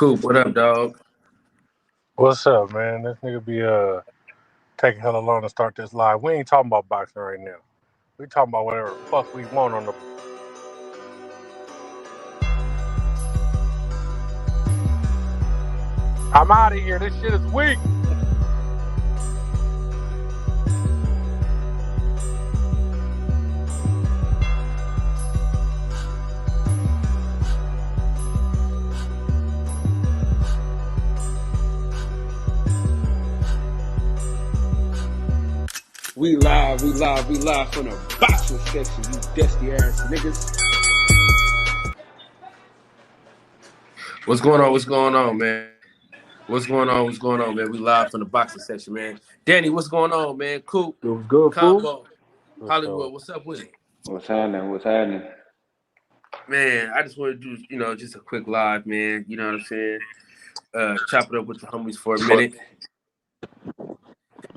Coop, what up, dog? What's up, man? This nigga be taking hella long to start this live. We ain't talking about boxing right now. We talking about whatever the fuck we want on the. I'm out of here. This shit is weak. We live from the boxing section, you dusty ass niggas. What's going on, man? What's going on, man? We live from the boxing section, man. Danny, what's going on, man? Coop, It was good, Combo, Hollywood, what's up with it? What's happening? Man, I just want to do, just a quick live, man. You know what I'm saying? Chop it up with the homies for a minute.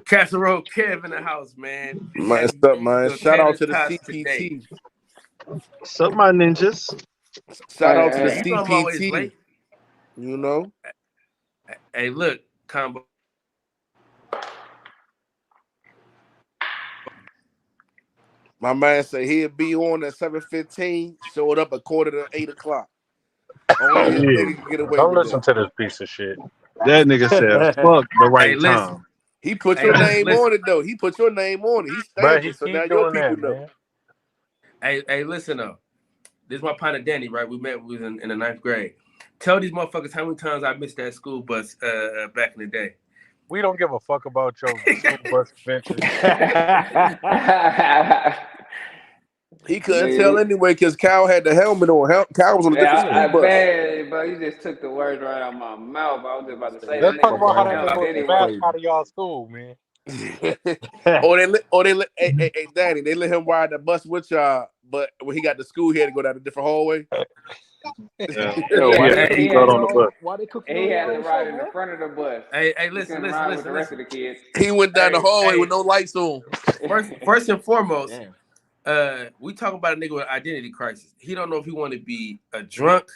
Casserole Kev in the house, man. What's up, man? Shout out to the CPT. What's up, my ninjas? Shout out to the CPT. You know? Hey, look, Combo. My man said he'd be on at 7:15, showed up at 7:45. Don't listen to this piece of shit. That nigga said, fuck the right time. He put your name on it, though. He put your name on it. He stamped it, so now your people know. Hey, listen up. This is my partner Danny, right? We was in the 9th grade. Tell these motherfuckers how many times I missed that school bus back in the day. We don't give a fuck about your school bus adventures. He couldn't tell anyway because Cal had the helmet on. Cal was on a different school bus. But you just took the words right out of my mouth. I was just about to say Let's talk about how that was bad out of y'all school, man. Hey, Danny, they let him ride the bus with y'all, but when he got to school, he had to go down a different hallway. Why they cooking? He had to ride in the front of the bus. Hey, listen. With the rest of the kids. He went down the hallway with no lights on. First and foremost, we talk about a nigga with identity crisis. He don't know if he want to be a drunk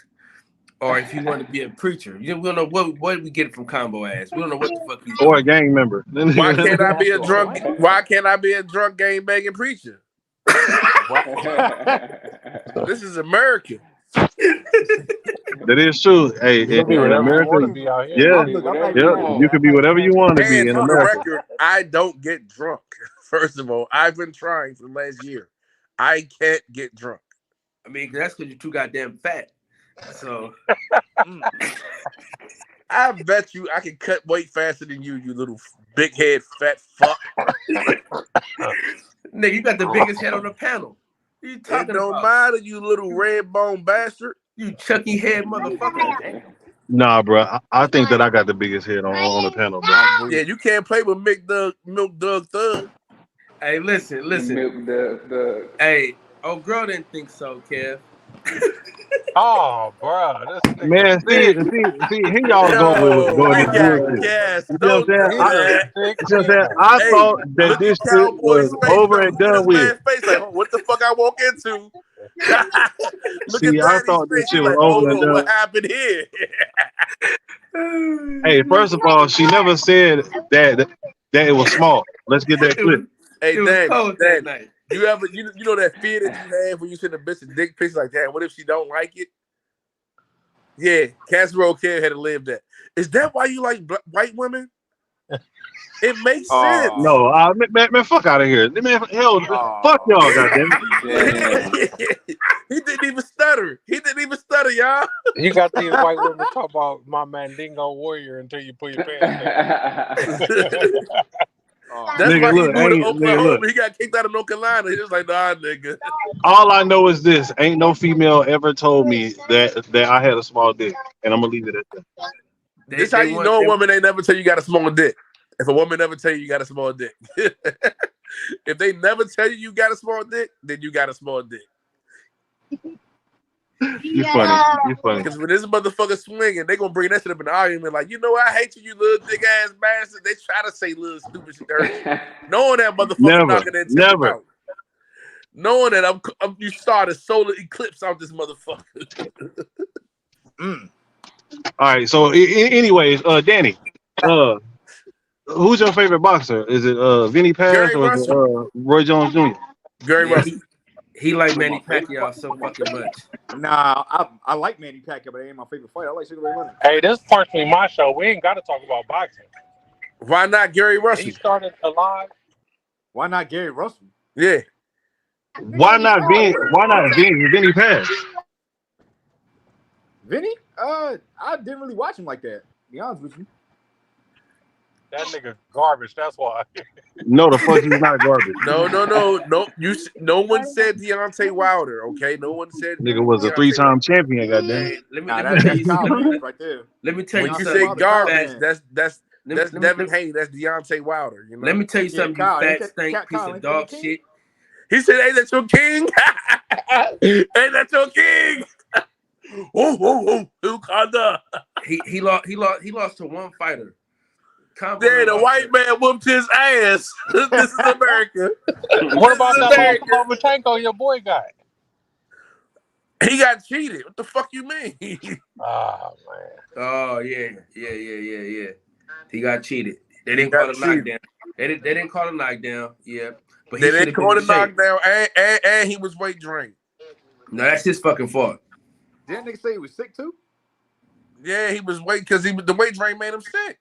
or if he want to be a preacher. We don't know what we get from Combo ass. We don't know what the fuck he's or a gang member. Why can't I be a drunk? Why can't I be a drunk gang banging preacher? This is America. That is true. Hey, in America, you can be whatever you want to be in America. Record, I don't get drunk. First of all, I've been trying for the last year. I can't get drunk. I mean, that's because you're too goddamn fat. So, I bet you I can cut weight faster than you, you little big head fat fuck. Nigga, you got the biggest head on the panel. What you talking it don't about? matter, you little red bone bastard. You chucky head motherfucker. Nah, bro. I think that I got the biggest head on the panel, bro. Yeah, you can't play with Milk Doug Thug. Hey, listen. Milk Doug. Hey, old girl didn't think so, Kev. Oh, bro. Man, see, here y'all going to yes. You know what I'm saying? I thought that this shit was over and done with. Face like, what the fuck I walk into? See, I thought this shit was over and done. What happened here? Hey, first of all, she never said that it was small. Let's get that clear. Hey, Dan, night. you ever you know that fear that you have when you send a bitch a dick pics like that? What if she don't like it? Yeah, Casserole Kid had to live that. Is that why you like white women? It makes sense. No, man, fuck out of here. Man, hell, fuck y'all, goddammit. He didn't even stutter. Y'all. You got these white women talk about my Mandingo warrior until you put your pants down. That's why he moved to Oklahoma. He got kicked out of North Carolina. He was like, nah, nigga. All I know is this: ain't no female ever told me that I had a small dick, and I'm gonna leave it at that. This how you know a woman ain't never tell you got a small dick. If a woman never tell you got a small dick. If they never tell you got a small dick, then you got a small dick. You funny. Because when this motherfucker swinging, they gonna bring that shit up in the argument. Like, you know what? I hate you little dick ass bastard. They try to say little stupid shit dirty. Knowing that motherfucker knocking that never. Out. Knowing that you started solar eclipse out this motherfucker. All right. So, anyways, Danny, who's your favorite boxer? Is it Vinny Paz Gary or is it Russell. Roy Jones Jr.? Gary Yeah, Russell. he like Who my Manny favorite Pacquiao so fucking much. Nah, I like Manny Pacquiao, but it ain't my favorite fight. I like Sugar Ray Leonard. Hey, this is partially my show. We ain't got to talk about boxing. Why not Gary Russell? He started alive. Why not Gary Russell? Yeah. Why not Vinny Paz? Vinny? I didn't really watch him like that. To be honest with you. That nigga garbage. That's why. No, the fuck he's not garbage. No. No one said Deontay Wilder. Okay, no one said. Nigga was a Deontay 3-time champion. Goddamn. Hey, let me That's tell you Kyle something. Rittenhouse right there. Let me tell When you you something. say garbage, Fat. that's Let me- Devin Haney. That's Deontay Wilder. You know? Let me tell you Yeah, something, Kyle, you ain't fat that- stank Kyle, piece ain't of that dog your king? shit. He said, "Ain't that your king? Ain't that your king?" Wakanda. He lost to one fighter. Combo Yeah, the lost white to- man whooped his ass. This is America. What about This is that America. Lomachenko your boy got? He got cheated. What the fuck you mean? Ah, man. Oh yeah. He got cheated. They didn't got call it cheated. knockdown. They didn't call it knockdown. Yeah, but he They should didn't have call been the in shape. knockdown, and he was weight drained. No, that's his fucking fault. Didn't nigga say he was sick too? Yeah, he was weight because the weight drain made him sick.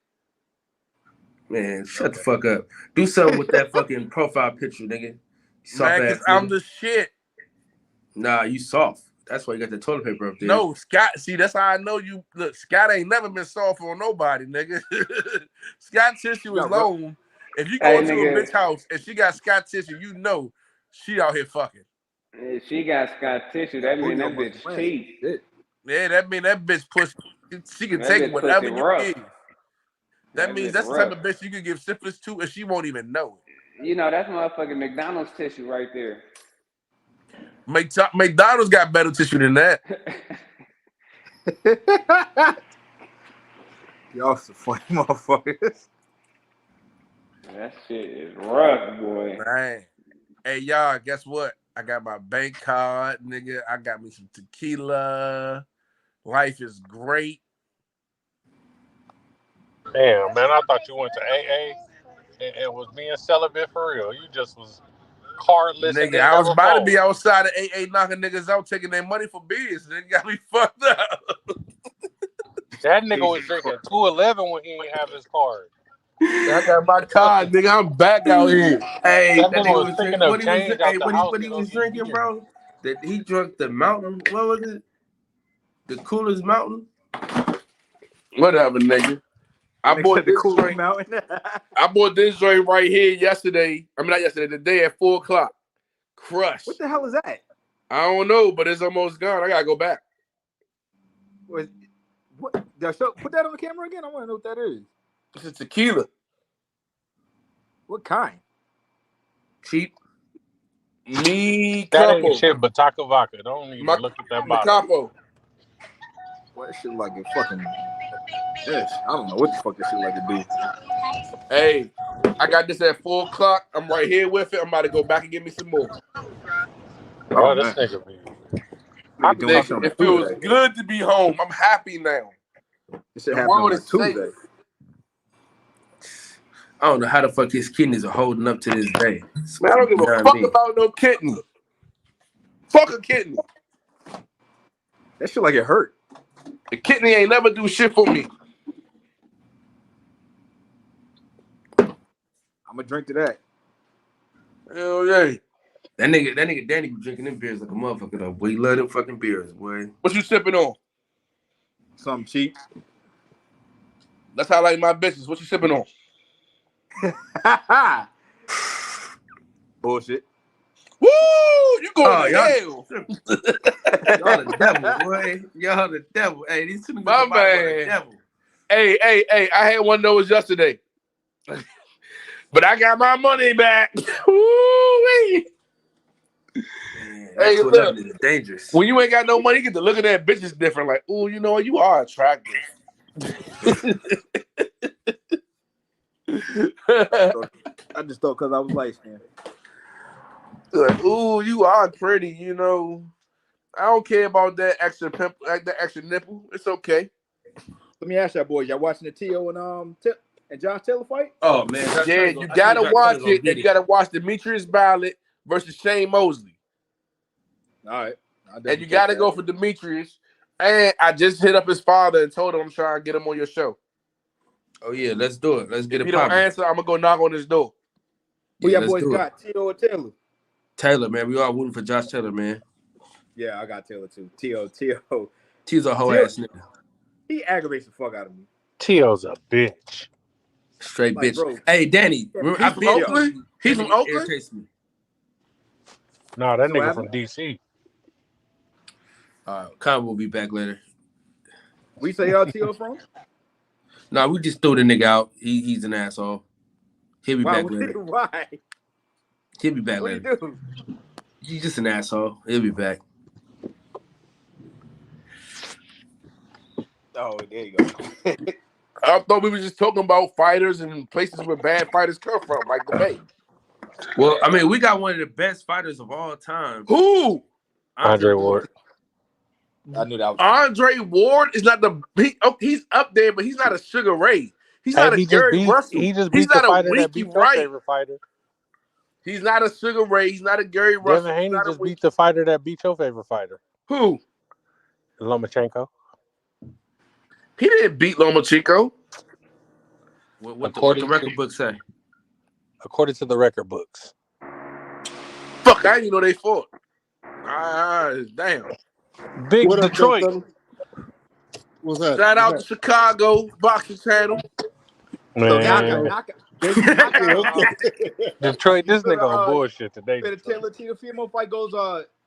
Man, shut the fuck up. Do something with that fucking profile picture, nigga. Soft Man, ass because I'm nigga. the shit. Nah, you soft. That's why you got the toilet paper up there. No, Scott. See, that's how I know you. Look, Scott ain't never been soft on nobody, nigga. Scott tissue is long. If you go into a bitch house and she got Scott tissue, you know she out here fucking. If she got Scott tissue, that mean that bitch cheap. Yeah, that mean that bitch pussy. She can That take bitch whatever pussy you rough. give. That means bitch that's the type rough. of bitch you can give syphilis to and she won't even know it. You know, that's motherfucking McDonald's tissue right there. McDonald's got better tissue than that. Y'all some funny motherfuckers. That shit is rough, boy. Man. Hey, y'all, guess what? I got my bank card, nigga. I got me some tequila. Life is great. Damn, man, I thought you went to AA and was being celibate for real. You just was cardless. Nigga, I was about to be outside of AA knocking niggas out, taking their money for beers. Nigga got me fucked up. That nigga was drinking 211 when he didn't have his card. I got my card, nigga. I'm back out here. Hey, that nigga was picking up change out the house. What he was drinking, bro? That he drank the mountain. What was it? The coolest mountain. Whatever, nigga. I bought this joint. I bought this joint right here yesterday. I mean, not yesterday. Today at 4:00. Crush. What the hell is that? I don't know, but it's almost gone. I gotta go back. What? Put that on the camera again. I want to know what that is. It's a tequila. What kind? Cheap. Me That Capo. ain't shit but Taco Vodka. Don't even look at that bottle. Capo. What shit like a fucking? Yes, I don't know what the fuck this shit like to be. Hey, I got this at 4:00. I'm right here with it. I'm about to go back and get me some more. Oh, this nigga be. It feels good to be home. I'm happy now. This shit happened on Tuesday. I don't know how the fuck his kidneys are holding up to this day. Man, I don't give a fuck about no kidney. Fuck a kidney. That shit like it hurt. The kidney ain't never do shit for me. I'm gonna drink to that. Hell yeah. That nigga Danny be drinking them beers like a motherfucker though. Boy, he love them fucking beers, boy. What you sipping on? Something cheap. That's how I like my bitches. What you sipping on? Bullshit. Woo! You going to hell. Y'all the devil, boy. Y'all the devil. Hey, these two niggas my are the man. devil. Hey, I had one of those yesterday. But I got my money back. Woo-wee. Hey, look, is dangerous. When you ain't got no money, you get to look at that bitches different. Like, ooh, you know what? You are attractive. I just thought because I was light skinned. Like, ooh, you are pretty, you know. I don't care about that extra pimple, like that extra nipple. It's okay. Let me ask y'all boys, y'all watching the T.O. and Josh Taylor fight? Oh man, Yeah, you gotta watch it, and you gotta watch Demetrius Ballet versus Shane Mosley. All right. And you gotta go for Demetrius. And I just hit up his father and told him I'm trying to get him on your show. Oh yeah, let's do it. Let's get If it he don't popping. answer, I'm gonna go knock on his door. Who Yeah, y'all boys let's do it. got? T.O. or Taylor? Taylor, man, we all rooting for Josh Taylor, man. Yeah, I got Taylor too. T.O. He's a whole Taylor- ass nigga. He aggravates the fuck out of me. T.O.'s a bitch. Straight Like, bitch. bro. Hey, Danny, remember, He's from Oakland? He's from Oakland? Irritates me. Nah, that So nigga what from D.C. Con will be back later. We say y'all T.O. from? Nah, we just threw the nigga out. He's an asshole. He'll be Why? back later. Why? He'll be back What later. you do? He's just an asshole. He'll be back. Oh, there you go. I thought we were just talking about fighters and places where bad fighters come from, like the Bay. Well, I mean, we got one of the best fighters of all time. Who? Andre Ward. I knew that was Andre Ward is not he's up there, but he's not a Sugar Ray. He's not a Gary Russell. He just He's beat the not a fighter that Winky beat your Wright. favorite fighter. He's not a Sugar Ray. He's not a Gary Russell. Devin He's Haney not a just Winky. beat the fighter that beat your favorite fighter. Who? Lomachenko. He didn't beat Lomachenko. What the record book say? According to the record books. Fuck, I didn't even know they fought. Damn. Big What up, Detroit. fellas? What's that? Shout out to Chicago Boxing Channel. Man. Okay. Detroit, this nigga on bullshit today. the Taylor Teofimo fight goes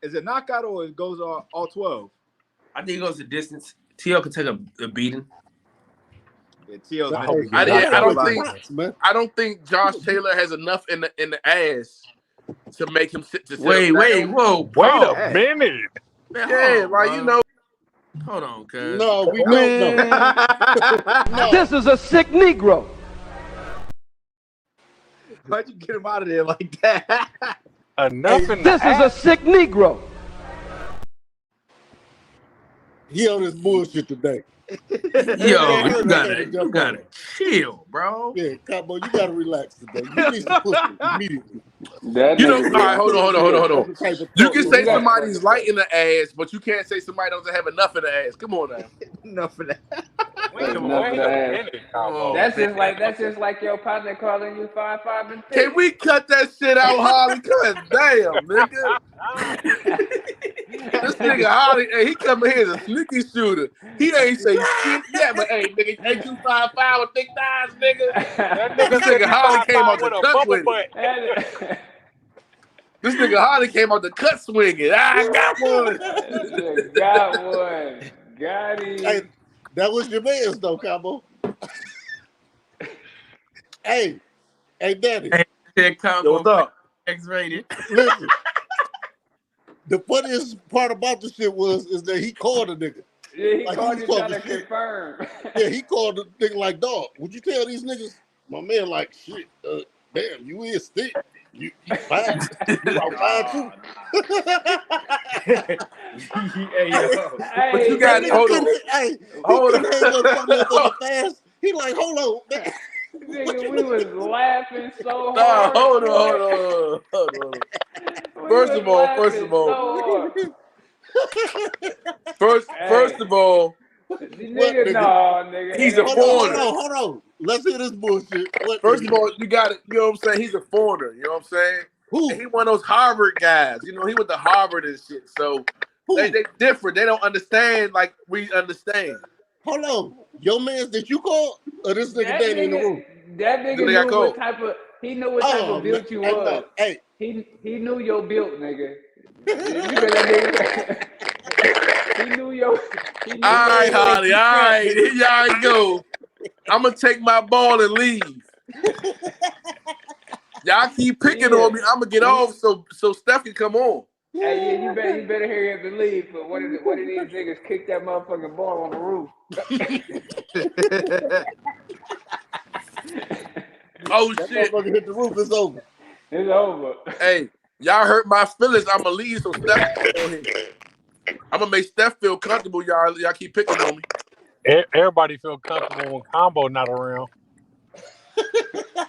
is it knockout or it goes all 12? I think it goes the distance. T.O. can take a beating. Yeah, T.O.'s I been- I don't think Josh Taylor has enough in the ass to make him sit. Wait, whoa, Wait pause. a minute. Man, Yeah, hold on, like bro. you know. Hold on, cuz. No, we don't know. No. This is a sick Negro. Why'd you get him out of there like that? Enough in the This is a ass. sick Negro. He on this bullshit today. Yo, you gotta chill, bro. Yeah, Cabo, you gotta relax today. You need some pussy immediately. You know, all right, hold on. You can say somebody's light in the ass, but you can't say somebody doesn't have enough in the ass. Come on now. Enough of that. Wait a minute. Oh, That's just like your partner calling you 5'5" and 6. Can we cut that shit out, Holly? Cause damn, nigga. This nigga Holly, hey, he coming here as a sneaky shooter. He ain't say shit yet, but hey, nigga, ain't you 5'5" with thick thighs, nigga? This nigga Holly came out the cut with it. This nigga Holly came out the cut swinging. I got one. Got one. Got him. Hey, that was your man's though, Cabo. Hey, Daddy. That combo What's up? X-rated. Listen. The funniest part about the shit is that he called a nigga. Yeah, he Like, called he you was trying to talking shit. confirm. Yeah, he called the nigga like, dog, would you tell these niggas? My man like, shit, damn, you is thick. You fine. You outside too. Hey, But you got hold on. Hey, Hold on. Fast. He like, hold on, man. nigga, we was laughing so Nah, hard. hold on. First of all, first of all, nigga, he's a foreigner. Hold on. Let's hear this bullshit. First of all, you got it. You know what I'm saying? He's a foreigner. You know what I'm saying? Who? And he one of those Harvard guys. You know, he went to Harvard and shit. So they different. They don't understand like we understand. Hold on. Your man's that you called? Or this nigga Danny in the room? That nigga knew what type of build you was. Hey. He knew your build, nigga. You better he knew your. All right, Holly. All right, here y'all go. I'm gonna take my ball and leave. Y'all keep picking on me. I'm gonna get off so Steph can come on. Hey, yeah, you better hurry up and leave. But one of these niggas kicked that motherfucking ball on the roof. Oh that shit! Motherfucker hit the roof. It's over. It's over. Hey, y'all hurt my feelings. I'm gonna leave so Steph can come on here. I'm gonna make Steph feel comfortable. Y'all keep picking on me. Everybody feel comfortable when Combo not around.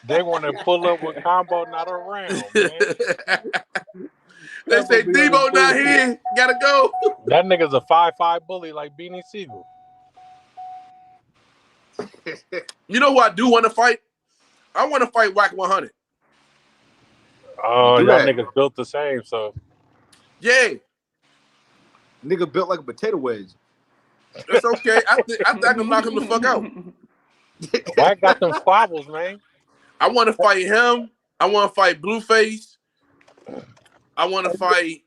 They want to pull up when Combo not around, man. They say Debo not here, gotta go. That nigga's a 5'5" bully like Beanie Siegel. You know who I do want to fight? I want to fight Wack 100. Oh, y'all niggas built the same, so. Yeah. Nigga built like a potato wedge. That's okay. I think I can knock him the fuck out. Wack got them squabbles, man. I want to fight him. I want to fight Blueface. I want to fight.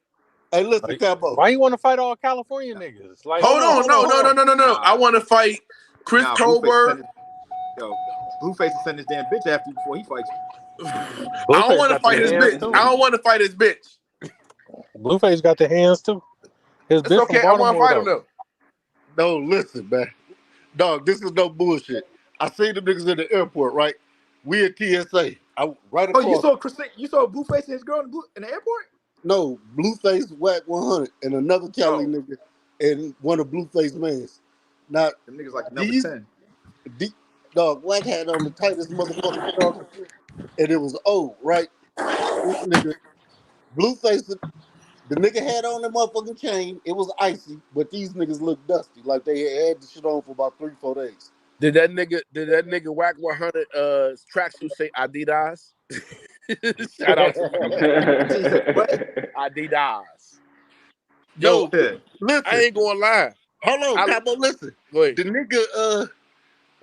Hey, listen, Capo. Why you want to fight all California niggas? Like, hold on. No. I want to fight Chris Colbert. Blueface will send this damn bitch after you before he fights you. I don't want to fight his bitch. Too. I don't want to fight his bitch. Blueface got the hands too. His it's okay. I want to fight him though. No, listen, man. Dog, this is no bullshit. I seen the niggas in the airport, right? We at TSA. Right across. Oh, you saw Blueface and his girl in the airport? No, Blueface, Wack 100, and another Cali nigga, and one of Blueface mans. Now, them niggas like number 10. Dog, Wack had on the tightest motherfucking dog, and it was old, right? This nigga, Blueface, the nigga had on the motherfucking chain. It was icy, but these niggas looked dusty, like they had the shit on for about 3-4 days. Did that nigga Wack 100 tracksuit say Adidas? Shout out to Adidas. Yo, listen, I ain't gonna lie. Hold on, Capo, listen. Go ahead. The nigga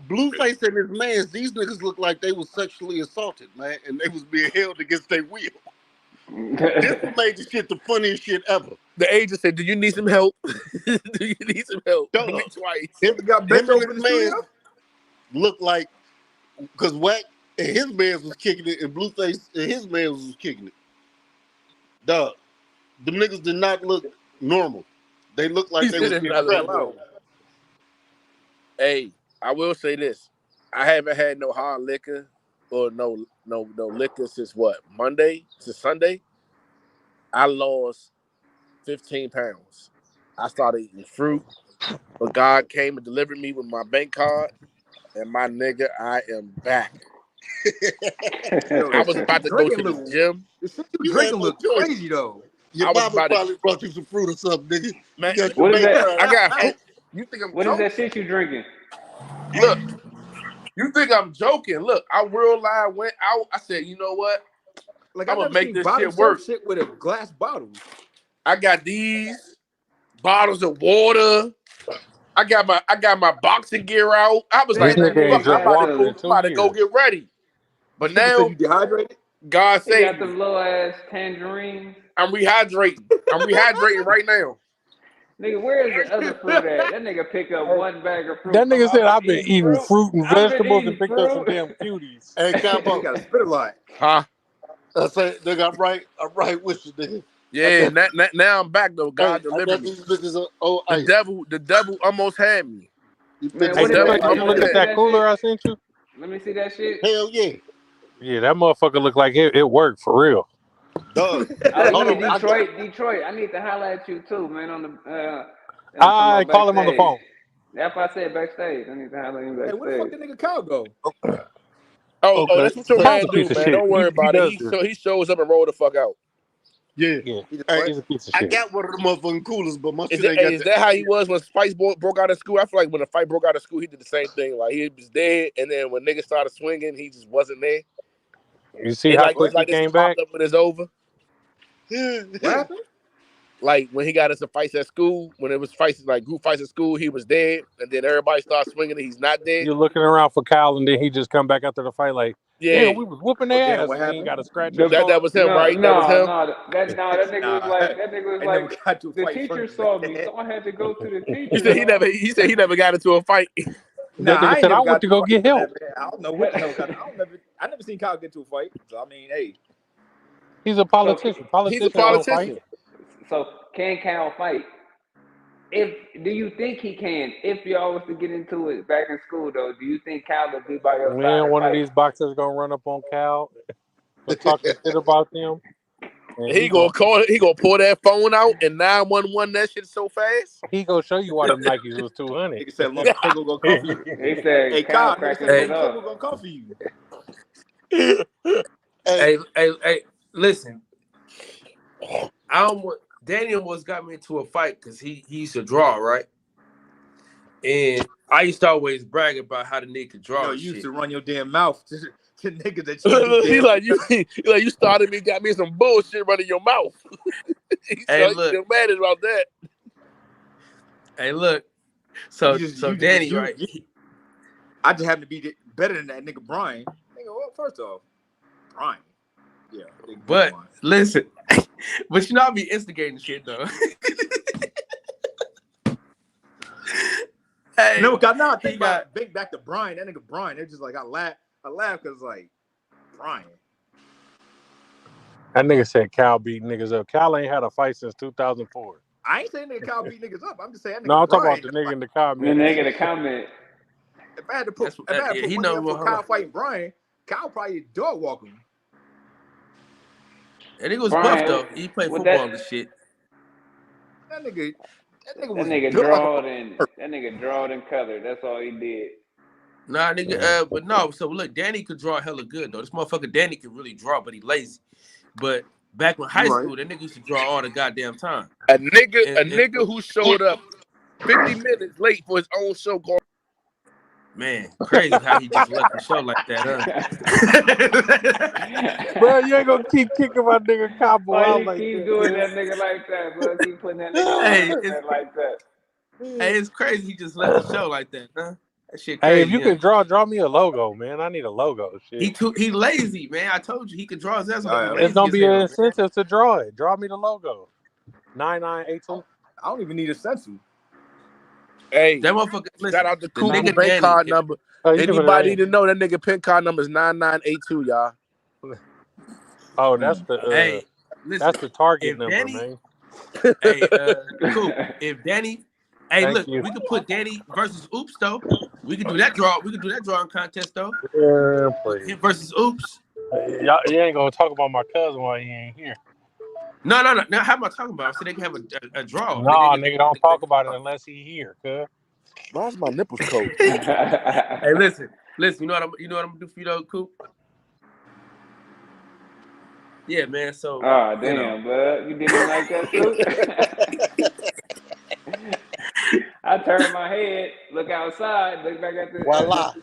Blueface and his mans, these niggas look like they was sexually assaulted, man, and they was being held against their will. This made the shit the funniest shit ever. The agent said, "Do you need some help? Do you need some help?" Twice. Him and his man looked like, because Wack and his man was kicking it, and Blueface and his man was kicking it. Dog, them niggas did not look normal. They looked like they was getting trapped. Hey, I will say this: I haven't had no hard liquor or no liquor since what? Monday to Sunday. I lost 15 pounds. I started eating fruit, but God came and delivered me with my bank card, and my nigga, I am back. I was about to go to the gym. You drinking look crazy though. Your mama probably brought you some fruit or something, nigga. Man, what is that? I got. You think I'm? What is that shit you drinking? Look, you think I'm joking? Look, I real live went out. I said, you know what? Like I'm gonna make this shit work. Shit with a glass bottle. I got these bottles of water. I got my boxing gear out. I was like, fuck, I'm about to go get ready. But now you dehydrated. God He saved got them low ass tangerines. I'm rehydrating. I'm rehydrating right now. Nigga, where is the other fruit at? That nigga picked up one bag of fruit. That nigga said, I've been eating fruit and vegetables and picked up some damn cuties. Hey, Capo, you gotta spit a lot. Huh? I say, nigga, I'm right with you, nigga. Yeah, now I'm back though. God delivered me. The devil almost had me. Man, Hey, you look at that cooler I sent you? Let me see that shit. Hell yeah. Yeah, that motherfucker looked like it worked for real. Dog. Detroit. I need to highlight you too, man. On the I call him on the phone. That's why I said backstage. I need to highlight him backstage. Hey, where the fuck that nigga Kyle go? Oh, that's what your man do, man. Don't worry about it. He shows up and roll the fuck out. Yeah. Hey, he's a piece of shit. I got one of the motherfucking coolers, but my shit Is that how he was when Spice broke out of school? I feel like when the fight broke out of school, he did the same thing. Like he was dead, and then when niggas started swinging, he just wasn't there. You see how quick he came back? When it's over. What happened? Like when he got into fights at school, when it was fights like group fights at school, he was dead, and then everybody started swinging, and he's not dead. You're looking around for Kyle, and then he just come back after the fight like, yeah, we was whooping their ass. And he got a scratch. That was him, right? No, that was him. That nigga was like, the teacher saw me, so I had to go to the teacher. He said he never got into a fight. I went to go get help. I don't know what the hell. I never seen Kyle get to a fight. So I mean, hey, he's a politician. He's a politician. So can Kyle fight? Do you think he can? If y'all was to get into it back in school, though, do you think Kyle would be by your side? Man, one of these boxers gonna run up on Kyle, talking shit about them, He gonna call. He gonna pull that phone out and 911 that shit so fast. He gonna show you why the Nikes was 200. Nigga said, "Long Clickle gonna come for you." He said, "Hey, Kyle Kyle, nigga cracking said, it Long up. Clickle gonna come for you." Hey, listen. Danny almost got me into a fight because he used to draw, right? And I used to always brag about how the nigga could draw. Yo, and you used shit. to run your damn mouth to niggas that you He like you started me, got me some bullshit running your mouth. Hey, look, you're mad about that. Hey, look. So Danny, you, right? I just happen to be better than that nigga Brian. Nigga, well, first off, Brian. Yeah. But listen, but you know I be instigating shit though. Hey, no, I think about big back to Brian. That nigga Brian. They're just like I laugh because like Brian. That nigga said Cal beat niggas up. Cal ain't had a fight since 2004. I ain't saying nigga Cal beat niggas up. I'm just saying that nigga No, I'm talking Brian, about the nigga in the comment. The nigga in the comment. If I had to put money up for Kyle fighting Brian, Kyle probably dog walk him. And he was buff though. He played football and shit. That nigga drawed and colored. That's all he did. Nah, nigga. But no. So look, Danny could draw hella good though. This motherfucker Danny could really draw, but he lazy. But back in high school, that nigga used to draw all the goddamn time. A nigga who showed up 50 minutes late for his own show called. Man, crazy how he just left the show like that, huh? Bro, you ain't gonna keep kicking my nigga Cabo out like that. Keep doing that nigga like that, bro. Keep putting that nigga like that. Hey, it's crazy he just left the show like that, huh? That shit Hey, crazy. if you can draw me a logo, man. I need a logo. Shit. He lazy, man. I told you he could draw his ass off. It's gonna be an incentive to draw it. Draw me the logo. 9982. I don't even need a stencil. Hey, that motherfucker. Listen, shout out to Cool bank card number. Anybody to know that nigga pin card number is 9982, y'all. Oh, that's the hey, listen, that's the target number, Danny, man. Hey, Cool. If Danny, hey, Thank look, you. we could put Danny versus Oops though. We could do that draw. We could do that drawing contest though. Yeah, please. Him versus Oops. Y'all, you ain't gonna talk about my cousin while he ain't here. No. Now, how am I talking about? So they can have a draw. No, nigga, don't talk about it unless he here, cuz. Why's my nipples cold? Hey, listen. You know what I'm gonna do for you though, Coop? Yeah, man. So. Oh damn, bud, you didn't like that too. I turned my head, look outside, look back at the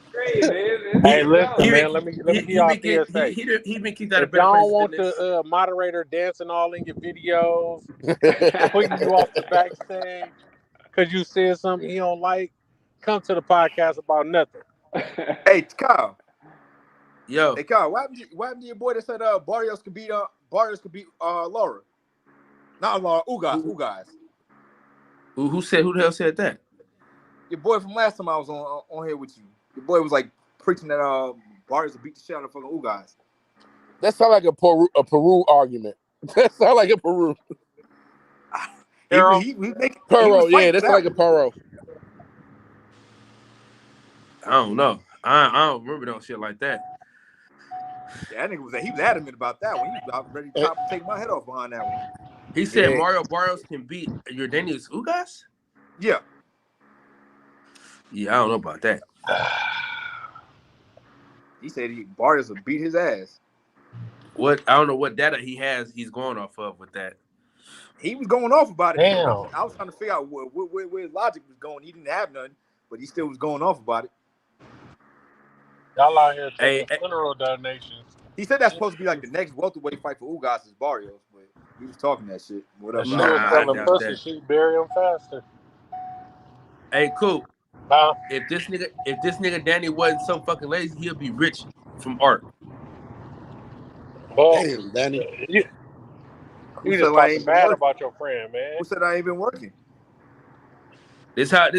screen, man. Hey, listen, man. Let me give y'all PSA. He been kicked out of If better y'all places want than this. the moderator dancing all in your videos, putting you off the backstage because you said something he don't like, come to the podcast about nothing. Hey, Kyle. Yo. Hey, Kyle. What happened to your boy that said Barrios could beat Laura? Not Laura. Ugas. Who the hell said that? Your boy from last time I was on here with you. Your boy was like preaching that Barrios would beat the shit out of fucking Ugas. That sound like a Peru argument. That sound like a Peru. Peru, yeah, that's like a Peru. I don't know. I don't remember no shit like that. Yeah, that nigga he was adamant about that one. He was about ready to take my head off behind that one. He said Mario Barrios can beat Yordenis Ugas? Yeah. Yeah, I don't know about that. He said Barrios would beat his ass. I don't know what data he's going off of with that. He was going off about it. Damn. I was trying to figure out where his logic was going. He didn't have none, but he still was going off about it. Y'all out here taking funeral donations. He said that's supposed to be like the next welterweight fight for Ugas is Barrios, but he was talking that shit. Whatever. Selling pussy, she bury him faster. Hey, Cool. Huh? If this nigga Danny wasn't so fucking lazy, he'll be rich from art. Well, damn, Danny. You just talking bad about your friend, man. Who said I ain't been working? That's how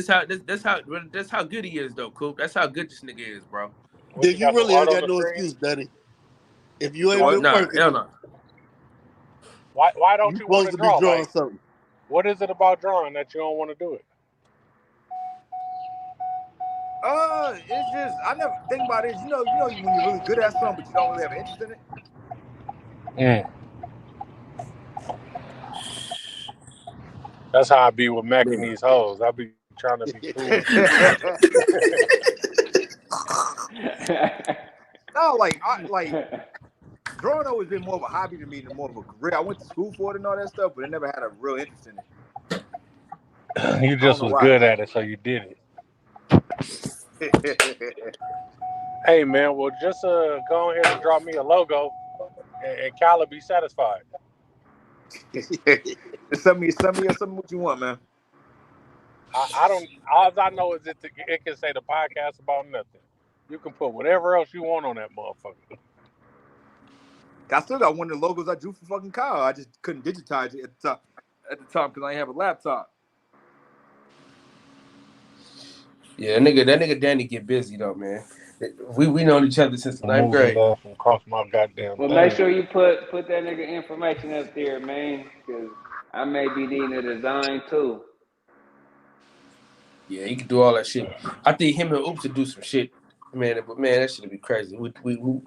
good he is though, Coop. That's how good this nigga is, bro. Did you really ain't got no excuse, Danny? If you ain't been working, hell no. Why don't you want to be drawing like, something? What is it about drawing that you don't want to do it? It's just I never think about it. You know when you're really good at something, but you don't really have an interest in it. That's how I be with Mac and these hoes. I be trying to be cool. No, like drawing always been more of a hobby to me than more of a career. I went to school for it and all that stuff, but I never had a real interest in it. You just was good at it, so you did it. Hey man, well just go ahead and draw me a logo, and Cal will be satisfied. Send me or something what you want, man. I don't. All I know is it can say the podcast about nothing. You can put whatever else you want on that motherfucker. I still got one of the logos I drew for fucking Kyle. I just couldn't digitize it at the time because I didn't have a laptop. Yeah, that nigga Danny get busy though, man. We known each other since the 9th grade. Across my goddamn well, make sure you put that nigga information up there, man, because I may be needing a design too. Yeah, he can do all that shit. I think him and Oops would do some shit, man. But man, that shit would be crazy. We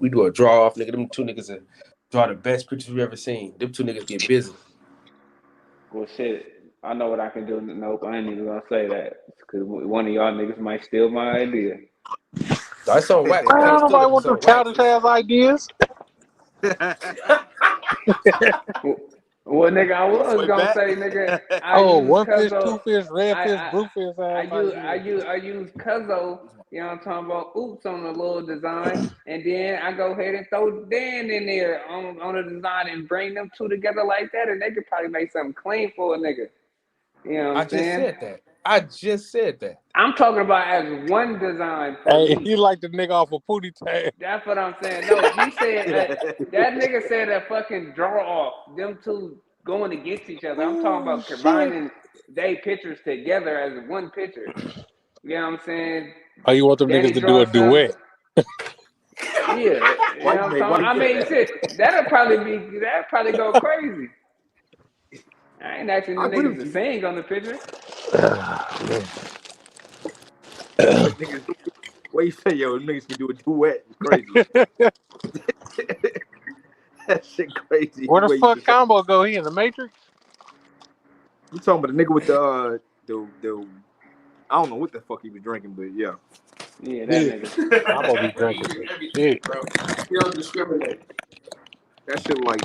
do a draw off, nigga. Them two niggas that draw the best pictures we ever seen. Them two niggas get busy. Well, shit, I know what I can do. Nope, I ain't even gonna say that because one of y'all niggas might steal my idea. That's on wax. Nobody want them childish ass ideas. Well, nigga, I was gonna say, nigga. One fish, two fish, red fish, blue fish. I use Cuzzo. You know what I'm talking about? Oops on a little design, and then I go ahead and throw Dan in there on a design and bring them two together like that, and they could probably make something clean for a nigga. You know what I'm saying? I just said that. I'm talking about as one design. Hey, you like the nigga off a Pootie Tang. That's what I'm saying. No, he said that nigga said that fucking draw off them two going against each other. I'm talking about combining they pictures together as one picture. You know what I'm saying? Oh, you want them niggas to do a duet? Yeah. You know what I'm talking? I mean, shit, that'd probably go crazy. I ain't asking the niggas to sing on the picture. What you say, yo? Niggas can do a duet. It's crazy. That shit crazy. Where the fuck Combo go? He in the Matrix? You talking about the nigga with the I don't know what the fuck he was drinking, but yeah. Yeah, that nigga. I'm gonna be drinking shit, bro. You don't discriminate. That shit like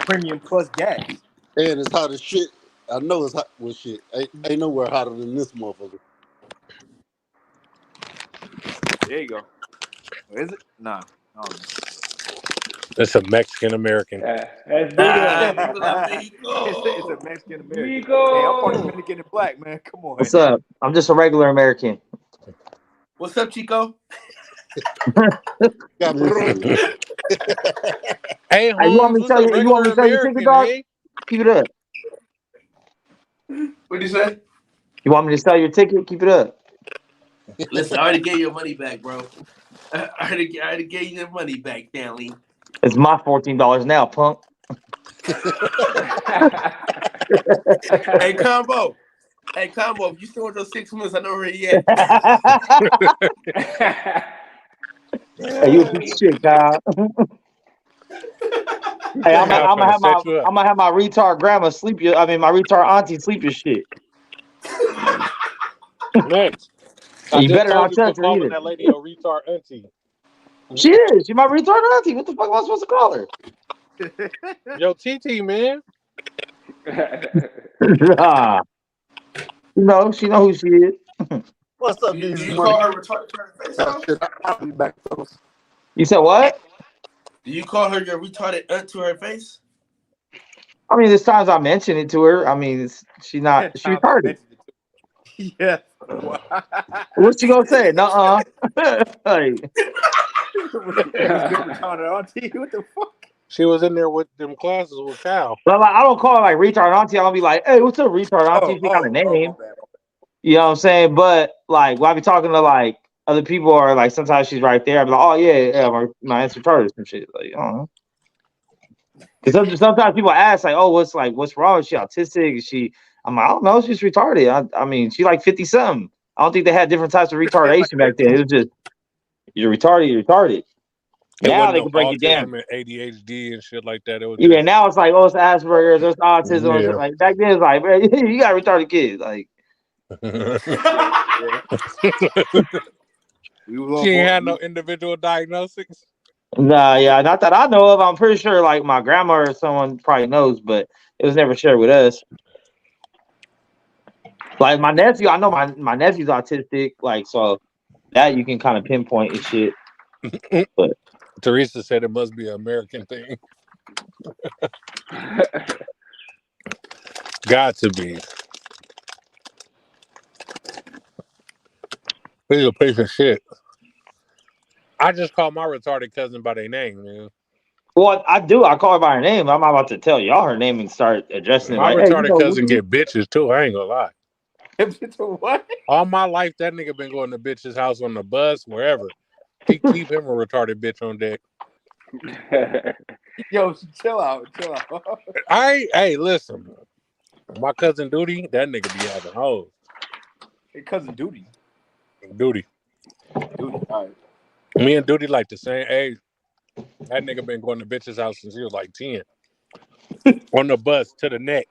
premium plus gas. And it's hot as shit. I know it's hot. Well, shit. Ain't nowhere hotter than this motherfucker. There you go. Is it? Nah. That's a Mexican American. That's it's a Mexican American. Hey, I'm part Dominican and black, man. Come on. What's up? I'm just a regular American. What's up, Chico? Hey, you want me to tell you? You want me to tell you ticket, dog? Keep it up. What'd you say? You want me to sell your ticket? Keep it up. Listen, I already gave your money back, bro. I already gave you your money back, Stanley. It's my $14 now, punk. Hey, Combo. If you still want those 6 months, I know where you at. Hey, you a piece of shit, Kyle. Hey, I'm gonna have my retard grandma sleep your. I mean, my retard auntie sleep your shit. Next. You better not touch her either. That lady a retard auntie. She is. She my retard auntie. What the fuck am I supposed to call her? Yo, TT, man. Nah. No, she know who she is. What's up, Did you call her retarded to her face? I'll be back, fellas. You said what? Do you call her your retarded aunt to her face? I mean, there's times I mention it to her. I mean, she retarded. Yeah. What's she gonna say? Nuh-uh. Hey. What the fuck? She was in there with them classes with Cal. But like, I don't call her like retard auntie. I'll be like, hey, what's up, retard auntie? She got a name. You know what I'm saying? But like, when I be talking to like other people, or like sometimes she's right there. I'm like, oh yeah, my aunt's retarded, some shit. Like, I don't know. Because sometimes people ask like, oh, what's wrong? Is she autistic? Is she? I'm like, I don't know. She's retarded. I mean, she's like 50 something. I don't think they had different types of retardation back then. It was just you're retarded. You're retarded. It Now wasn't they no can break it down. autism and ADHD and shit like that. It was Yeah, just now it's like, oh, it's Asperger's, there's autism, or yeah. shit. Like back then, it's like, man, you got retarded kids. Like, She ain't had no individual diagnostics. nah, yeah, not that I know of. I'm pretty sure, like my grandma or someone probably knows, but it was never shared with us. Like my nephew, I know my nephew's autistic, like so that you can kind of pinpoint and shit. But Teresa said it must be an American thing. Got to be. He's a piece of shit. I just call my retarded cousin by their name, man. Well, I do. I call her by her name. I'm about to tell y'all her name and start addressing it. My Like, retarded hey, cousin get bitches too. I ain't gonna lie. What? All my life, that nigga been going to bitch's house on the bus, wherever. He keep him a retarded bitch on deck. Yo, chill out. Hey, listen. My cousin Duty, that nigga be having hoes. Hey, cousin Duty. Duty. All right. Me and Duty like the same age. That nigga been going to bitch's house since he was like 10. On the bus to the neck.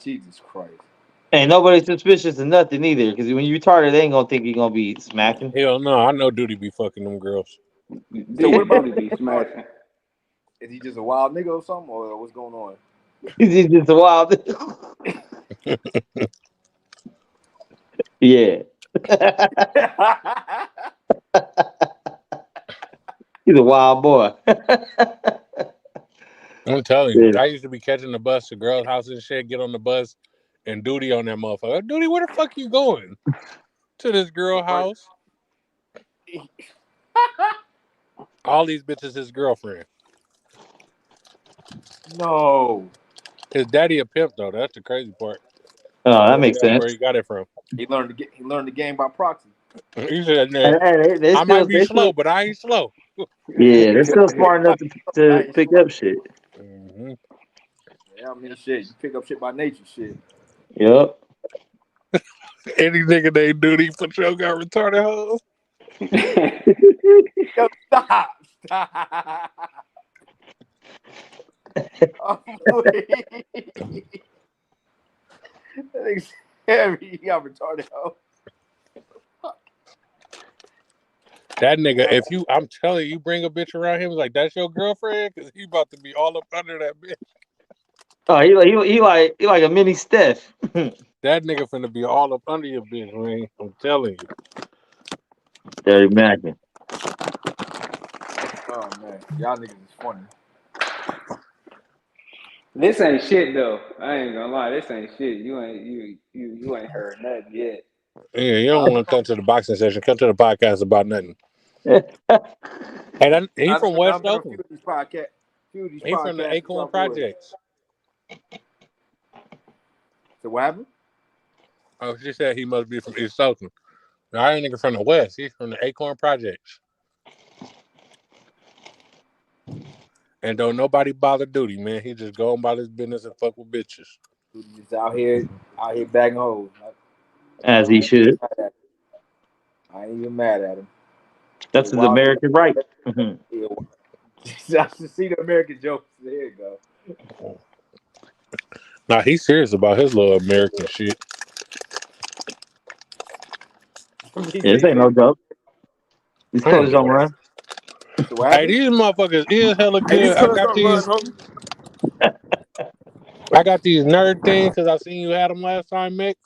Jesus Christ. Ain't nobody suspicious of nothing either, because when you retarded, they ain't gonna think you're gonna be smacking. Hell no, I know Duty be fucking them girls. So what about be smashing? Is he just a wild nigga or something, or what's going on? He's just a wild. Yeah. He's a wild boy. I'm telling you, Yeah. I used to be catching the bus to girls' house and shit, get on the bus, and Duty on that motherfucker. Duty, where the fuck you going? To this girl house. All these bitches his girlfriend. No. His daddy a pimp though. That's the crazy part. Oh, that makes That's sense. where he got it from. He learned the game by proxy. He said, Hey, I might be slow, but I ain't slow. Yeah, they're still smart enough to pick up shit. Mm-hmm. Yeah, I mean, shit. You pick up shit by nature, shit. Yep. Any nigga named Duty for sure got retarded hoes. Yo, stop. Oh, that nigga's heavy. He got retarded hoes. That nigga, if you, I'm telling you, bring a bitch around him, like that's your girlfriend, because he about to be all up under that bitch. Oh, he like a mini Steph. That nigga finna be all up under your bitch, man. I'm telling you. Dirty Mackin. Oh man, y'all niggas is funny. This ain't shit though. I ain't gonna lie. This ain't shit. You ain't heard nothing yet. Yeah, you don't want to come to the boxing session. Come to the podcast about nothing. Hey, he from West Oakland. He from the Acorn Projects. So what happened? Oh, she said he must be from East Oakland. No, I ain't nigga from the West. He's from the Acorn Projects. And don't nobody bother Duty, man. He just go about his business and fuck with bitches. Duty just out here bagging hoes. As he should. I ain't even mad at him. That's his American right. I should see the American jokes. There you go. Nah, he's serious about his little American shit. This ain't no joke. These colors don't run. Hey, these motherfuckers is hella good. I got these nerd things because I seen you had them last time, Mix.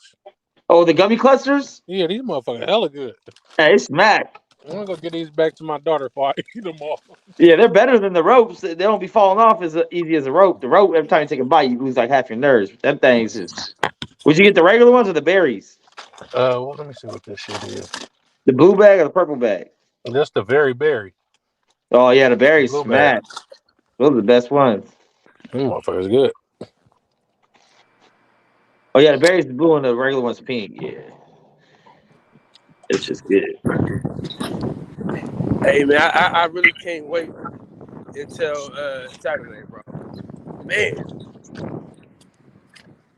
Oh, the gummy clusters? Yeah, these motherfuckers hella good. Hey, it's smack. I'm gonna go get these back to my daughter before I eat them all. Yeah, they're better than the ropes. They don't be falling off as easy as a rope. The rope, every time you take a bite, you lose like half your nerves. Them things is. Would you get the regular ones or the berries? Well, let me see what this shit is. The blue bag or the purple bag? Just the very berry. Oh yeah, the berries smack. Those are the best ones. Them motherfuckers good. Oh yeah, the berries is blue and the regular one's pink. Yeah, it's just good. Hey man, I really can't wait until Saturday, bro. Man,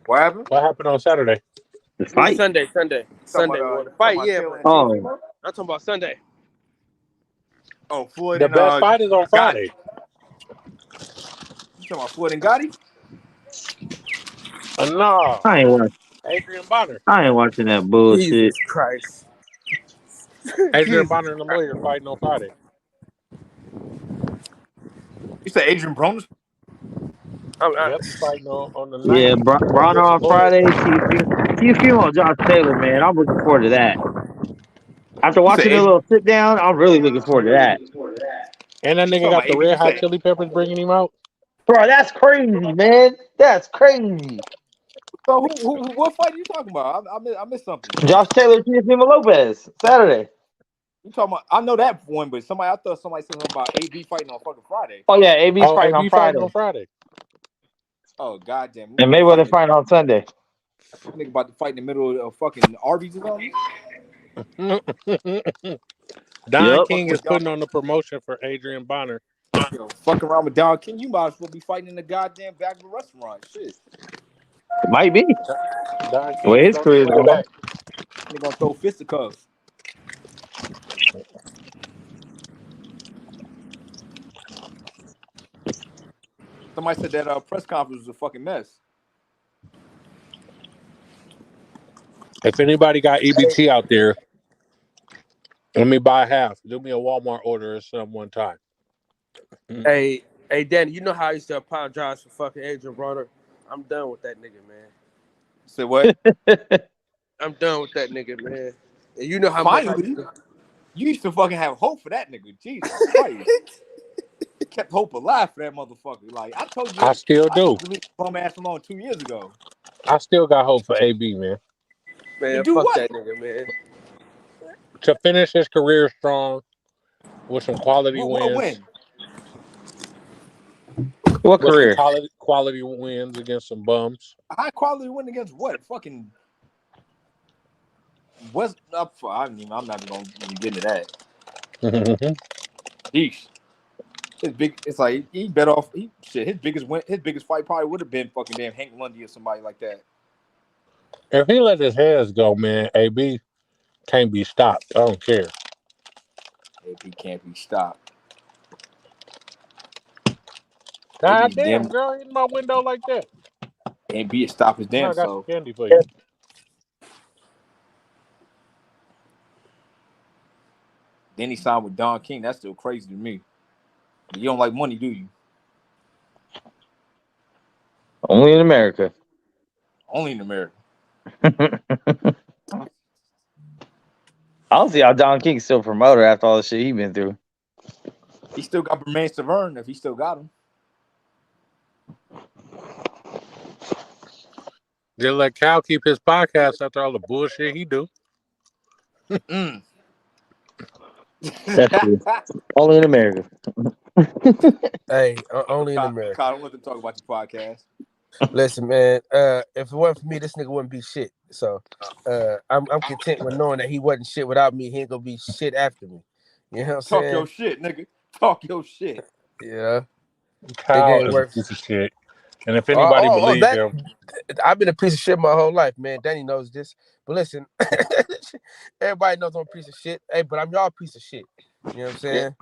what happened? What happened on Saturday? The fight. Sunday. Sunday. The fight, yeah. Oh, I'm talking about Sunday. Oh, Floyd The and best fight is on Friday. You talking about Floyd and Gotti? No, I ain't watching. Adrian Bonner. I ain't watching that bullshit. Jesus Christ. Adrian Bonner and the lawyer fighting on Friday. You said Adrian Broner? Yep, he's fighting on the night. Yeah, Bronner on Friday. TFQ on Josh Taylor, man. I'm looking forward to that. After watching a little sit down, I'm really looking forward to that. And that nigga got the Red Hot Chili Peppers bringing him out. Bro, that's crazy, man. That's crazy. So what fight are you talking about? I missed something. Josh Taylor, Teofimo Lopez, Saturday. You talking about? I know that one, but I thought somebody said something about AB fighting on fucking Friday. Oh yeah, AB's fighting on Friday. Oh goddamn! And Mayweather fighting on Sunday. Nigga about to fight in the middle of fucking Arby's or something. Don King is putting on the promotion for Adrian Bonner. Yo, fucking around with Don King, you might as well be fighting in the goddamn back of a restaurant. Shit. Might be. Don King Well, his career is going back. They're gonna throw fisticuffs. Somebody said that press conference was a fucking mess. If anybody got EBT out there, let me buy half. Do me a Walmart order or something one time. Hey, Danny, you know how I used to apologize for fucking Adrian Broner? I'm done with that nigga, man. Say what? I'm done with that nigga, man. And you know how finally, you used to fucking have hope for that nigga. Jesus Christ. Kept hope alive for that motherfucker. Like I told you, I still do. Bum ass alone 2 years ago. I still got hope for AB, man. Man, fuck what? That nigga, man. To finish his career strong with some quality wins. What career? Quality wins against some bums. High quality win against what? Fucking West up for. I'm not even gonna get into that. Yeesh. It's like he bet off. His biggest fight probably would have been fucking damn Hank Lundy or somebody like that. If he let his hands go, man, AB can't be stopped. I don't care. AB can't be stopped. God damn, girl, in my window like that. AB stop his damn I got self. some candy for you. Then he signed with Don King. That's still crazy to me. You don't like money, do you? Only in America. Only in America. I don't see how Don King's still a promoter after all the shit he's been through. He still got Bermain Severn if he still got him. Just let Cal keep his podcast after all the bullshit he do. That's true. Only in America. Hey, only in America. Kyle, I don't want to talk about your podcast. Listen, man. If it wasn't for me, this nigga wouldn't be shit. So, I'm content with knowing that he wasn't shit without me. He ain't gonna be shit after me. You know what I'm saying? Talk your shit, nigga. Talk your shit. Yeah. Kyle is a piece of shit. And if anybody believes him, I've been a piece of shit my whole life, man. Danny knows this. But listen, everybody knows I'm a piece of shit. Hey, but I'm y'all piece of shit. You know what I'm saying?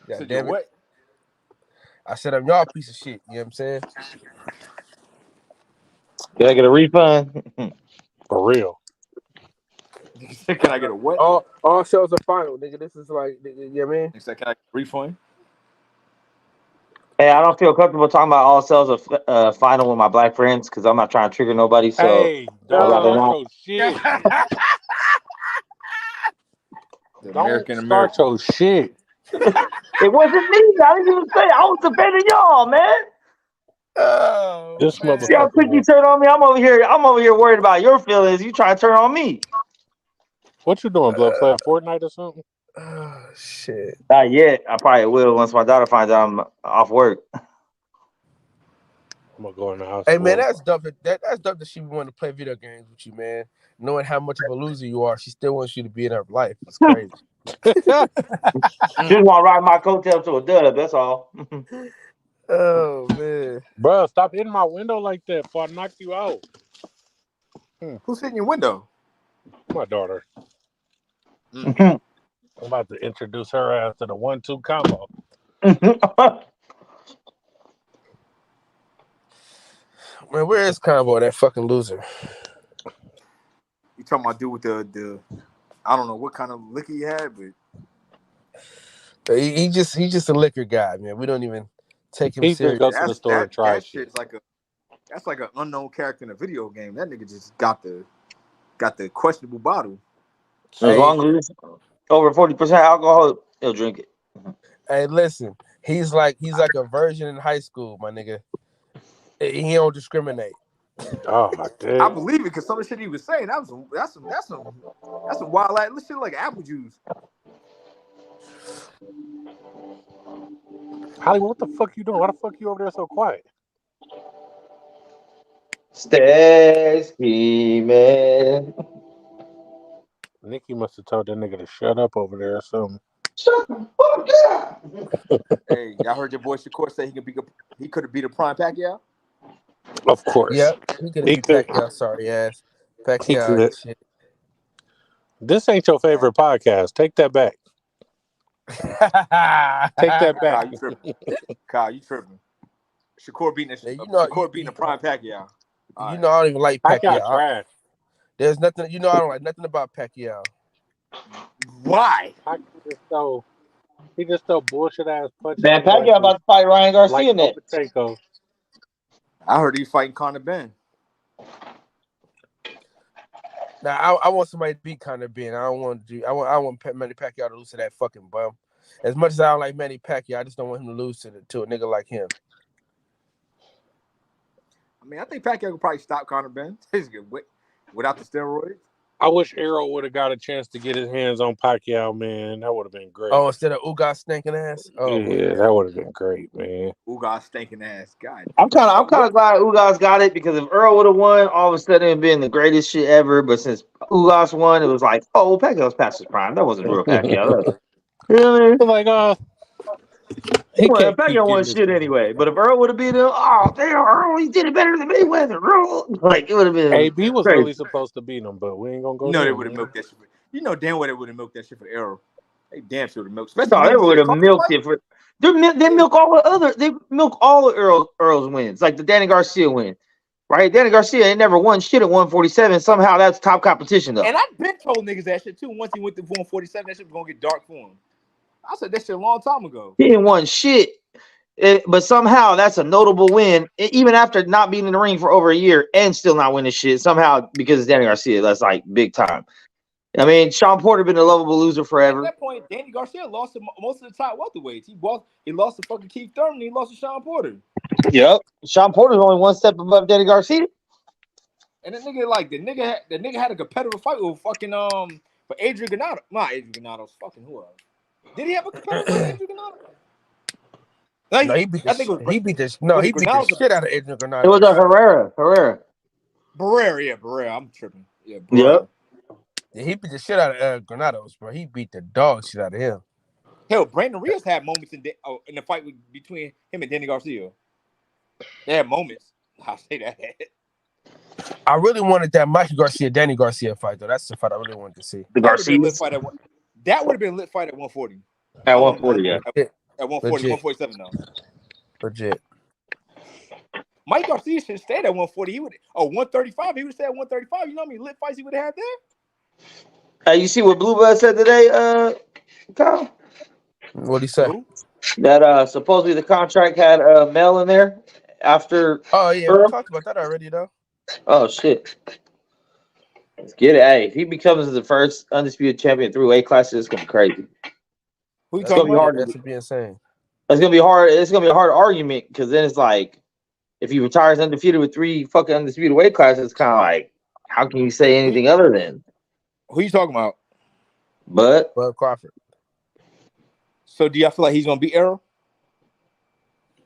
Yeah. God damn it. What? I said I'm y'all piece of shit. You know what I'm saying? Can I get a refund? For real. Can I get a what? All shows are final, nigga. This is like, you know what I mean? He said, can I get a refund? Hey, I don't feel comfortable talking about all sales of final with my black friends because I'm not trying to trigger nobody. So hey, don't shit. American. Start your shit. It wasn't me. I didn't even say I was defending y'all, man. Oh, this motherfucker. See how quick you turn on me? I'm over here worried about your feelings. You try to turn on me. What you doing, blood? Playing Fortnite or something? Oh shit. Not yet. I probably will once my daughter finds out I'm off work. I'm gonna go in the house. Hey man, that's dope. That's dope that she wanted to play video games with you, man. Knowing how much of a loser you are, she still wants you to be in her life. It's crazy. She just want to ride my coattail to a dub. That's all. Oh man, bro, stop hitting my window like that before I knock you out. Who's hitting your window? My daughter. Mhm. I'm about to introduce her ass to the 1-2 combo. Man, where is Combo, that fucking loser? You talking about dude with the I don't know what kind of liquor he had, but He's just a liquor guy, man. We don't even take him He just serious. goes to the store and try that shit's like that's like an unknown character in a video game. That nigga just got the questionable bottle. As long as it's over 40% alcohol, he'll drink it. Hey, listen, he's like a virgin in high school, my nigga. He don't discriminate. Oh, damn. I believe it because some of the shit he was saying that's some wild ass shit like apple juice. Hollywood, what the fuck you doing? Why the fuck you over there so quiet? Stay scheming. Nikki must have told that nigga to shut up over there or something. Shut the fuck up. Hey, y'all heard your boy Shakur say he could have beat a Prime Pacquiao? Of course. Yep, he could have beat Pacquiao, sorry ass. Pacquiao shit. This ain't your favorite podcast. Take that back. Take that back. Kyle, you tripping. Shakur beating a Prime Pacquiao. You know I don't even like Pacquiao. Trash. There's nothing, I don't like nothing about Pacquiao. Why? He just throw bullshit ass punches. Man, Pacquiao about to fight Ryan Garcia next. I heard he's fighting Conor Ben. Now I want somebody to beat Conor Ben. I want Manny Pacquiao to lose to that fucking bum. As much as I don't like Manny Pacquiao, I just don't want him to lose to a nigga like him. I mean, I think Pacquiao could probably stop Conor Ben without the steroids. I wish Errol would have got a chance to get his hands on Pacquiao, man. That would have been great. Oh, instead of Ugas stinking ass? Oh, yeah, that would have been great, man. Ugas stinking ass. God. I'm kind of glad Ugas got it because if Earl would have won, all of a sudden it'd been the greatest shit ever. But since Ugas won, it was like, oh, Pacquiao's past his prime. That wasn't real Pacquiao. Really? Like, Pacquiao won shit anyway. But if Earl would have beat him, oh damn, Earl, he did it better than Mayweather. Earl, like it would have been. AB was really supposed to beat him, but we ain't gonna go. No, they would have milked that shit. You know damn well they would have milked that shit for Errol. They damn sure would have milked. No, they would have milked it for. They milk all the other. They milk all of Earl's wins, like the Danny Garcia win, right? Danny Garcia ain't never won shit at 147. Somehow that's top competition though. And I've been told niggas that shit too. Once he went to 147, that shit was gonna get dark for him. I said that shit a long time ago. He didn't won shit, but somehow that's a notable win, even after not being in the ring for over a year and still not winning shit. Somehow because it's Danny Garcia, that's like big time. I mean, Sean Porter been a lovable loser forever. At that point, Danny Garcia lost to most of the top welterweights. He lost to fucking Keith Thurman. He lost to Sean Porter. Yep, Sean Porter's only one step above Danny Garcia. And the nigga had a competitive fight with fucking for Adrian Granado. Not Adrian Granado's fucking who else? Did he have a competitive fight with Adrian Granado? No, he beat the shit out of Adrian Granado. It was a Herrera. Barrera. I'm tripping. Yeah, Barrera. Yep. Yeah, he beat the shit out of Granados, bro. He beat the dog shit out of him. Hell, Brandon Rios had moments in the fight between him and Danny Garcia. They had moments. I'll say that. I really wanted that Mikey Garcia-Danny Garcia fight, though. That's the fight I really wanted to see. The Garcia fight that would have been a lit fight at 140. At 140, yeah. At 140, 147 though. Legit. Mike Garcia should have stayed at 140. He would 135. He would have stayed at 135. You know how many lit fights he would have had there? Hey, you see what Blue Bud said today, Kyle? What'd he say? That supposedly the contract had Mel in there after. Oh yeah, we talked about that already though. Oh shit. Let's get it. Hey, if he becomes the first undisputed champion through weight classes, it's gonna be crazy. Who you talking about? That should be insane. It's gonna be hard. It's gonna be a hard argument because then it's like, if he retires undefeated with 3 fucking undisputed weight classes, it's kind of like, how can you say anything other than? Who you talking about? Bud Crawford. So do y'all feel like he's gonna beat Errol?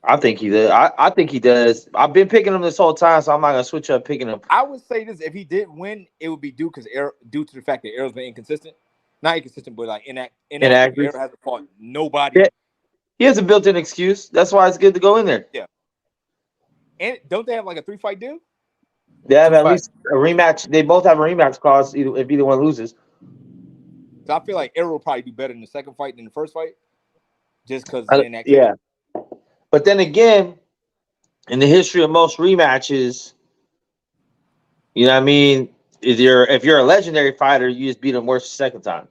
I think he does. I think he does. I've been picking him this whole time, so I'm not gonna switch up picking him. I would say this: if he did win, it would be due to the fact that Errol's been inconsistent. Not inconsistent, but like inactive. Errol hasn't fought nobody. Yeah. He has a built-in excuse. That's why it's good to go in there. Yeah. And don't they have like a 3-fight deal? They have at least a rematch. They both have a rematch clause if either one loses. So I feel like Errol will probably do better in the second fight than the first fight, just because yeah. But then again, in the history of most rematches, you know what I mean? If you're a legendary fighter, you just beat them worse the second time.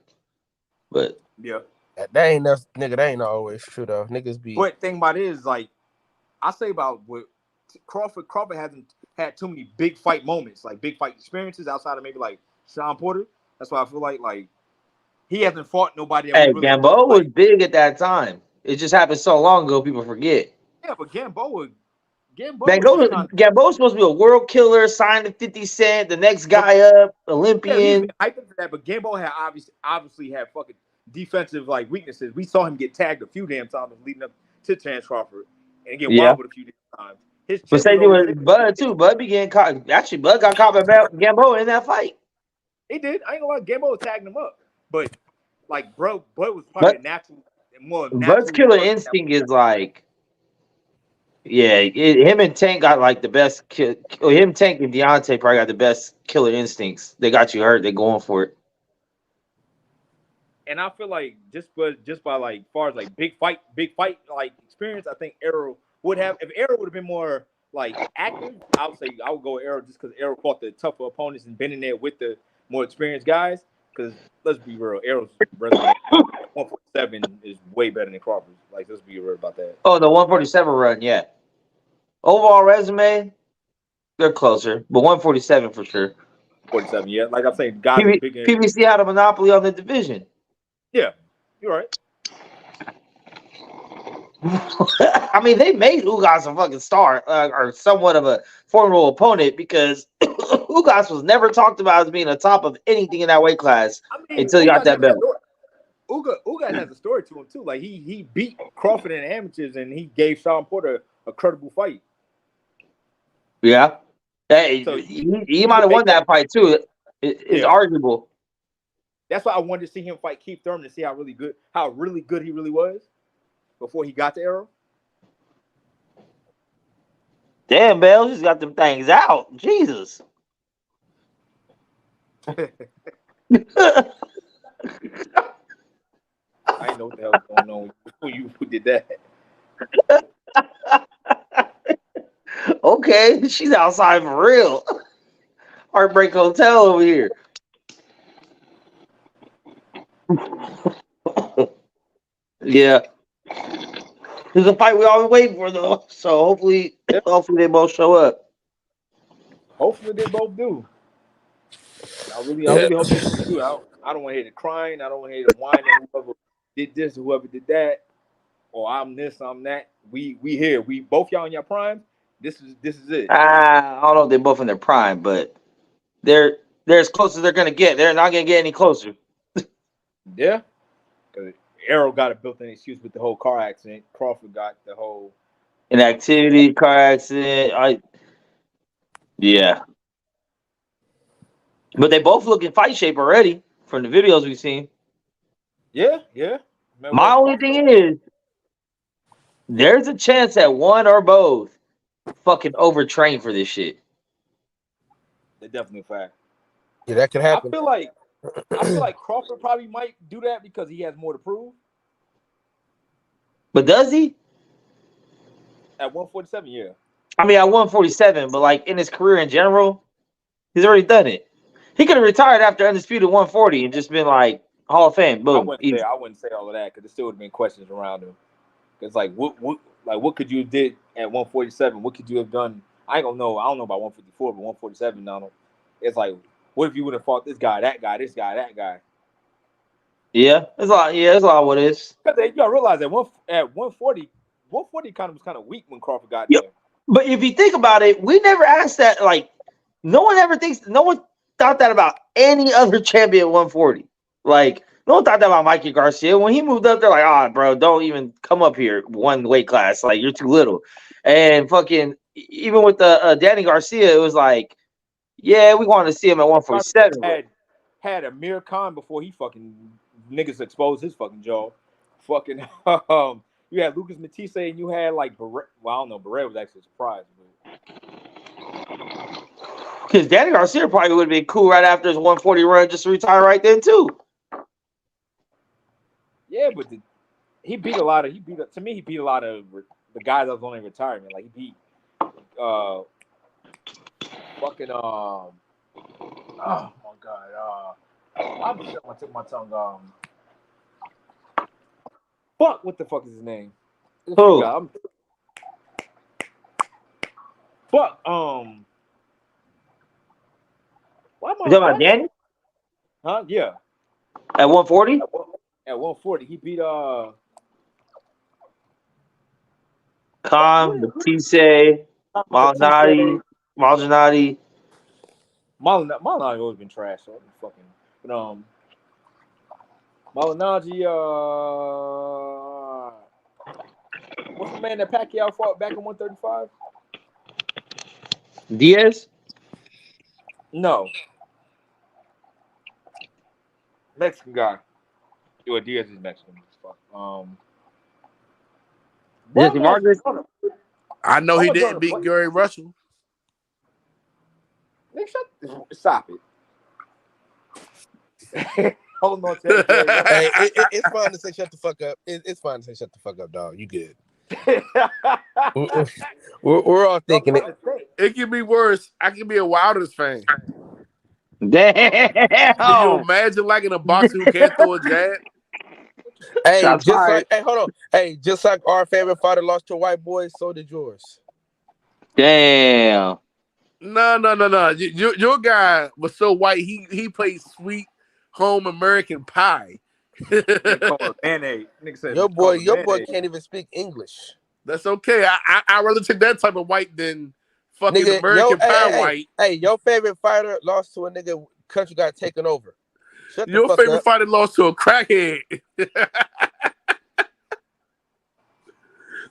But yeah, that ain't always true though. Niggas be. But thing about it is, like I say about what Crawford hasn't had too many big fight moments, like big fight experiences outside of maybe like Sean Porter. That's why I feel like he hasn't fought nobody. Hey, really Gamboa was big at that time. It just happened so long ago, people forget. Yeah, but Gamboa was supposed to be a world killer, signed to 50 Cent, the next guy up, Olympian. Yeah, hyped for that, but Gamboa had obviously had fucking defensive like weaknesses. We saw him get tagged a few damn times leading up to Terence Crawford and get wobbled a few times. But same thing with Bud too. Bud began caught. Actually, Bud got caught by Gamboa in that fight. He did. I ain't gonna lie. Gamboa tagged him up, but like, bro, Bud was probably a natural. Bud's killer instinct is like, yeah, him and Tank got like the best. Him, Tank, and Deontay probably got the best killer instincts. They got you hurt. They're going for it. And I feel like just by like far as like big fight like experience, I think Errol would have. If Errol would have been more like active, I would say I would go with Errol just because Errol fought the tougher opponents and been in there with the more experienced guys. Because let's be real, Errol's resume 147 is way better than Crawford's. Like, let's be real about that. Oh, the 147 run, yeah. Overall resume, they're closer, but 147 for sure. 47, yeah. Like I'm saying, guys, PBC had a monopoly on the division. Yeah, you're right. I mean, they made Ugas a fucking star or somewhat of a formidable opponent because Ugas was never talked about as being on top of anything in that weight class until he got that belt. Ugas has a story to him too. Like he beat Crawford in amateurs and he gave Sean Porter a credible fight. Yeah, hey, so he might have won that fight too. It's arguable. That's why I wanted to see him fight Keith Thurman to see how really good he really was before he got to Errol. Damn, Bell just got them things out. Jesus. I didn't know what the hell was going on when you did that. Okay, she's outside for real. Heartbreak Hotel over here. Yeah. There's a fight we always wait for though. So hopefully they both show up. Hopefully they both do. I really hope they do. I don't want to hear the crying. I don't want to hear the whining. Whoever did this, whoever did that, or I'm this, I'm that. We here. We both y'all in your prime. This is it. I don't know if they're both in their prime, but they're as close as they're gonna get. They're not gonna get any closer. Yeah. Because Errol got a built-in excuse with the whole car accident. Crawford got the whole inactivity, car accident. Yeah. But they both look in fight shape already from the videos we've seen. Yeah. My only thing is, there's a chance that one or both fucking overtrain for this shit. They're definitely a fact. Yeah, that could happen. I feel like Crawford probably might do that because he has more to prove. But does he? At 147, yeah. I mean, at 147, but like in his career in general, he's already done it. He could have retired after Undisputed 140 and just been like Hall of Fame. Boom. I wouldn't say all of that because there still would have been questions around him. Because like what could you have did at 147? What could you have done? I don't know about 154, but 147, Donald. It's like, what if you would have fought this guy, that guy, this guy, that guy? Yeah, it's a lot. Yeah, it's a lot. What is? Because you gotta realize that at 140 was kind of weak when Crawford got there. But if you think about it, we never asked that. Like, no one thought that about any other champion at 140. Like, no one thought that about Mikey Garcia. When he moved up, they're like, bro, don't even come up here one weight class. Like, you're too little. And fucking, even with the Danny Garcia, it was like, yeah, we wanted to see him at 147. Had Amir Khan before he fucking niggas exposed his fucking jaw. Fucking, you had Lucas Matisse and you had like, Barrett. Well, I don't know. Barrett was actually a surprise. Because Danny Garcia probably would have been cool right after his 140 run, just to retire right then too. Yeah, but he beat a lot of the guys that was on in retirement. Like he beat fucking oh my god, I'm just gonna take my tongue. Fuck, what the fuck is his name? Who? Fuck. Why am I You talking about Danny? Huh? Yeah. At 140? At 140, he beat Khan, Batiste, Maldonado. Maldonado always been trash, so fucking. But Maldonado. What's the man that Pacquiao fought back in 135? Diaz? No. Mexican guy. Yeah, Diaz is Mexican. Fuck. Jesse Vargas? I know he didn't beat Gary Russell. Nick, stop it. Hold on to it. Hey, it's fine to say shut the fuck up. It's fine to say shut the fuck up, dog. You good. we're all thinking it. It can be worse. I can be a Wilders fan. Damn. Can you imagine like in a boxer who can't throw a jab? Hey, hold on. Hey, just like our favorite fighter lost to a white boy, so did yours. Damn. No. Your guy was so white. He played sweet home American pie. Your boy can't even speak English. That's okay. I rather take that type of white than fucking Nigga, American pie white. Hey, your favorite fighter lost to a nigga country got taken over. Your favorite fighter lost to a crackhead. The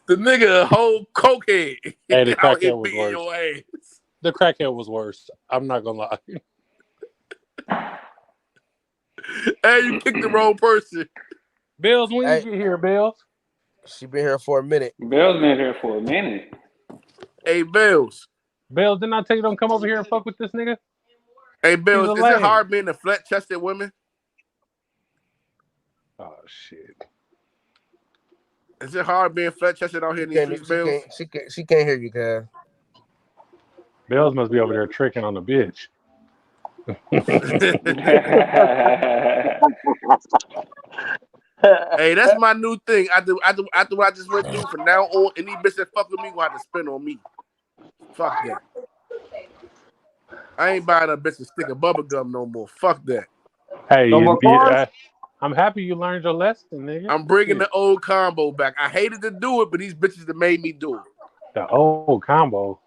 nigga a whole cokehead. Hey, the out here crackhead was beating your worse. ass. The crackhead was worse. I'm not gonna lie. Hey, you picked the wrong person. Bills, when you get here, Bills? She been here for a minute. Bill's been here for a minute. Hey, Bills. Bills, didn't I tell you don't come over here and fuck with this nigga? Hey, Bills, is it hard being a flat-chested woman? Oh, shit. Is it hard being flat-chested out here in these streets, Bills? She can't hear you, guys. Bills must be over there tricking on the bitch. Hey, that's my new thing. After what I just went through, from now on, any bitch that fuck with me gonna have to spin on me. Fuck that. I ain't buying a bitch a stick of bubble gum no more. Fuck that. Hey, I'm happy you learned your lesson, nigga. I'm bringing the old combo back. I hated to do it, but these bitches that made me do it. The old combo.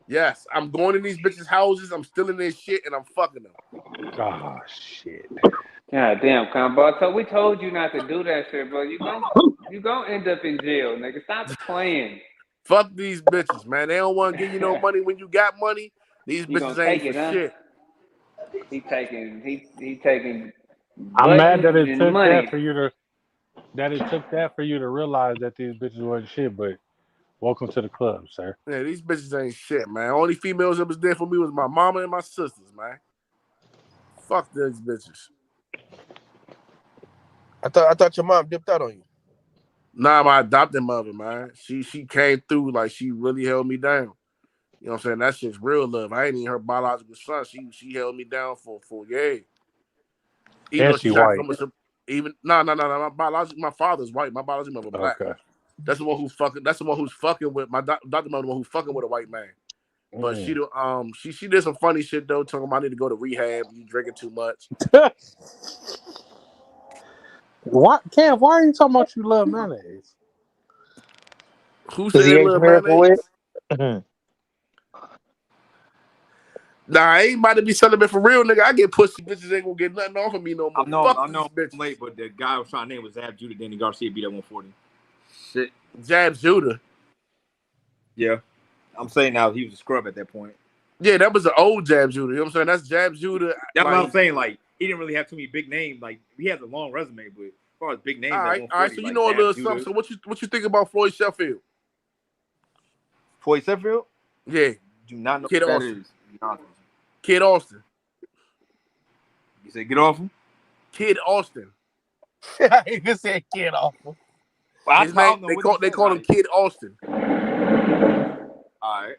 Yes, I'm going in these bitches' houses. I'm stealing their shit and I'm fucking them. Oh shit. God damn, combo. So we told you not to do that shit, bro. You gonna end up in jail, nigga. Stop playing. Fuck these bitches, man. They don't want to give you no money when you got money. These bitches ain't for shit. He taking. I'm mad that it took that for you to realize that these bitches wasn't shit, but welcome to the club, sir. Yeah, these bitches ain't shit, man. Only females that was there for me was my mama and my sisters, man. Fuck these bitches. I thought your mom dipped out on you. Nah, my adopted mother, man. She came through like she really held me down. You know what I'm saying? That shit's real love. I ain't even her biological son. She held me down for yeah. And she white. My father's white. My biological mother black. Okay. That's the one who's fucking with my adopted mother, the one who's fucking with a white man. But she did some funny shit though, talking about I need to go to rehab. You drinking too much. Cam, why are you talking about you love mayonnaise? Who said they love mayonnaise? Nah, I ain't about to be celibate for real, nigga. I get pussy, bitches ain't gonna get nothing off of me no more. I know I'm late, but the guy I was trying to name was Zab Judah. Danny Garcia beat at 140. Shit. Zab Judah? Yeah. I'm saying now he was a scrub at that point. Yeah, that was the old Zab Judah. You know what I'm saying? That's Zab Judah. That's what I'm saying. Like, he didn't really have too many big names. Like, he has a long resume, but as far as big names, all right. So you know a little something. So what you think about Floyd Sheffield? Floyd Sheffield? Yeah. Do not know who that is. Kid Austin. You said get off him? Kid Austin. He just said Kid Austin. Well, His name, they call him Kid Austin. All right.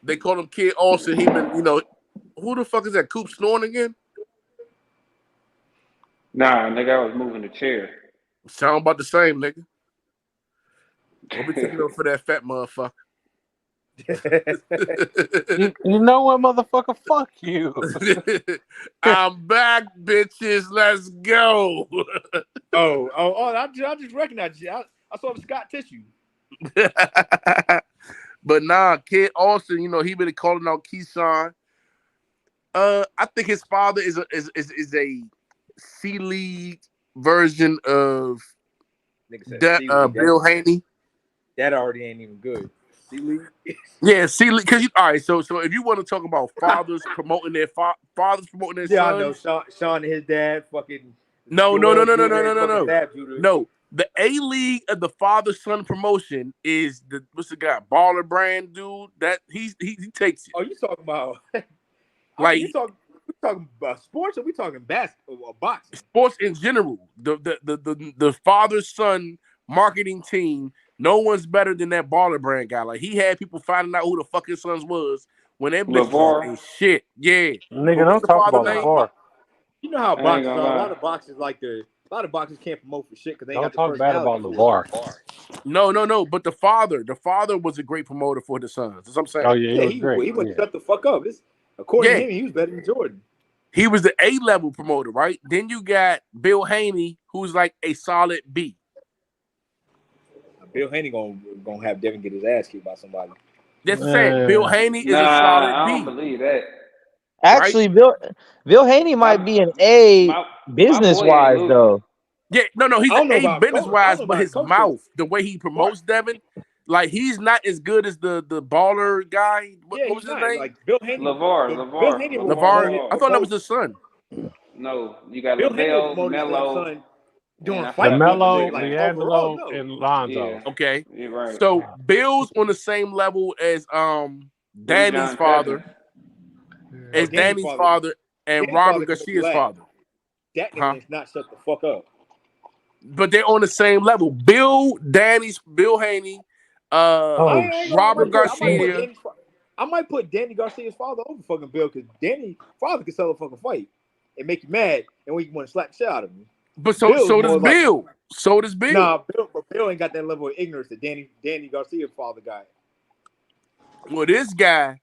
They call him Kid Austin. He been, who the fuck is that? Coop snoring again? Nah, nigga, I was moving the chair. Sound about the same, nigga. Don't be taking up for that fat motherfucker. You know what, motherfucker? Fuck you. I'm back, bitches. Let's go. I just recognized you. I saw the Scott tissue. But nah, Kid Austin, he been calling out Keyshawn. I think his father is a C League version of Bill Haney. That already ain't even good. C League. Yeah, C League. All right, so if you want to talk about fathers promoting their sons, I know Sean and his dad fucking. No. The A League of the father-son promotion is what's the guy? Baller Brand dude. That he takes it. Oh, you talking about like we talking about sports, or we talking basketball or boxing? Sports in general. The father-son marketing team. No one's better than that Baller Brand guy. Like, he had people finding out who the fuck his sons was when they ain't shit. Yeah, nigga, don't talk about LeVar. You know how boxers are. A lot of boxers can't promote for shit because they ain't got the talk bad about LeVar. No. But the father was a great promoter for the sons. That's what I'm saying. Oh yeah, he was great. He went shut the fuck up. According to him, he was better than Jordan. He was the A level promoter, right? Then you got Bill Haney, who's like a solid B. Bill Haney gonna have Devin get his ass kicked by somebody. That's the same. Bill Haney is a solid B. I don't believe that. Actually, right? Bill Haney might be an A business wise though. Yeah, no, he's an A business wise, but his mouth, the way he promotes Devin, like he's not as good as the baller guy. What was his name? Like Bill Haney. LeVar. I thought that was his son. No, you got LaVelle, Melo. LaMelo, Leandro, and Lonzo. Yeah. Okay. You're right. So Bill's on the same level as Danny's father. As Danny's father and Robert Garcia's father. That nigga is not shut the fuck up. But they're on the same level. Bill Haney, Robert Garcia. I might put Danny Garcia's father over fucking Bill, because Danny's father can sell a fucking fight and make you mad, and we want to slap the shit out of him. But so does Bill. So does Bill. Nah, Bill ain't got that level of ignorance that Danny Garcia's father got. Well, this guy,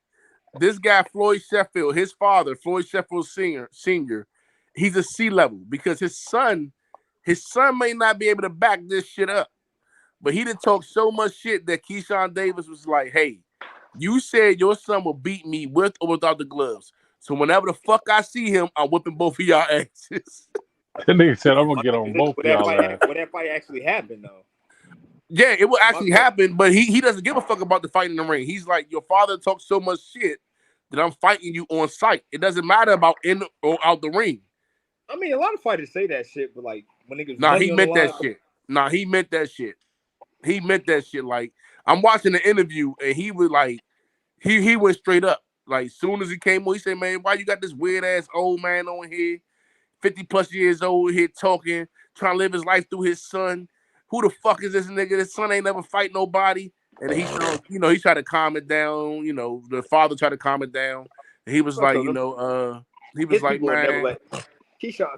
Floyd Sheffield, his father, Floyd Sheffield Senior, he's a C level because his son may not be able to back this shit up. But he done talked so much shit that Keyshawn Davis was like, hey, you said your son will beat me with or without the gloves. So whenever the fuck I see him, I'm whipping both of y'all asses. That nigga said, I'm going to get on both of y'all ass. But that fight actually happened, though. Yeah, it will actually happen, but he doesn't give a fuck about the fight in the ring. He's like, your father talks so much shit that I'm fighting you on sight. It doesn't matter about in or out the ring. I mean, a lot of fighters say that shit, but like when niggas he meant that shit. He meant that shit. He meant that shit. Like, I'm watching the interview and he was like, he went straight up. Like, soon as he came on, he said, man, why you got this weird ass old man on here, 50 plus years old here talking, trying to live his life through his son? Who the fuck is this nigga? His son ain't never fight nobody. And he tried to calm it down. The father tried to calm it down. And he was like, he was like, man. Keyshawn,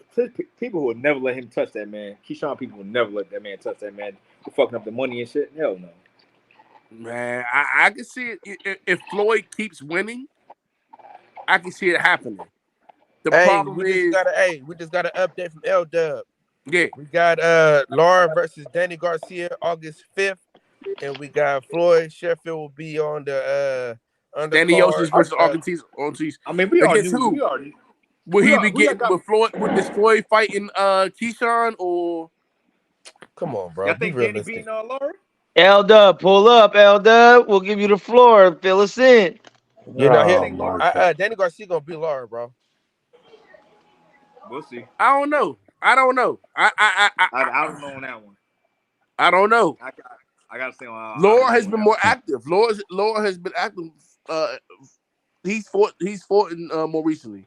people would never let him touch that man. Keyshawn people would never let that man touch that man. They're fucking up the money and shit. Hell no. Man, I can see it. If Floyd keeps winning, I can see it happening. The problem is, we just got an update from L-Dub. Yeah. We got Laura versus Danny Garcia August 5th. And we got Floyd Sheffield will be on the Danny Yoshis versus Ortiz. I mean, we already. Will he be getting with Floyd? With this Floyd fighting Keyshawn or? Come on, bro. I think Danny beating Laura. L-Dub, pull up. L-Dub, we'll give you the floor. Fill us in. Danny Garcia gonna beat Laura, bro. We'll see. I don't know. I don't know on that one. I don't know. I gotta say, Laura has been more active. Laura has been active fought in, more recently.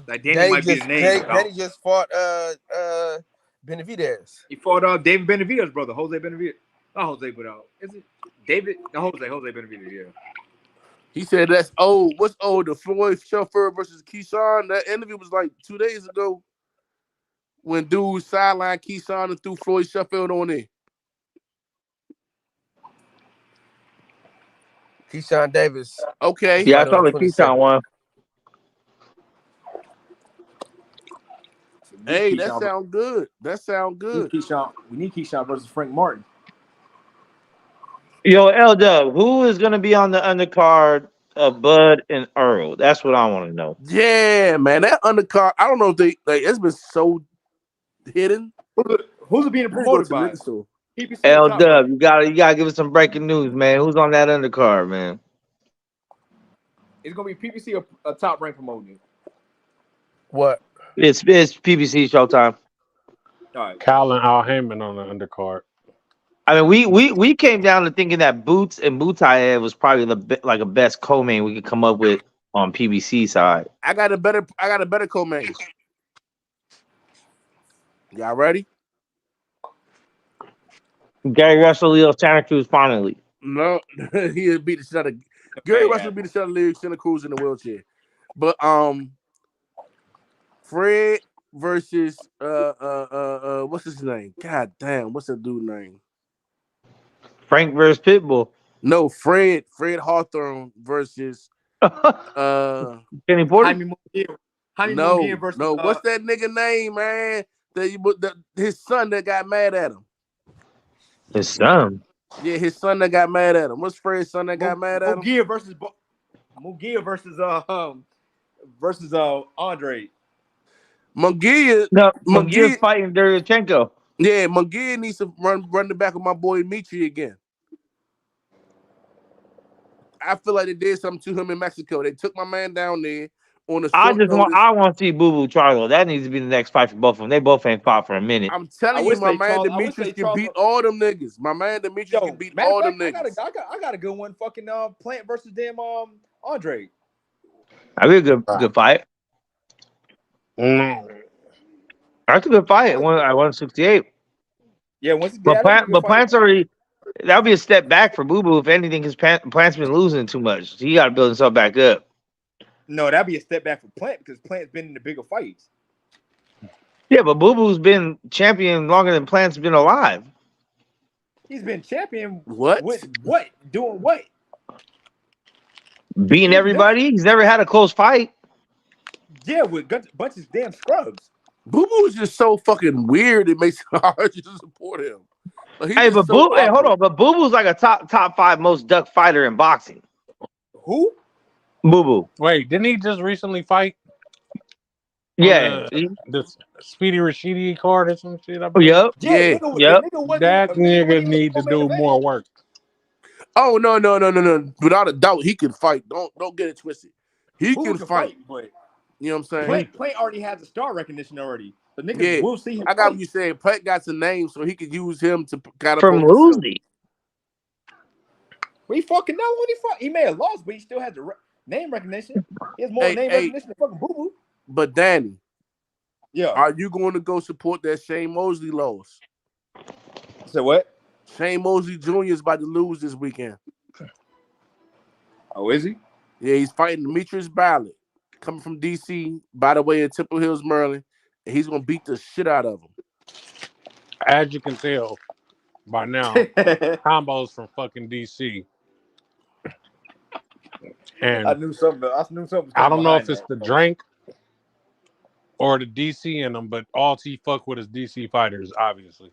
Like Danny might be the name. Danny just fought Benavidez. He fought David Benavidez' brother, Jose Benavidez. Not Jose, but is it David? No, Jose Benavidez. Yeah. He said that's old. What's old? The Floyd Sheffield versus Keyshawn. That interview was like 2 days ago. When dude sidelined Keyshawn and threw Floyd Sheffield on there. Keyshawn Davis. Okay. Yeah, I saw the Keyshawn one. Hey, that sound good. We need Keyshawn versus Frank Martin. Yo, L-Dub, who is going to be on the undercard of Bud and Earl? That's what I want to know. Yeah, man, that undercard. I don't know if they it's been so hidden. Who's it being promoted by? L-Dub, you gotta give us some breaking news, man. Who's on that undercard, man? It's gonna be PBC a Top Rank promoting. What? It's PBC Showtime. All right. Kyle and Al Heyman on the undercard. I mean, we came down to thinking that Boots and Butayev was probably a best co-main we could come up with on PBC side. I got a better co-main. Y'all ready? Gary Russell, Leo Santa Cruz finally. No, he beat the shit out of Gary Russell beat the shit out of Leo Santa Cruz in the wheelchair. But Fred versus what's his name? God damn, what's that dude's name? Frank versus Pitbull. No, Fred Hawthorne versus Kenny Porter. No, what's that nigga name, man? His son that got mad at him. His son. Yeah, his son that got mad at him. What's Fred's son that got mad at him? Mugia versus Andre. Mugia's fighting Derevchenko. Yeah, Mugia needs to run the back of my boy Mitri again. I feel like they did something to him in Mexico. They took my man down there on a I want to see Boo Boo Charlo. That needs to be the next fight for both of them. They both ain't fought for a minute. I'm telling you, my man Demetrius can beat all them niggas. My man Demetrius can beat all them niggas. I got a good one. Fucking Plant versus damn Andre. That'd be a good fight. That's a good fight at 168. Yeah, but Plant's already. That would be a step back for Boo Boo. If anything, his Plant's been losing too much. So he got to build himself back up. No, that'd be a step back for Plant because Plant's been in the bigger fights. Yeah, but Boo Boo's been champion longer than Plant's been alive. He's been champion. What? With what? Doing what? Beating everybody. He's never had a close fight. Yeah, with bunch of damn scrubs. Boo Boo is just so fucking weird. It makes it hard to support him. Hey, but hold on. But Boo Boo's like a top 5 most duck fighter in boxing. Who? Boo Boo. Wait, didn't he just recently fight? Yeah. The Speedy Rashidi card or some shit. Yep. That nigga need to do more work. Oh no. Without a doubt, he can fight. Don't get it twisted. He can fight. But you know what I'm saying? Plant already has the star recognition already. The niggas will see him. I got what you saying. Plant got some names, so he could use him to kind of from Lucy. We fucking know when he fought. He may have lost, but he still has the name recognition. He has more name recognition than fucking Boo Boo. But Danny, yeah, are you going to go support that Shane Mosley loss? So what? Shane Mosley Jr. is about to lose this weekend. Oh, is he? Yeah, he's fighting Demetrius Ballard, coming from DC, by the way, in Temple Hills, Maryland, and he's going to beat the shit out of him. As you can tell by now, combos from fucking DC. And I knew something. I don't know if it's the drink or the DC in them, but all he fuck with is DC fighters, obviously.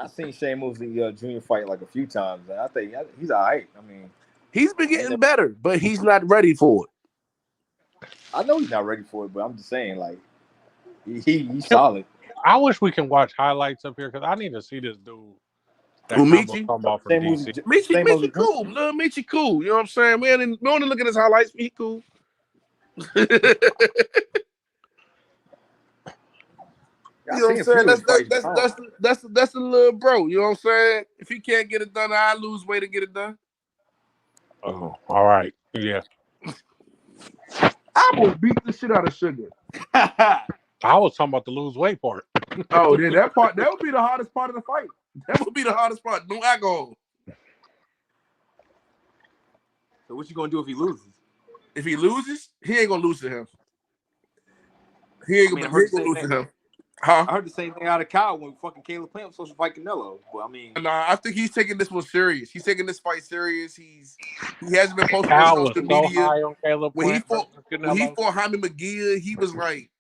I've seen Shane Mosley Jr. fight like a few times, and I think he's all right. I mean, he's been getting better, but he's not ready for it. I know he's not ready for it, but I'm just saying, like, he's solid. I wish we can watch highlights up here because I need to see this dude. Michi? Michi cool. Little Michi cool. You know what I'm saying? We only look at his highlights. He cool. You know what I'm saying? That's the little bro. You know what I'm saying? If he can't get it done, I lose weight to get it done. Oh, all right. Yeah. I will beat the shit out of Sugar. I was talking about the lose weight part. Oh, then that would be the hardest part of the fight. That would be the hardest part. No alcohol. So what you gonna do if he loses? If he loses, he ain't gonna lose to him. He ain't gonna lose to him. Huh? I heard the same thing out of Kyle when fucking Caleb Plant was supposed to fight Canelo. But I mean, nah, I think he's taking this one serious. He's taking this fight serious. He hasn't been posting Kyle on was social so media. high on Caleb When he fought Canelo. Jaime McGee, he was like,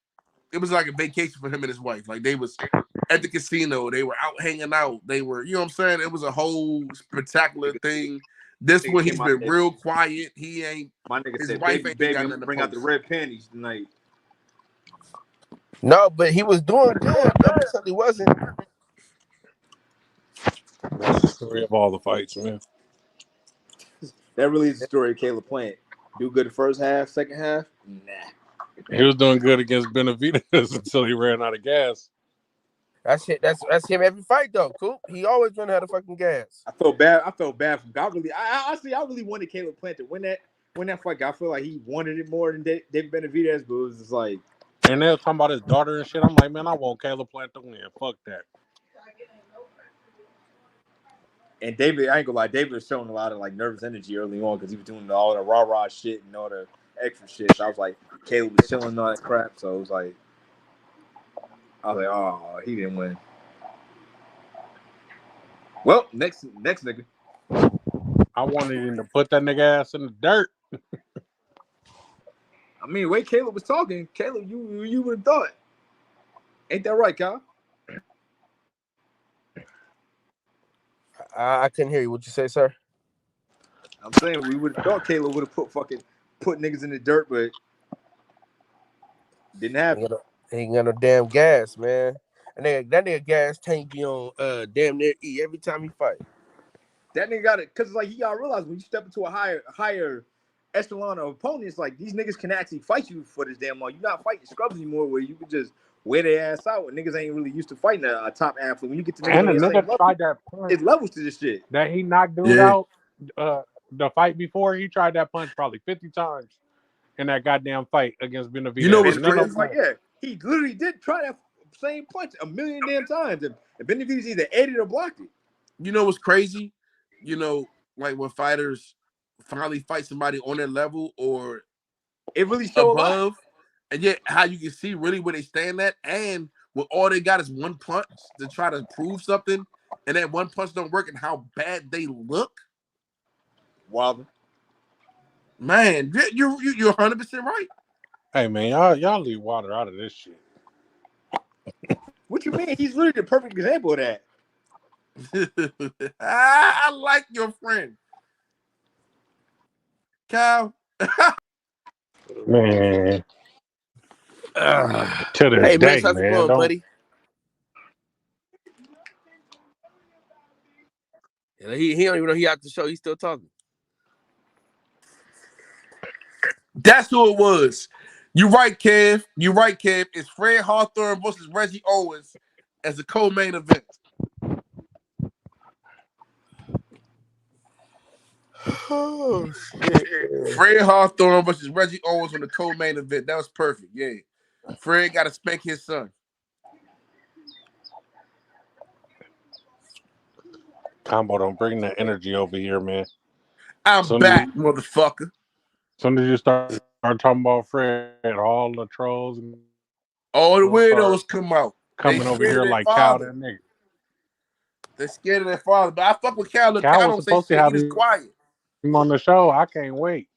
it was like a vacation for him and his wife. Like they was at the casino, they were out hanging out. They were, you know what I'm saying? It was a whole spectacular thing. This one, he's been real quiet. He ain't. My nigga his said, wife baby, ain't got nothing to bring out the post. red panties tonight. No, but he was doing good. Never said he wasn't. That's the story of all the fights, man. That really is the story of Caleb Plant. Do good the first half, second half, nah. He was doing good against Benavidez until he ran out of gas. That's it. That's him every fight though. Cool. He always been out of fucking gas. I felt bad for God. I really wanted Caleb Plant to win that fight. I feel like he wanted it more than David Benavidez, but it was just like. And they were talking about his daughter and shit. I'm like, man, I want Caleb Plant to win. Fuck that. And David, I ain't gonna lie, David was showing a lot of like nervous energy early on because he was doing all the rah-rah shit and all the extra shit. So I was like, Caleb was chilling and all that crap. So it was like, oh, he didn't win. Well, next nigga. I wanted him to put that nigga ass in the dirt. I mean, the way Caleb was talking, Caleb, you would have thought. Ain't that right, Kyle? I couldn't hear you. What'd you say, sir? I'm saying we would have thought Caleb would have put niggas in the dirt, but didn't happen. He ain't got no damn gas, man. And that nigga gas tank be on damn near E every time he fight. That nigga got it because like he gotta realize when you step into a higher echelon of opponents, like these niggas can actually fight you for this damn long. You're not fighting scrubs anymore where you can just wear their ass out. And niggas ain't really used to fighting a top athlete. When you get to and the nigga tried that punch. It levels to this shit. That he knocked dude out the fight before. He tried that punch probably 50 times in that goddamn fight against Benavidez. You know what's crazy? Like, yeah, he literally did try that same punch a million damn times. And Benavidez either ate it or blocked it. You know what's crazy? You know, like when fighters finally fight somebody on their level or it really shows above, and yet how you can see really where they stand at, and when all they got is one punch to try to prove something, and that one punch don't work, and how bad they look. Wilder, man, you're 100% right. Hey man, y'all leave Wilder out of this shit. What you mean? He's literally the perfect example of that. I like your friend, Kyle. Man, to this hey, day, how's it going, buddy? He don't even know he out the show. He's still talking. That's who it was. You're right, Kev. You're right, Kev. It's Fred Hawthorne versus Reggie Owens as a co-main event. Oh shit! Fred Hawthorne versus Reggie Owens on the co-main event. That was perfect. Yeah, Fred got to spank his son. Combo, don't bring that energy over here, man. I'm back, motherfucker. As soon as you start talking about Fred, all the trolls and all the weirdos come out. Coming over here like Cal, that nigga. They're scared of their father. But I fuck with Cal. Cal was supposed to have him quiet. Him on the show. I can't wait.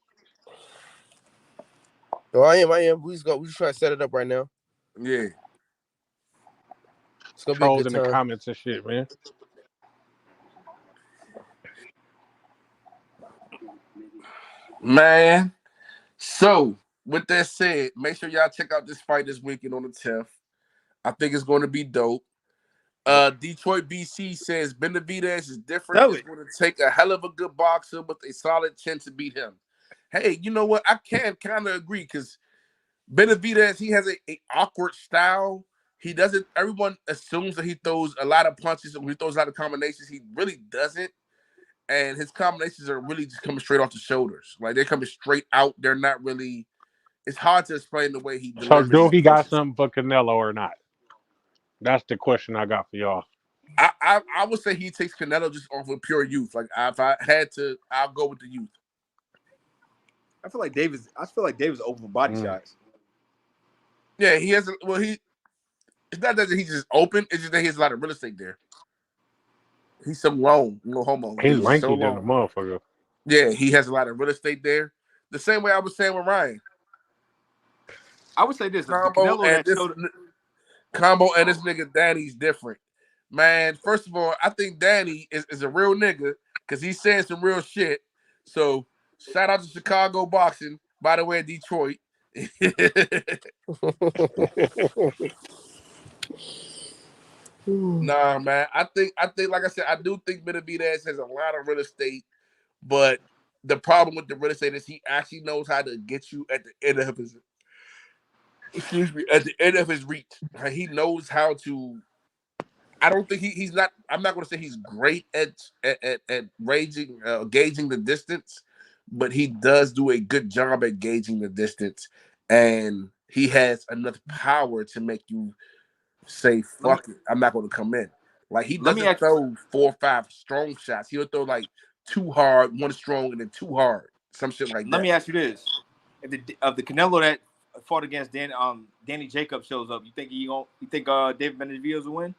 Oh, I am. We just trying to set it up right now. Yeah. It's gonna Trolls be a good in time. the comments and shit, man. Man. So, with that said, make sure y'all check out this fight this weekend on the 10th. I think it's going to be dope. Detroit BC says Benavidez is different. It's going to take a hell of a good boxer with a solid chance to beat him. Hey, you know what? I can kind of agree because Benavidez, he has a awkward style, he doesn't. Everyone assumes that he throws a lot of punches and he throws a lot of combinations. He really doesn't. And his combinations are really just coming straight off the shoulders. Like they're coming straight out. They're not really. It's hard to explain the way he delivers. So, do he got punches. something for Canelo or not? That's the question I got for y'all. I would say he takes Canelo just off of pure youth. Like if I had to, I'll go with the youth. I feel like Davis open for body shots. Yeah, he has. Well, it's not that he's just open. It's just that he has a lot of real estate there. He's so long, no homo. He's lanky so than a motherfucker. Yeah, he has a lot of real estate there. The same way I was saying with Ryan. I would say this: Combo and this nigga Danny's different. Man, first of all, I think Danny is a real nigga because he's saying some real shit. So shout out to Chicago boxing. By the way, Detroit. Nah, man. I think, like I said, I do think Benavidez has a lot of real estate, but the problem with the real estate is he actually knows how to get you at the end of his. Excuse me, at the end of his reach. He knows how to. I don't think he's not. I'm not going to say he's great at gauging the distance, but he does do a good job at gauging the distance, and he has enough power to make you say, "Fuck it, I'm not going to come in." Like he doesn't throw 4 or 5 strong shots. He'll throw like 2 hard, 1 strong, and then 2 hard, some shit like that. Let me ask you this: if the Canelo that fought against Danny Jacobs shows up, you think David Benavidez will win?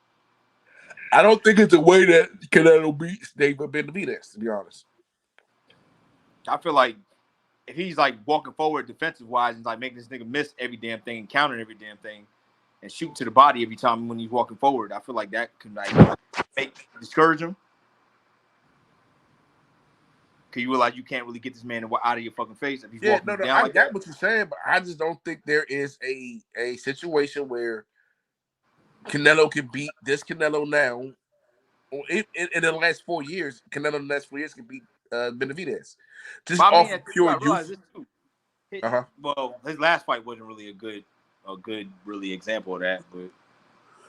I don't think it's the way that Canelo beats David Benavidez, to be honest. I feel like if he's like walking forward defensive wise and like making this nigga miss every damn thing and countering every damn thing and shoot to the body every time when he's walking forward, I feel like that can like discourage him. Cause you realize you can't really get this man out of your fucking face if he's walking down I like get that. what you're saying, but I just don't think there is a situation where Canelo can beat this Canelo now. In the last 4 years, Canelo in the last 4 years can beat Benavidez. Just off pure youth. Well, his last fight wasn't really a good really example of that. But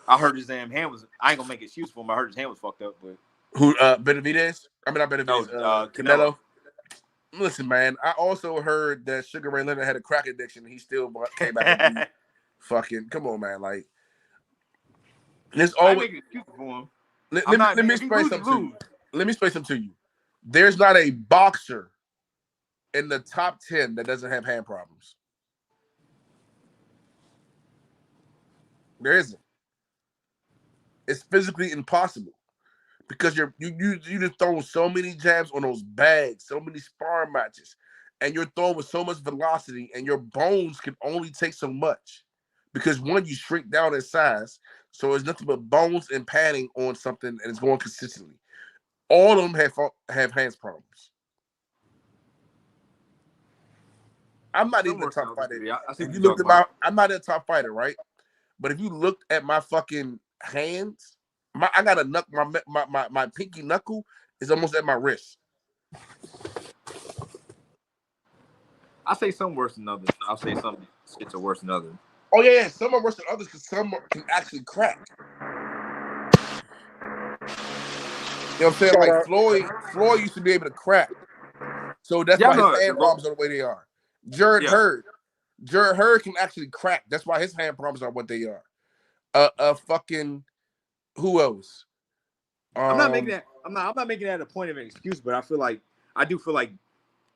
I heard his damn hand was. I ain't gonna make excuse for him. I heard his hand was fucked up. But who? Benavidez? I mean, not Benavidez. No, Canelo. Listen, man. I also heard that Sugar Ray Leonard had a crack addiction. And he still came back and beat. Fucking come on, man. Like. There's always. Let me explain something to you. Let me explain something to you. There's not a boxer in the top 10 that doesn't have hand problems. There isn't. It's physically impossible because you just throwing so many jabs on those bags, so many sparring matches, and you're throwing with so much velocity, and your bones can only take so much because one, you shrink down in size. So it's nothing but bones and padding on something, and it's going consistently. All of them have hands problems. I'm not even a top fighter. If you looked at I'm not a top fighter, right? But if you looked at my fucking hands, I got a knuckle. My pinky knuckle is almost at my wrist. I say some worse than others. I'll say some shits are worse than others. Oh yeah, some are worse than others because some can actually crack. You know what I'm saying? Like Floyd used to be able to crack, so that's why his hand problems are the way they are. Jared Hurd can actually crack. That's why his hand problems are what they are. Fucking who else? I'm not making that a point of an excuse, but I do feel like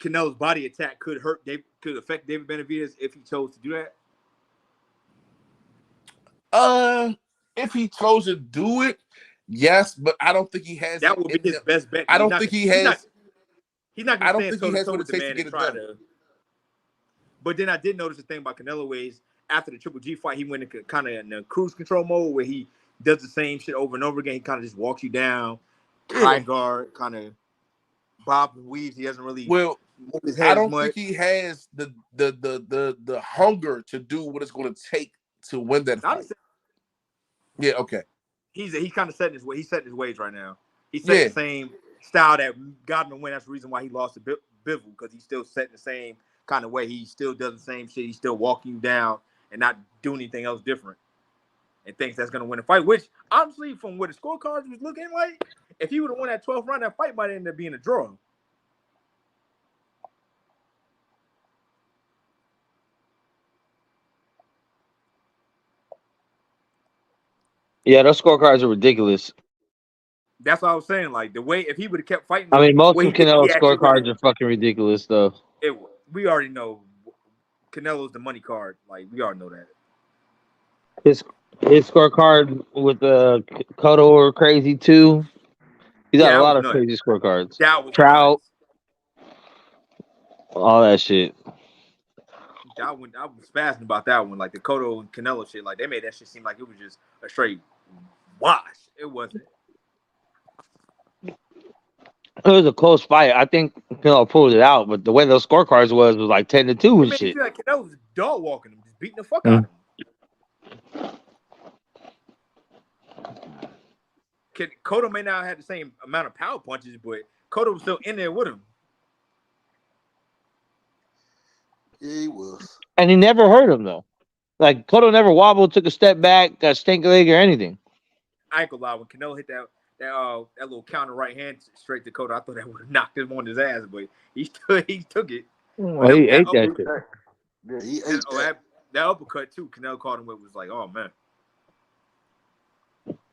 Canelo's body attack could affect David Benavidez if he chose to do that. If he chose to do it, yes, but I don't think he has. That would be his best bet. I don't think he has. He's not going to stand toe to toe with the to man get and it try done. to. But then I did notice the thing about Canelo ways after the Triple G fight, he went into kind of in the cruise control mode where he does the same shit over and over again. He kind of just walks you down, high guard, kind of bob and weaves. He doesn't really move his head. I don't think he has the hunger to do what it's going to take to win that fight. Yeah, okay. He's kind of setting his way. He's setting his ways right now. He's setting the same style that got him to win. That's the reason why he lost to Bivol, because he's still setting the same kind of way. He still does the same shit. He's still walking you down and not doing anything else different. and thinks that's gonna win the fight. Which honestly, from what the scorecards was looking like, if he would have won that 12th round, that fight might end up being a draw. Yeah, those scorecards are ridiculous. That's what I was saying. Like the way if he would have kept fighting, I mean, most of he Canelo's actually scorecards are fucking ridiculous, though. we already know Canelo's the money card. Like we already know that. His scorecard with the Cotto or crazy too. He's got a lot of crazy scorecards. Trout, all that shit. I was spazzing about that one, like the Cotto and Canelo shit. Like they made that shit seem like it was just a straight wash. It wasn't. It was a close fight. I think Canelo pulled it out, but the way those scorecards was like 10-2 and shit. Feel like Canelo was dog walking him, just beating the fuck out of him. Cotto may not have the same amount of power punches, but Cotto was still in there with him. Yeah, he was. And he never hurt him though. Like Cotto never wobbled, took a step back, got stink leg or anything. I ain't gonna lie, when Canelo hit that little counter right hand straight to Cotto, I thought that would have knocked him on his ass, but he took it. Well, he ate that shit. Yeah, he ate that. That uppercut too, Canelo caught him with was like, oh man.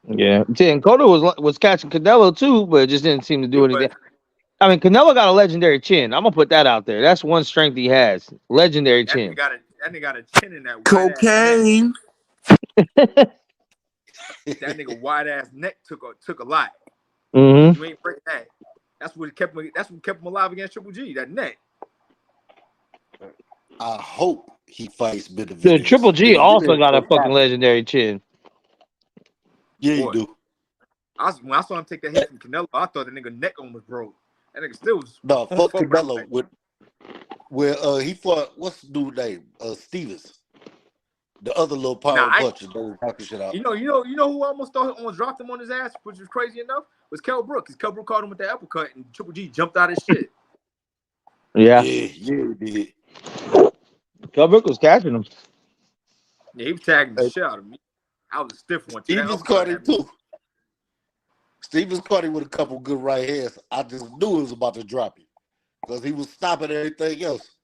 Yeah, and Cotto was catching Canelo too, but it just didn't seem to do anything. I mean, Canelo got a legendary chin. I'm gonna put that out there. That's one strength he has: legendary chin. That nigga got a chin in that cocaine. That nigga wide ass neck took a lot. Mm-hmm. You ain't break that. That's what kept him alive against Triple G. That neck. I hope he fights Benavidez. Dude, Triple G also got a fucking legendary chin. Yeah, he do. When I saw him take that hit from Canelo, I thought the nigga neck almost broke. That nigga still was. No, fuck Canelo where he fought, what's the dude's name? Stevens. The other little power puncher knocking shit out. You know who almost dropped him on his ass, which was crazy enough, was Kell Brook. Because Kell Brook caught him with that uppercut and Triple G jumped out his shit. Yeah. Yeah, he did. Kell Brook was catching him. Yeah, he was tagging the shit out of me. I was a stiff one. Stevens caught him too. Stevens caught him with a couple good right hands. I just knew he was about to drop him because he was stopping everything else.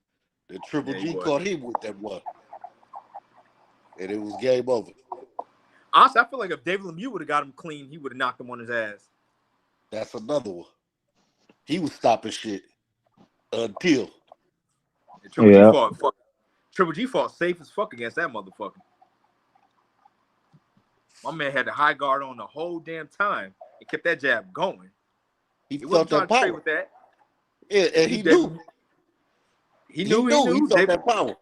The Triple G caught him with that one. And it was game over. Honestly, I feel like if David Lemieux would have got him clean, he would have knocked him on his ass. That's another one. He was stopping shit until. Triple G fought safe as fuck against that motherfucker. My man had the high guard on the whole damn time and kept that jab going. He felt that power. With that. Yeah, and he knew. He knew. He felt that power.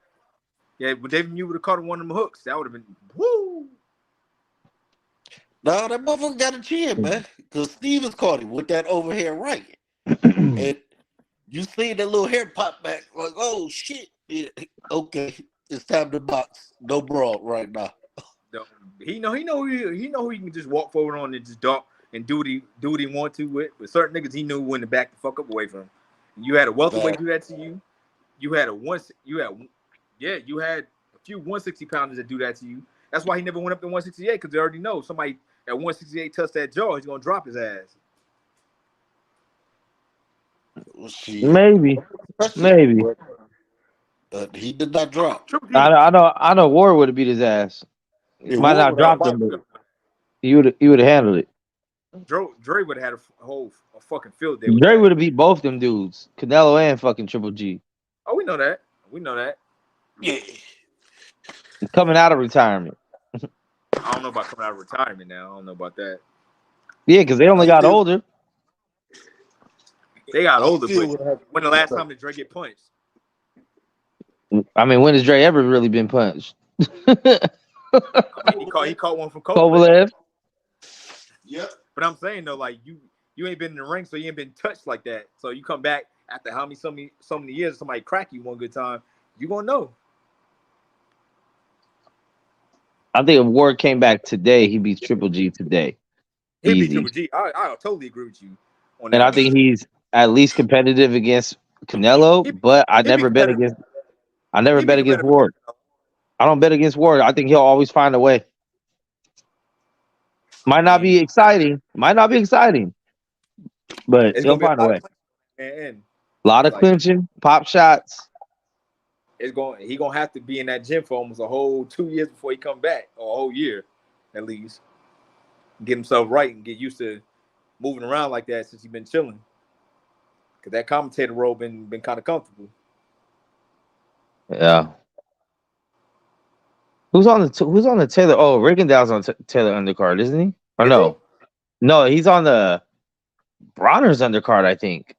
Yeah, when David Lemieux would have caught one of them hooks, that would have been woo. No, that motherfucker got a chin, man. Because Stevens caught him with that overhead right. And you see that little hair pop back, like, oh shit. Yeah, okay, it's time to box. No brawl right now. He know he can just walk forward on and just dunk and do what he want to with. But certain niggas he knew when to back the fuck up away from him. You had a welterweight do that to you. You had a few 160 pounders that do that to you. That's why he never went up to 168 because they already know somebody at 168 touched that jaw, he's gonna drop his ass. Maybe. He did not drop. I know Ward would have beat his ass. He might not have dropped him, but he would have handled it. Dre would have had a fucking field day. Dre would have beat both them dudes, Canelo and fucking Triple G. Oh, we know that. Yeah. Coming out of retirement. I don't know about coming out of retirement now. I don't know about that. Yeah, because they only got older. They got older, but when the last time did Dre get punched? I mean, when has Dre ever really been punched? He caught one from Kovalev. Yep. But I'm saying though, like you ain't been in the ring, so you ain't been touched like that. So you come back after so many years, somebody crack you one good time, you gonna know. I think if Ward came back today, he beats Triple G today. He beat Triple G. I totally agree with you on that. And I think he's at least competitive against Canelo, but I never bet against Ward. I don't bet against Ward. I think he'll always find a way. Might not be exciting. Might not be exciting, but It's he'll gonna be a find a lot of way. clinching, and A lot of like clinching, pop shots. he gonna have to be in that gym for almost a whole 2 years before he come back, or a whole year at least. Get himself right and get used to moving around like that since he's been chilling. Cause that commentator role been kind of comfortable. Yeah. Who's on the Taylor? Oh, Rickendale's on Taylor undercard, isn't he? Or no? No, he's on the Bronner's undercard, I think.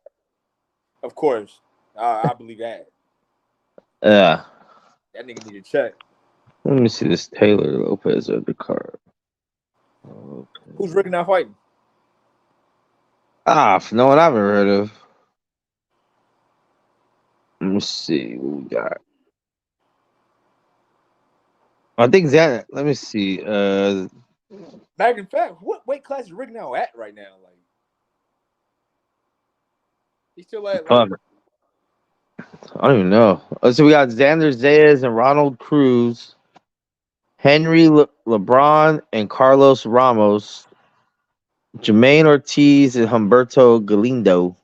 Of course, I believe that. Yeah. That nigga need to check. Let me see this Taylor Lopez undercard. Who's Ricky now fighting? No one I've ever heard of. Let me see what we got. I think that. Let me see. Matter of fact, what weight class is Rick now at right now? Like, he's still at. Like, I don't even know. So we got Xander Zayas and Ronald Cruz, Henry LeBron and Carlos Ramos, Jermaine Ortiz and Humberto Galindo,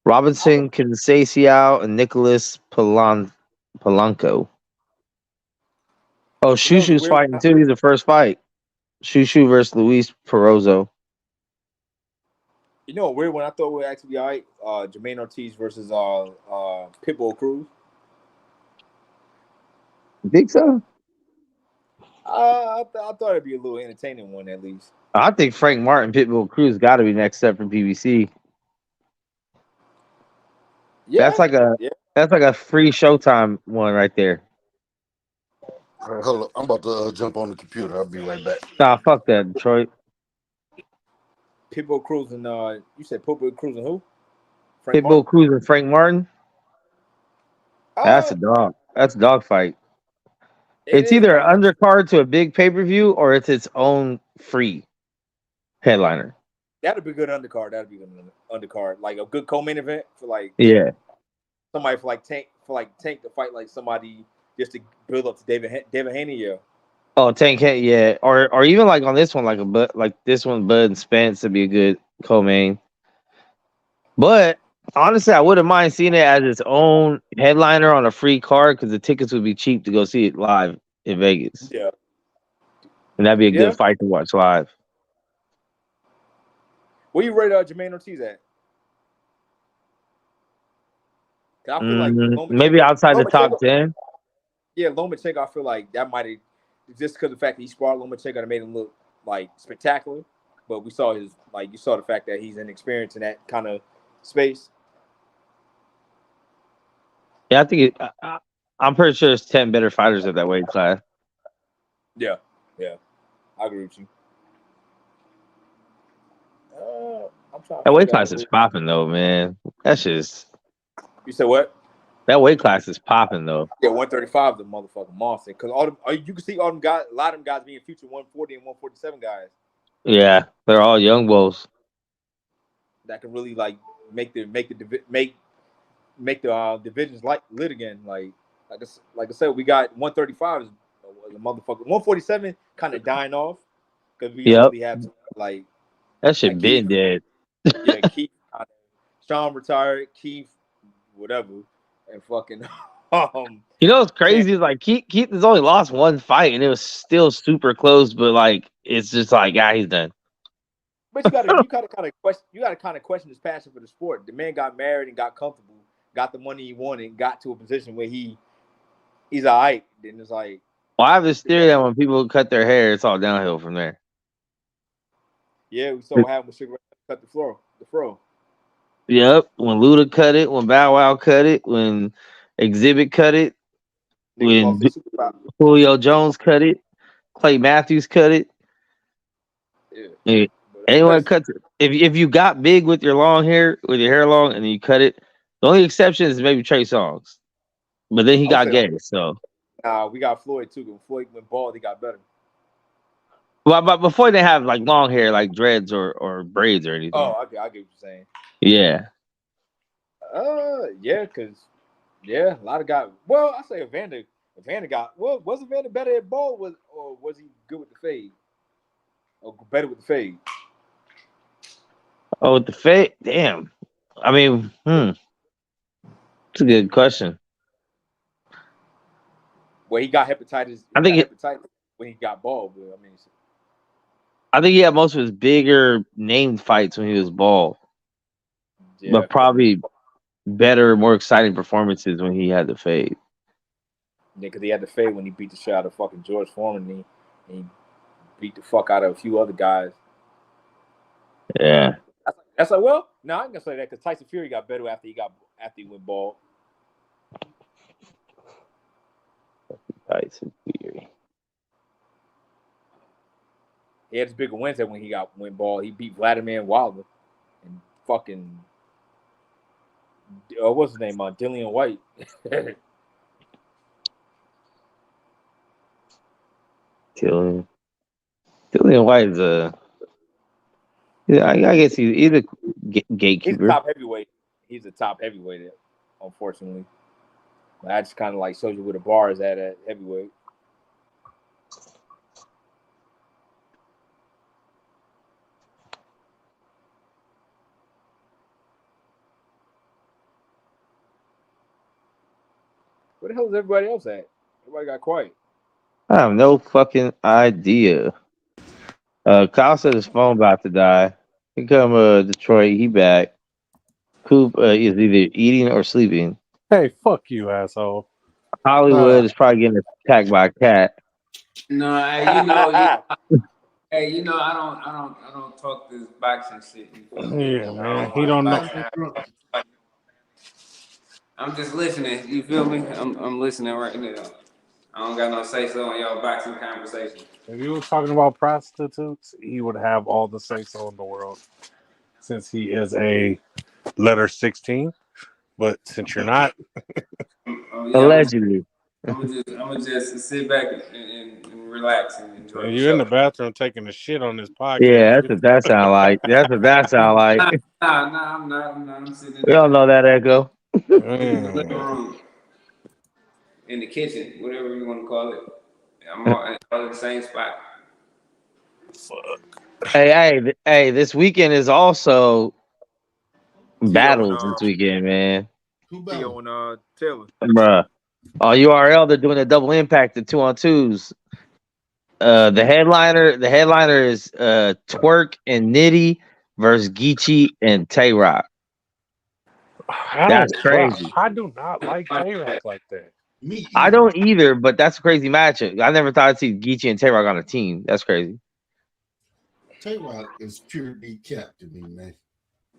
Robinson Conceição and Nicholas Polanco. Oh, Shushu's fighting too. He's the first fight. Shushu versus Luis Perozzo. You know, weird one I thought would actually be all right. Jermaine Ortiz versus Pitbull Cruz. You think so? I thought it'd be a little entertaining one at least. I think Frank Martin, Pitbull Cruz got to be next step for PBC. Yeah, that's like a free Showtime one right there. All right, hold up. I'm about to jump on the computer. I'll be right back. Nah, fuck that, Detroit. Pitbull Cruz and you said Pitbull Cruz and who? Pitbull Cruz and Frank Martin. That's a dog. That's a dog fight. It's either an undercard to a big pay-per-view or it's its own free headliner. That'd be a good undercard. That'd be a good undercard. Like a good co-main event for like somebody for Tank to fight like somebody just to build up to David Haney. Yeah. Oh, Tank, yeah, or even like on this one, like this one, Bud and Spence would be a good co-main. But honestly, I wouldn't mind seeing it as its own headliner on a free card because the tickets would be cheap to go see it live in Vegas. Yeah, and that'd be a good fight to watch live. Where you rate Jermaine Ortiz at? I feel like maybe outside the top 10. Yeah, Lomachenko, I feel like that might have just because of the fact that he sparred Lomachenko that made him look like spectacular. But we saw you saw the fact that he's inexperienced in that kind of space. Yeah, I think I'm pretty sure there's 10 better fighters at that weight class. Yeah, I agree with you. That weight class is popping though, man. That's just. You said what? That weight class is popping though. Yeah, 135 is a motherfucking monster. Because you can see all them guys, a lot of them guys being future 140 and 147 guys. Yeah, they're all young bulls that can really like make the divisions lit again. Like I said, we got 135 is a motherfucker. 147 kind of dying off because we don't really have to, like that shit been dead. Yeah, Keith, Sean retired, Keith, whatever, and fucking. You know what's crazy is like Keith has only lost one fight and it was still super close, but like it's just like he's done. But you gotta kind of question his passion for the sport. The man got married and got comfortable, got the money he wanted, got to a position where he's all right. Then it's like, well, I have this theory that when people cut their hair, it's all downhill from there. Yeah, we saw what happened with Sugar Ray cut the fro. Yep, when Luda cut it, when Bow Wow cut it, when Exhibit cut it, when Julio Jones cut it, Clay Matthews cut it. Yeah. Anyone cuts it. If you got big with your long hair, with your hair long, and you cut it, the only exception is maybe Trey Songz. But then he got gay, so. We got Floyd too. When Floyd went bald, he got better. Well, but before they have like long hair, like dreads or braids or anything. Oh, I get what you're saying. Yeah. A lot of guys. Well, I say Evander got. Well, was Evander better at ball, or was he good with the fade? or better with the fade? Oh, with the fade? Damn. I mean, it's a good question. Well, he got hepatitis. I think hepatitis when he got bald. But, I think he had most of his bigger named fights when he was bald. Yeah, but probably better, more exciting performances when he had the fade. Yeah, because he had the fade when he beat the shit out of fucking George Foreman and he beat the fuck out of a few other guys. Yeah. That's like, well, no, I ain't gonna say that because Tyson Fury got better after he went bald. Tyson Fury. He had his bigger wins when he went bald. He beat Vladimir Wilder and fucking what's his name? Dillian White. Dillian White is I guess he's a gatekeeper. He's a top heavyweight. He's a top heavyweight, unfortunately. I just kind of like showed you where the bar is at heavyweight. Where the hell is everybody else at? Everybody got quiet. I have no fucking idea. Kyle said his phone about to die. He come Detroit, he back. Coop is either eating or sleeping. Hey, fuck you, asshole. Hollywood is probably getting attacked by a cat. No, hey, I don't talk this boxing shit. Yeah, man. He don't know. I'm just listening. You feel me? I'm listening right now. I don't got no say so on y'all boxing conversation. If you were talking about prostitutes, he would have all the say so in the world, since he is a letter 16. But since you're not, allegedly, I'm gonna just sit back and relax and enjoy. And you're in the bathroom taking a shit on this podcast. Yeah, that's what that sound like. That's what that sound like. Nah, I'm not. I'm sitting in We all know that echo. the living room, in the kitchen, whatever you want to call it. I'm all in the same spot. Fuck. Hey, this weekend is also battles this weekend, man. Theo and Taylor. Bruh. On URL, they're doing a double impact, the 2-on-2s. The headliner is Twerk and Nitty versus Geechee and Tay-Rock. That's crazy. I do not like Tay-Rock like that. I don't either, but that's a crazy matchup. I never thought I'd see Geechee and Tay-Rock on a team. That's crazy. Tay-Rock is pure decap to me, man.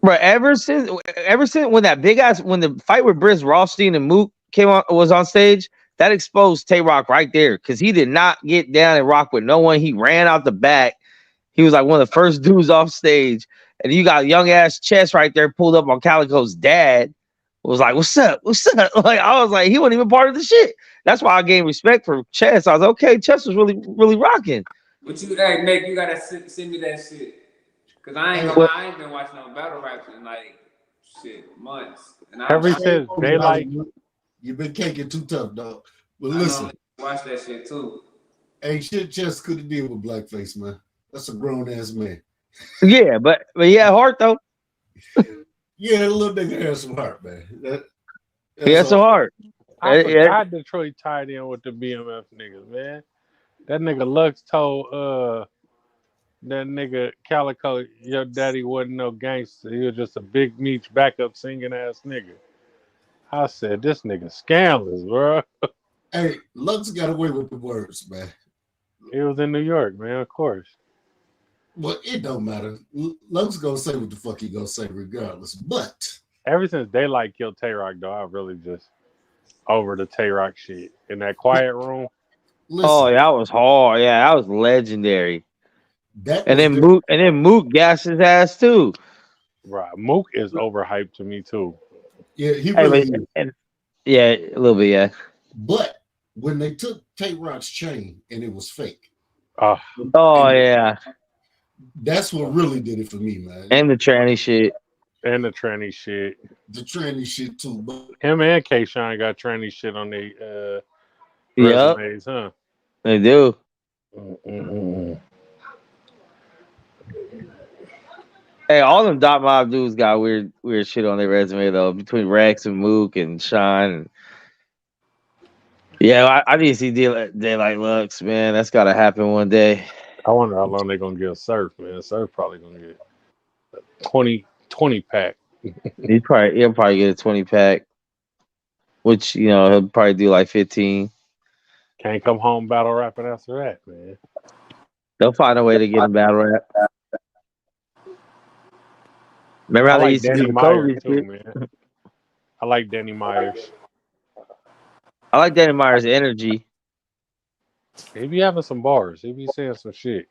Bro, ever since when the fight with Briz Rothstein and Mook was on stage, that exposed Tay-Rock right there because he did not get down and rock with no one. He ran out the back. He was like one of the first dudes off stage, and you got young ass Chess right there pulled up on Calico's dad. Was like, "What's up? What's up?" Like I was like, he wasn't even part of the shit. That's why I gained respect for Chess. I was like, okay, Chess was really, really rocking. But you, Nick, you gotta send me that shit. Cause I ain't gonna lie, I ain't been watching no battle raps in like months. And Ever since Daylight, you've been caking too tough, dog. But listen, watch that shit too. Ain't shit Chess could have deal with blackface, man. That's a grown ass man. Yeah, but he had heart though. Yeah, that little nigga has some heart, man. He had some heart. I forgot Detroit tied in with the BMF niggas, man. That nigga Lux told that nigga Calico, your daddy wasn't no gangster. He was just a big meat backup singing ass nigga. I said, this nigga scandalous, bro. Hey, Lux got away with the words, man. He was in New York, man, of course. Well, it don't matter. Lux gonna say what the fuck he gonna say regardless. But ever since Daylight killed Tay-Rock, though, I really just over the Tay-Rock shit. In that quiet room. Listen, oh, that was hard. Yeah, that was legendary. And then Mook gassed his ass too. Right. Mook is overhyped to me too. Yeah, he really is. Yeah, a little bit, yeah. But when they took Tay-Rock's chain and it was fake. Oh yeah. That's what really did it for me, man. And the tranny shit. And the tranny shit. The tranny shit too. But him and K-Shine got tranny shit on their resumes, huh? They do. Hey, all them Dot Mob dudes got weird shit on their resume though. Between Rex and Mook and Sean. Yeah, I need to see Daylight Lux, man. That's gotta happen one day. I wonder how long they're gonna give Surf, man. Surf probably gonna get a 20 pack. He'll probably get a 20 pack, which he'll probably do like 15. Can't come home battle rapping after that, man. They'll find a way to get him battle rap. Remember how they used to do the Kobe too, man. I like Danny Myers. I like Danny Myers' energy. He be having some bars. He be saying some shit.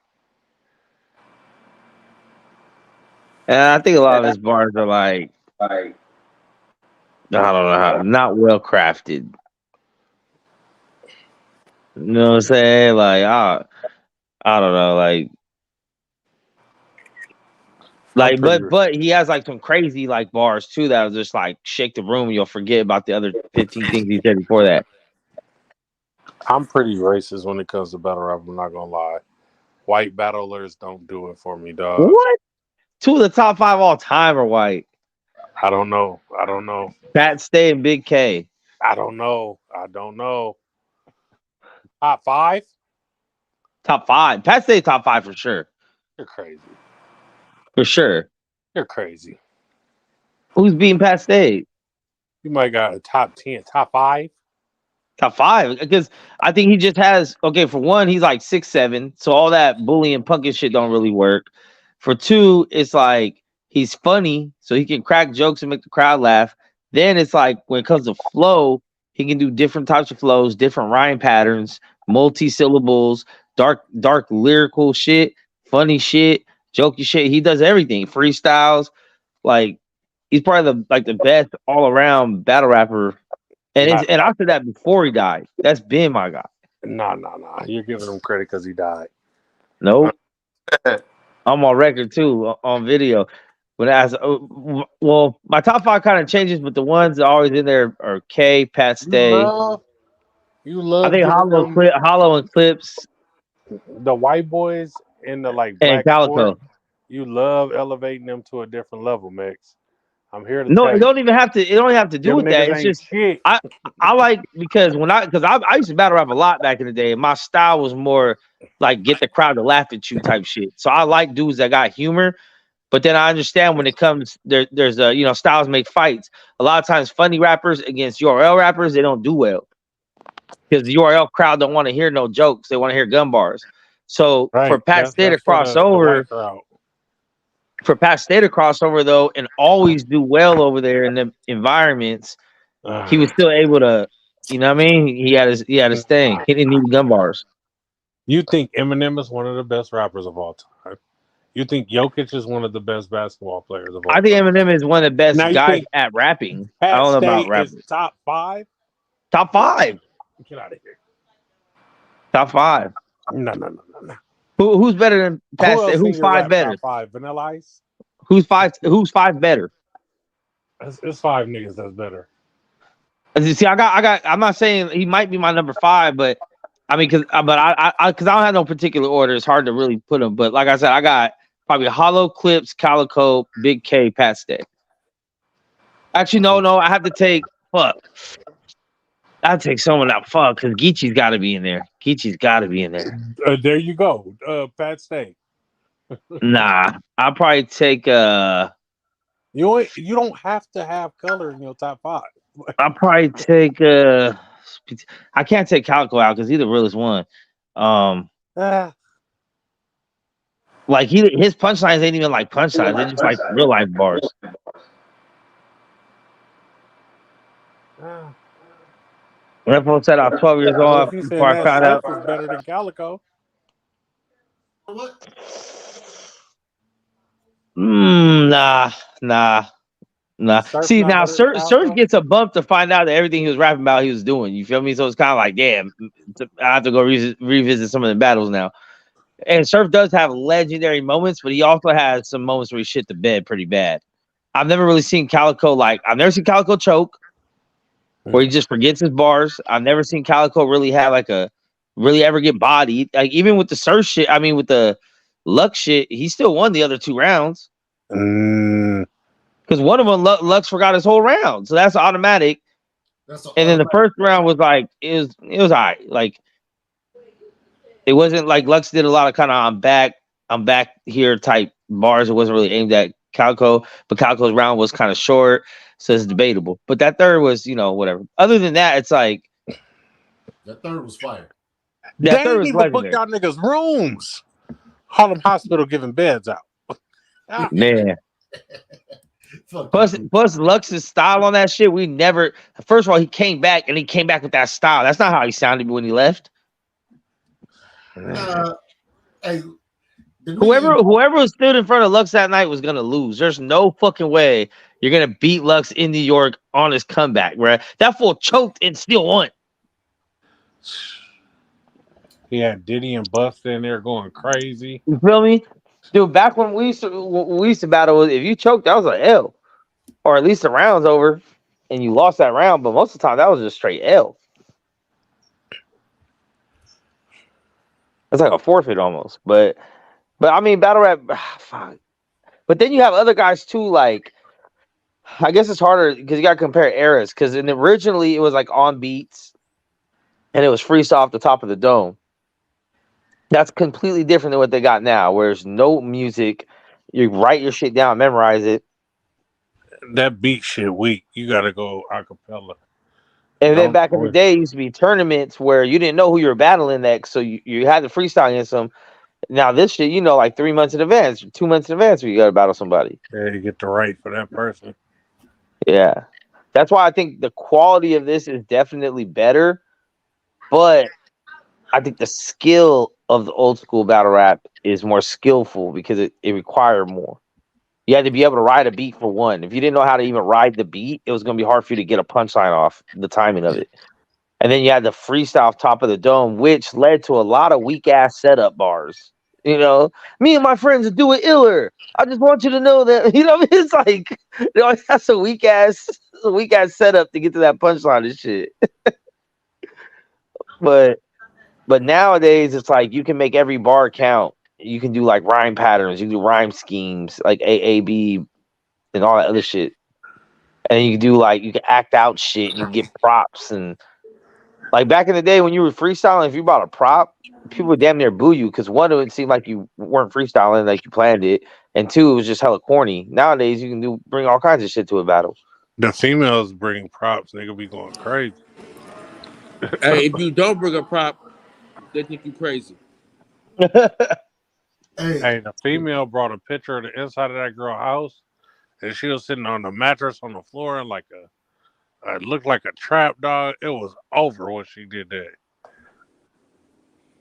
And I think a lot of his bars are like I don't know not well crafted. You know what I'm saying? Like I don't know, but he has like some crazy like bars too that will just like shake the room. You'll forget about the other 15 things he said before that. I'm pretty racist when it comes to battle rap. I'm not gonna lie. White battlers don't do it for me, dog. What? 2 of the top 5 all time are white. I don't know. Pat Stay and Big K. I don't know. Top 5? Top 5. Pat Stay top 5 for sure. You're crazy. For sure. You're crazy. Who's beating Pat Stay? You might got a top 10, top 5. Top 5, because I think he just has for one, he's like 6'7", so all that bullying punking shit don't really work. For 2, it's like he's funny, so he can crack jokes and make the crowd laugh. Then it's like when it comes to flow, he can do different types of flows, different rhyme patterns, multi-syllables, dark lyrical shit, funny shit, jokey shit. He does everything. Freestyles, like he's probably the best all around battle rapper. And I said that before he died. That's been my guy. Nah. You're giving him credit because he died. Nope. I'm on record too, on video. When I asked, my top 5 kind of changes, but the ones that are always in there are K, Pat Stay. You love. I think Hollow and Clips. The white boys and the black and Calico. You love elevating them to a different level, Max. I'm here to it don't even have to. It don't have to do with that. It's just shit. I like because I used to battle rap a lot back in the day, and my style was more like get the crowd to laugh at you type shit. So I like dudes that got humor, but then I understand when it comes there's styles make fights. A lot of times, funny rappers against URL rappers, they don't do well because the URL crowd don't want to hear no jokes. They want to hear gun bars. So for Pat Stay to cross over. For Pat Stay to cross over though and always do well over there in the environments, he was still able to, you know what I mean? He had his thing. He didn't need gun bars. You think Eminem is one of the best rappers of all time? You think Jokic is one of the best basketball players of all time? I think Eminem is one of the best guys at rapping. I don't know about rapping. Top 5? Top 5. Get out of here. Top 5. No. Who's better than Pat Stay? Who's 5 better? Top 5. Vanilla Ice? Who's 5 better? It's 5 niggas that's better. See, I'm not saying he might be my number 5, but I mean, because I don't have no particular order. It's hard to really put them. But like I said, I got probably Hollow, Clips, Calico, Big K, Pat Stay. Actually, no, I have to take I'll take someone out because Geechee's got to be in there. There you go. Pat Stay. Nah, I'll probably take You don't have to have color in your top 5. I'll probably take I can't take Calico out because he's the realest one. Like his punchlines ain't even like punchlines, they're just like real life bars. When I said I was 12 years old before I found out. Is better than Calico. Nah. See, now Surf gets a bump to find out that everything he was rapping about he was doing. You feel me? So it's kind of like, damn, I have to go revisit some of the battles now. And Surf does have legendary moments, but he also has some moments where he shit the bed pretty bad. I've never really seen Calico I've never seen Calico choke, where he just forgets his bars. I've never seen Calico really have really ever get bodied. Like even with the Surf shit, I mean with the Lux shit, he still won the other 2 rounds. Because one of them, Lux forgot his whole round. So that's automatic. And then the first round was like, it was all right. Like, it wasn't like Lux did a lot of kind of I'm back here type bars. It wasn't really aimed at Calico, but Calico's round was kind of short, so it's debatable. But that third was, whatever. Other than that, it's like that third was fire. They didn't even book y'all niggas rooms. Harlem Hospital giving beds out. Man. Plus Lux's style on that shit, we never. First of all, he came back with that style. That's not how he sounded when he left. Hey, whoever stood in front of Lux that night was gonna lose. There's no fucking way you're gonna beat Lux in New York on his comeback, bro. That fool choked and still won. He had Diddy and Busta in there going crazy. You feel me? Dude, back when we used to battle, if you choked, that was an L. Or at least the round's over and you lost that round, but most of the time that was just straight L. It's like a forfeit almost. But I mean, battle rap, fuck. But then you have other guys too, like, I guess it's harder because you got to compare eras. Because originally it was like on beats and it was freestyle off the top of the dome. That's completely different than what they got now, where there's no music. You write your shit down, memorize it. That beat shit weak. You got to go a cappella. And then back in the day, it used to be tournaments where you didn't know who you were battling next, so you had to freestyle against them. Now this shit, like 3 months in advance, 2 months in advance, you got to battle somebody. Yeah, you get the right for that person. Yeah, that's why I think the quality of this is definitely better, but I think the skill of the old school battle rap is more skillful because it required more. You had to be able to ride a beat for one. If you didn't know how to even ride the beat, it was going to be hard for you to get a punchline off the timing of it. And then you had the freestyle off top of the dome, which led to a lot of weak ass setup bars. Me and my friends do it iller. I just want you to know that. It's like that's a weak ass setup to get to that punchline and shit. But nowadays it's like you can make every bar count. You can do like rhyme patterns, you can do rhyme schemes like AAB and all that other shit. And you can do you can act out shit, you can get props, and like back in the day when you were freestyling, if you bought a prop, people would damn near boo you because one, it would seem like you weren't freestyling like you planned it, and two, it was just hella corny. Nowadays you can bring all kinds of shit to a battle. The females bring props, they could be going crazy. Hey, if you don't bring a prop, they think you crazy. Hey, the female brought a picture of the inside of that girl's house, and she was sitting on the mattress on the floor and it looked like a trap dog. It was over when she did that.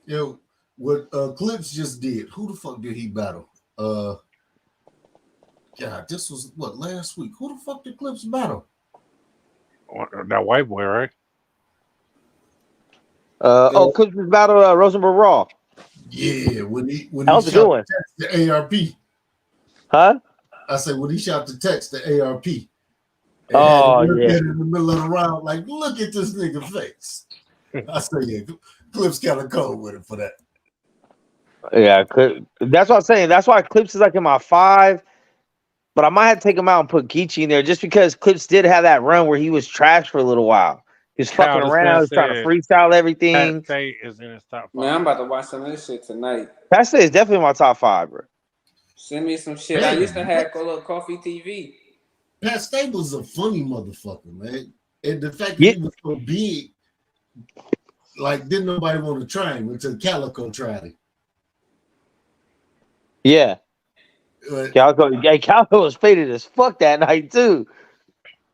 Yo, what Clips just did, who the fuck did he battle? God, this was what, last week? Who the fuck did Clips battle? That white boy, right? Clips battle Rosenberg Raw. Yeah, when he How's it doing? The ARP. Huh? I said when he shot the text to ARP. Oh yeah. In the middle of the round, like, look at this nigga face. I say, yeah, Clips kind of cold with it for that. Yeah, that's what I'm saying. That's why Clips is like in my 5, but I might have to take him out and put Geechee in there just because Clips did have that run where he was trash for a little while. He was fucking around, he was trying to freestyle everything. Pat Stay is in his top 5. Man, I'm about to watch some of this shit tonight. Pat Stay is definitely my top 5, bro. Send me some shit. I used to have a little Coffee TV. Pat Stay was a funny motherfucker, man. And the fact that he was so big, like, didn't nobody want to try him until Calico tried him. Yeah. Calico was faded as fuck that night, too.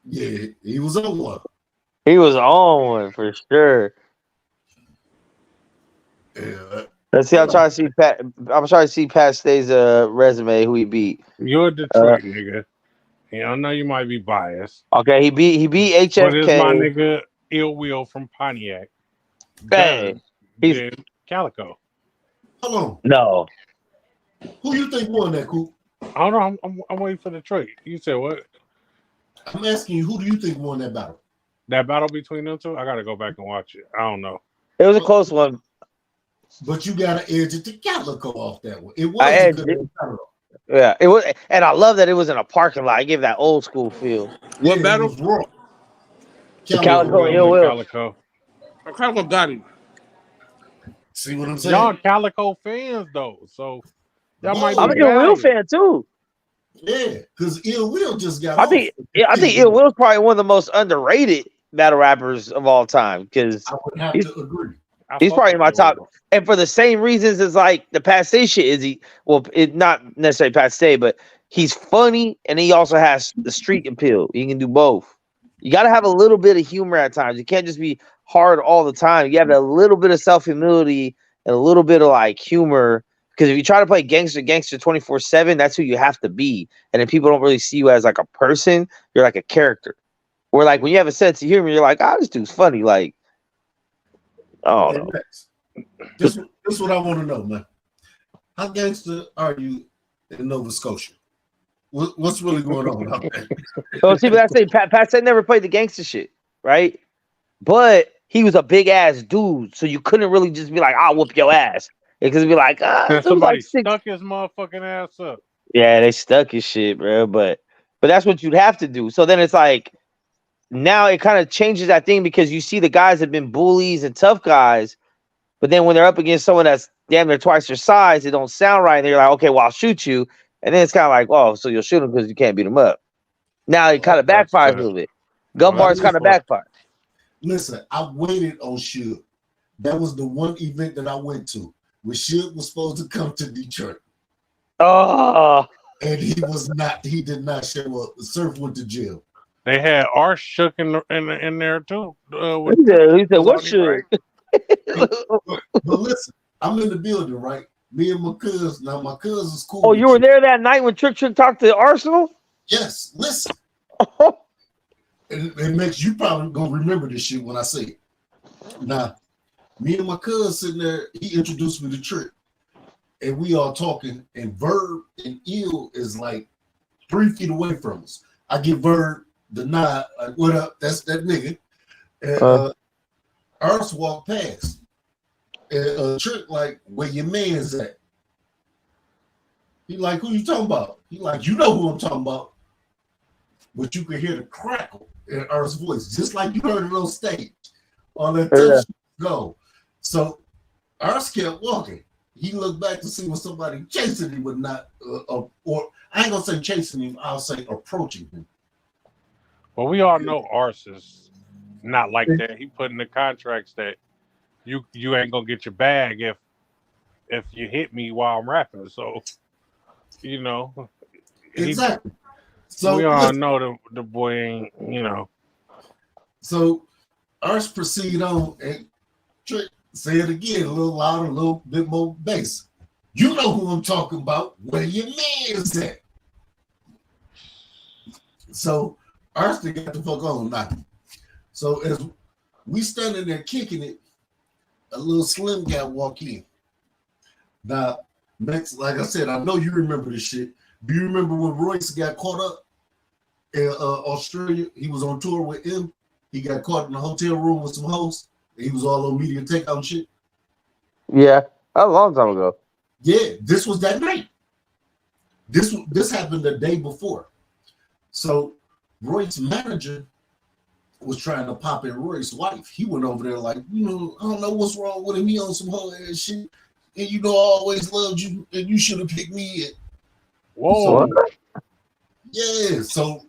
Yeah, he was on one. He was on one for sure. Yeah. Let's see. I'm trying to see Pat Stay's resume. Who he beat? You're a Detroit nigga. Yeah, I know you might be biased. Okay, he beat HFK. But it's my nigga Ill Will from Pontiac. Hey, he's Calico. Hold on. No. Who you think won that, Coop? I don't know. I'm waiting for Detroit. You said what? I'm asking you, who do you think won that battle? That battle between them two? I gotta go back and watch it. I don't know. It was a close one. But you got to edge it to Calico off that one. It I was edged because it. of Calico. Yeah, it was, and I love that it was in a parking lot. I give that old school feel. Yeah, What it battle? was raw. Calico and Ill Ill Will. Will. Calico. Calico got him. See what I'm saying? Y'all Calico fans though, so y'all might I'm be an Ill Will mad. fan too. Yeah, because Ill Will just got I off. think Ill Will's probably one of the most underrated battle rappers of all time because I would have to agree. he's probably in my top. And for the same reasons as like the Passe shit is he. Well, it not necessarily Passe, but he's funny and he also has the street appeal. He can do both. You got to have a little bit of humor at times. You can't just be hard all the time. You have a little bit of self-humility and a little bit of like humor. Because if you try to play gangster 24/7, that's who you have to be. And then people don't really see you as like a person. You're like a character. Where like when you have a sense of humor, you're like, this dude's funny. Like, oh no. This is what I want to know, man. How gangster are you in Nova Scotia? What's really going on out there? So see, but that's saying Pat said never played the gangster shit, right? But he was a big ass dude, so you couldn't really just be like, "I'll whoop your ass," because it'd be like, somebody stuck his motherfucking ass up. Yeah, they stuck his shit, bro. But that's what you'd have to do. So then it's like now it kind of changes that thing because you see the guys that have been bullies and tough guys, but then when they're up against someone that's damn near twice their size, it don't sound right. And they're like, okay, well, I'll shoot you. And then it's kind of like, oh, so you'll shoot him because you can't beat him up. Now it kind of backfires a little bit. Gun bars kind of backfire. Listen, I waited on Suge. That was the one event that I went to where Suge was supposed to come to Detroit. Oh. And he was not. He did not show up. Surf went to jail. They had Arsh shook in there too. He said, "What Suge?" But listen, I'm in the building, right? Me and my cousin. Now my cousin's cool. Oh, you were there that night when Trick talked to Arsenal? Yes. Listen. It makes you probably gonna remember this shit when I say it. Now, me and my cousin sitting there, he introduced me to Trick. And we all talking, and Verb and Ill is like 3 feet away from us. I give Verb the nod, like, what up? That's that nigga. And Ars walked past. And Trick like, where your man's at? He like, who you talking about? He like, you know who I'm talking about. But you could hear the crackle in Ars' voice, just like you heard it on stage. On that touch go. So Ars kept walking. He looked back to see when somebody chasing him, but not, or I ain't gonna say chasing him, I'll say approaching him. Well, we all know Arse is not like that. He put in the contracts that you ain't gonna get your bag if you hit me while I'm rapping. So, you know, exactly. So we all know the boy ain't, you know. So Arse proceed on and say it again, a little louder, a little bit more bass. You know who I'm talking about. Where your man's at? So Arse got the fuck on now. So as we standing there kicking it, a little slim guy walk in. Now, next, like I said, I know you remember this shit. Do you remember when Royce got caught up in Australia? He was on tour with him. He got caught in a hotel room with some hoes. He was all on media takeout and shit. Yeah, a long time ago. Yeah, this was that night. This happened the day before. So Royce's manager was trying to pop in Royce's wife. He went over there like, I don't know what's wrong with him. He on some whole ass shit. And I always loved you, and you should have picked me. Whoa. Yeah, so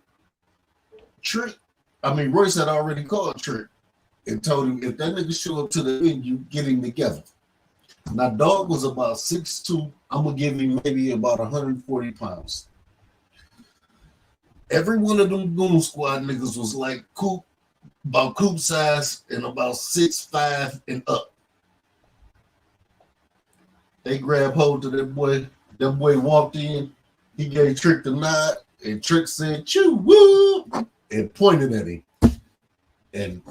Royce had already called Trick and told him if that nigga show up to the venue, get him together. Now, Dog was about 6'2". I'm going to give him maybe about 140 pounds. Every one of them Goon Squad niggas was like about Coop size and about 6'5" and up. They grabbed hold of that boy. That boy walked in. He gave Trick the nod, and Trick said, "Choo woo," and pointed at him and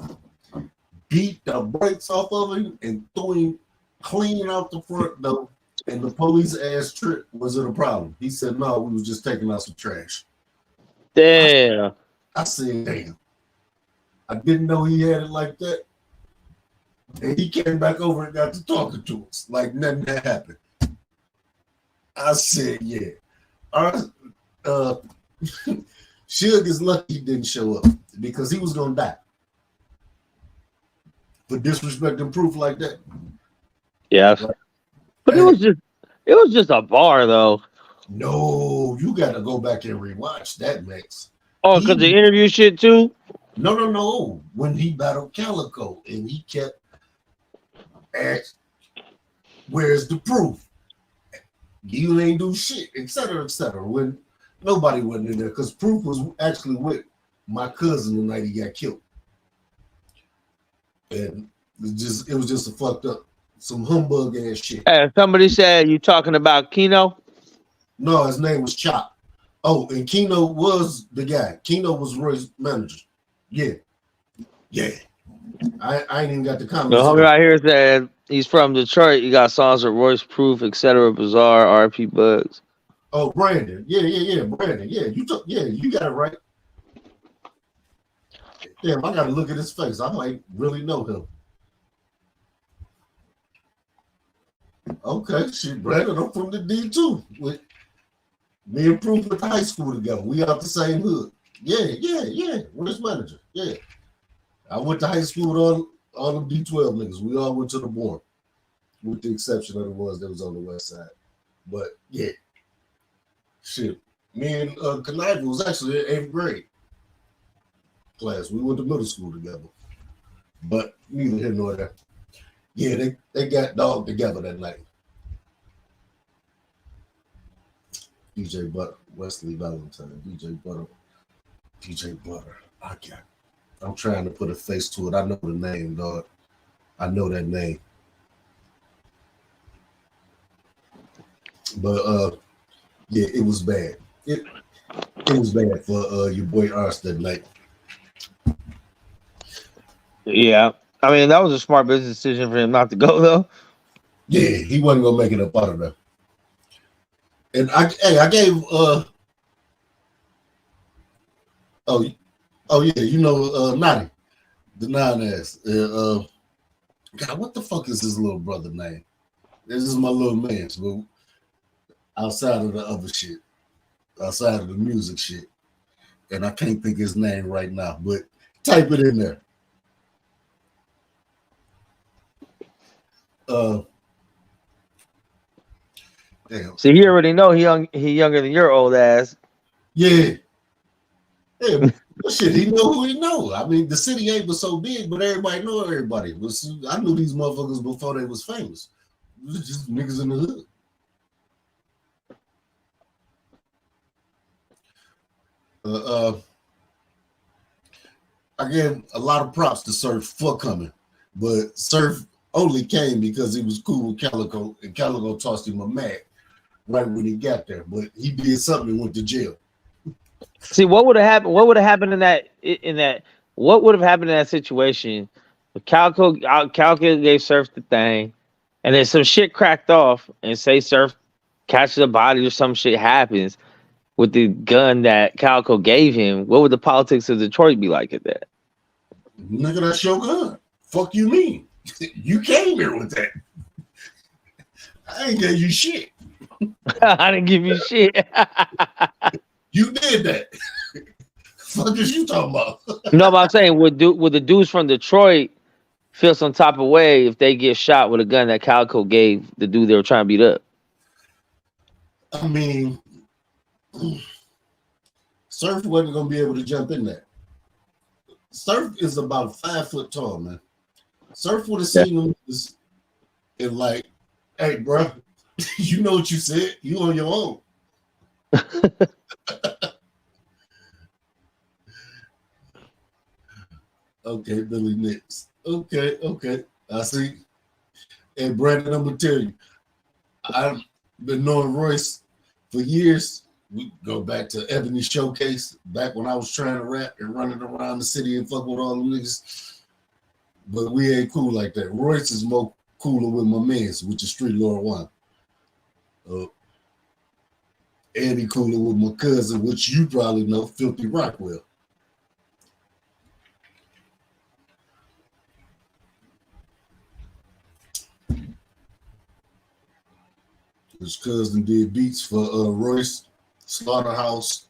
beat the brakes off of him and threw him clean out the front door. And the police asked Trick, "Was it a problem?" He said, "No, we was just taking out some trash." Damn. I said, "Damn." I didn't know he had it like that. And he came back over and got to talking to us like nothing had happened. I said, yeah. Suge is lucky he didn't show up because he was gonna die for disrespecting Proof like that. Yeah, Right. but it was just a bar though. No, you got to go back and rewatch that, Max. Oh, because the interview shit too. No. When he battled Calico and he kept asked, "Where's the proof? You ain't do shit," etc., etc. When nobody went in there because Proof was actually with my cousin the night he got killed, and it was just a fucked up, some humbug ass shit. Somebody said you talking about Keno? No, his name was Chop. Oh, and Keno was the guy. Keno was Roy's manager. Yeah. I ain't even got the comments. The homie right here said he's from Detroit. You got songs with Royce Proof, etc. Bizarre, RP Bugs. Oh, Brandon. Yeah. Brandon. Yeah, you got it right. Damn, I gotta look at his face. I might really know him. Okay, shit, Brandon, I'm from the D too. Me and Proof went to high school together. We out the same hood. Yeah. Roy's manager. Yeah. I went to high school with all them D12 niggas. We all went to the Bourne, with the exception of the ones that was on the west side. But yeah, shit. Me and Conniving was actually in 8th grade class. We went to middle school together. But neither here nor there. Yeah, they got dogged together that night. DJ Butter, Wesley Valentine, DJ Butter. I'm trying to put a face to it. I know the name, dog. I know that name. But yeah, it was bad. It was bad for your boy Ars that night. Yeah. I mean, that was a smart business decision for him not to go though. Yeah, he wasn't gonna make it up out of there. And I gave Nadi, the 9-ass. God, what the fuck is his little brother name? This is my little man, but outside of the other shit, outside of the music shit. And I can't think his name right now, but type it in there. Damn. See, he already know he younger than your old ass. Yeah. Well, shit, he know who he know. I mean, the city ain't was so big, but everybody know everybody. I knew these motherfuckers before they was famous. It was just niggas in the hood. I gave a lot of props to Surf for coming, but Surf only came because he was cool with Calico, and Calico tossed him a mag right when he got there. But he did something and went to jail. See, what would have happened? What would have happened in that? What would have happened in that situation? Calico gave Surf the thing, and then some shit cracked off, and say Surf catches a body or some shit happens with the gun that Calico gave him. What would the politics of Detroit be like at that? Nigga, that's your gun. Fuck you mean? You came here with that. I ain't gave you shit. I didn't give you shit. You did that. Fuck is you talking about? No, but I'm saying, would the dudes from Detroit feel some type of way if they get shot with a gun that Calico gave the dude they were trying to beat up? I mean, Surf wasn't gonna be able to jump in there. Surf is about 5 foot tall, man. Surf would have seen him and like, hey, bro, you know what you said? You on your own. Okay, Billy Nix. Okay. I see. And Brandon, I'm gonna tell you, I've been knowing Royce for years. We go back to Ebony Showcase, back when I was trying to rap and running around the city and fuck with all them niggas. But we ain't cool like that. Royce is more cooler with my mans, which is Street Lord One. And he cooler with my cousin, which you probably know, Filthy Rockwell. His cousin did beats for Royce, Slaughterhouse,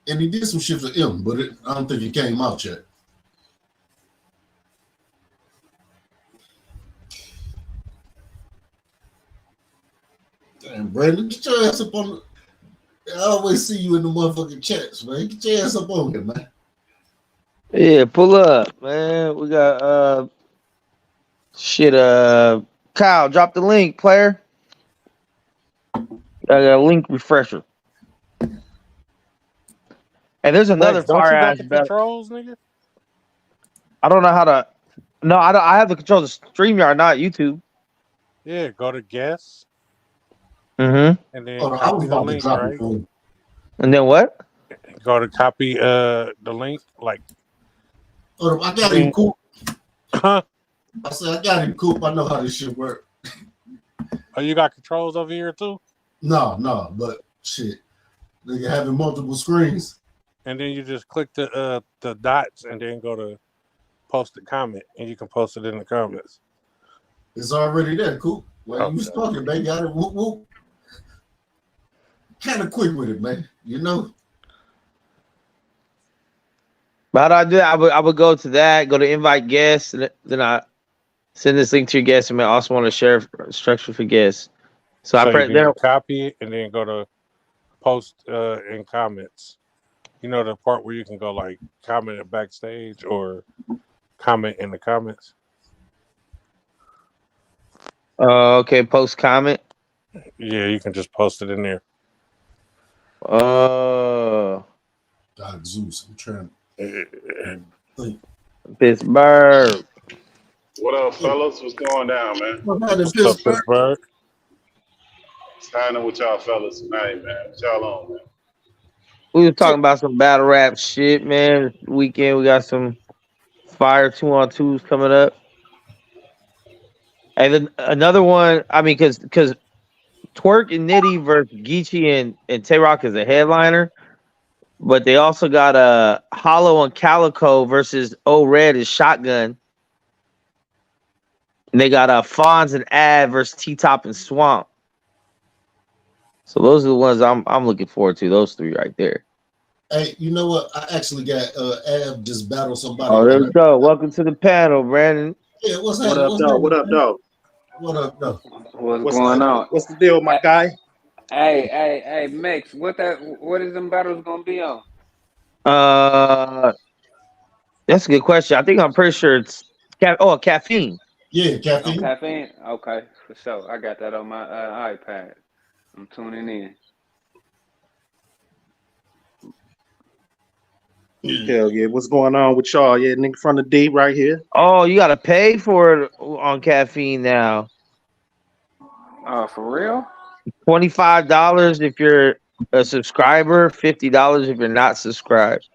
and he did some shit for M, but I don't think it came out yet. Damn, Brandon, get your ass up on. I always see you in the motherfucking chats, man. Get your ass up on here, man. Yeah, pull up, man. We got Kyle, drop the link, player. I got a link refresher. And there's another Don't you got fire ass the battle. controls, nigga? I don't know how to. No, I don't. I have the controls of StreamYard, not YouTube. Yeah, go to guests. Mm-hmm. And then I copy was the about to link, drop right? it for him. And then what? Go to copy the link, like. I got him, Coop. Huh? I said I got him, Coop. I know how this shit work. Oh, you got controls over here too? No, but shit, nigga having multiple screens. And then you just click the dots and then go to post a comment, and you can post it in the comments. It's already there, Coop. Like Okay. you was talking, man. Got it. Whoop, whoop. Kind of quick with it, man. You know. But how do I do that? I would go to that, go to invite guests, and then I send this link to your guests, and I also want to share structure for guests. So I press there. Copy it and then go to post in comments. You know the part where you can go like comment it backstage or comment in the comments. Okay, post comment. Yeah, you can just post it in there. God, Zeus. I'm trying. Pittsburgh. What up, fellas? What's going down, man? What's up, Pittsburgh? Signing with y'all fellas tonight, man. What y'all on, man? We were talking about some battle rap shit, man. This weekend we got some fire 2-on-2s coming up. And then another one, I mean, because Twerk and Nitty versus Geechee and Tay-Rock is a headliner. But they also got Hollow and Calico versus O-Red is Shotgun. And they got Fonz and Ad versus T-Top and Swamp. So those are the ones I'm looking forward to. Those three right there. Hey, you know what? I actually got Ab just battle somebody. Oh, there we go. Welcome to the panel, Brandon. Yeah, what's What happening? up, though? What up, though? What up, though? What's going on? What's the deal, my guy? Hey, Max, what is them battles gonna be on? That's a good question. I'm pretty sure it's caffeine. Yeah, caffeine. Caffeine? Okay, for sure. I got that on my iPad. I'm tuning in. Hell yeah, what's going on with y'all? Yeah, nigga from the D right here. Oh, you gotta pay for it on caffeine now. For real? $25 if you're a subscriber, $50 if you're not subscribed.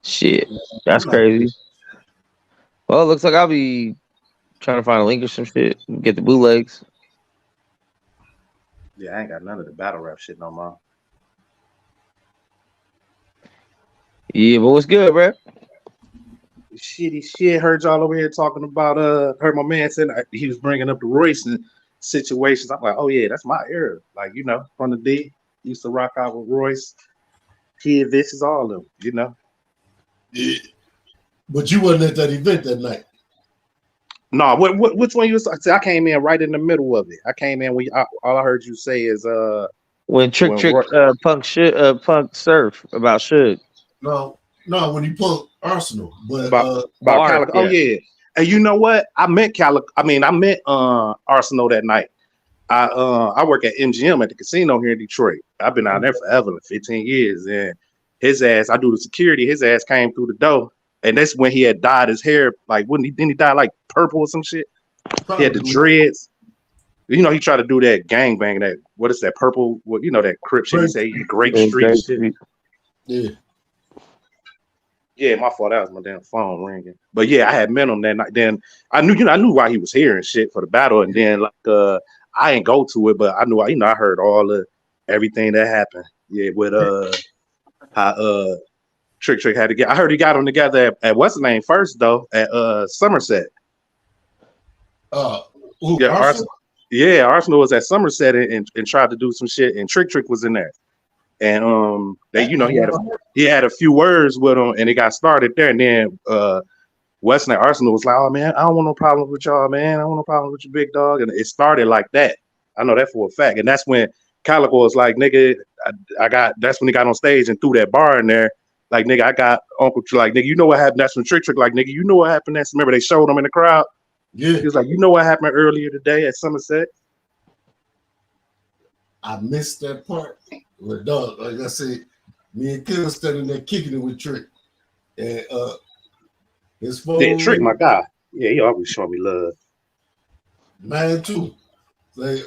Shit, that's crazy. Well, it looks like I'll be trying to find a link or some shit. Get the bootlegs. Yeah, I ain't got none of the battle rap shit no more. Yeah, but what's good, bro? Shitty shit. Heard y'all over here talking about heard my man said he was bringing up the Royce and situations. I'm like, oh yeah, that's my era. Like, you know, from the D, used to rock out with Royce. Kid, this is all of them, you know. Yeah. But you wasn't at that event that night. No, which one you was? I came in right in the middle of it. I came in when all I heard you say is when Trick Punk Surf about Suge. No, when you punked Arsenal, but about Calico. Oh yeah, and you know what? I met Calico. I met Arsenal that night. I work at MGM at the casino here in Detroit. I've been out there forever, like 15 years, and his ass. I do the security. His ass came through the door. And that's when he had dyed his hair, like, didn't he dye like purple or some shit? Probably. He had the dreads. You know, he tried to do that gangbang, that, what is that, purple, you know, that Crip shit, he said, Great Street shit. Yeah. Yeah, my fault, that was my damn phone ringing. But yeah, I had met him that night. Then I knew why he was here and shit for the battle. And then, like, I ain't go to it, but I knew, I heard all of everything that happened. Yeah, with, how, Trick had to get. I heard he got them together at what's the name first though at Somerset. Yeah, Arsenal was at Somerset and tried to do some shit, and Trick was in there, and they, you know, he had a few words with him, and it got started there, and then Western Arsenal was like, "Oh man, I don't want no problem with y'all, man. I don't want no problem with your big dog," and it started like that. I know that for a fact, and that's when Calico was like, "Nigga, I got." That's when he got on stage and threw that bar in there. Like, nigga, I got Uncle like, nigga, you know what happened? That's when Trick like, nigga, you know what happened? That's remember they showed him in the crowd. Yeah, he was like, you know what happened earlier today at Somerset? I missed that part. But dog, like I said, me and Kim standing there kicking it with Trick, and his phone. Yeah, Trick, my guy. Yeah, he always showing me love. Mine too. They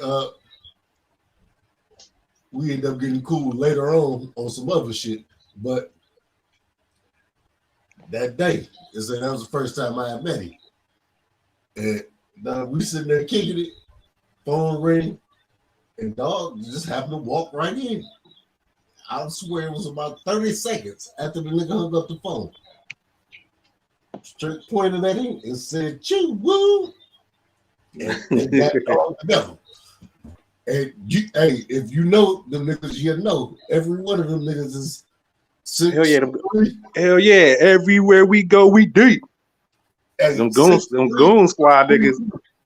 we end up getting cool later on some other shit, but that day that was the first time I had met him, and we sitting there kicking it, phone ring, and dog just happened to walk right in. I swear it was about 30 seconds after the nigga hung up the phone. Trick pointed at him and said, "Choo woo," and that dog together. And you, hey, if you know them niggas, you know every one of them niggas is 6. Hell yeah! Everywhere we go, we deep. Hey, them goon squad niggas.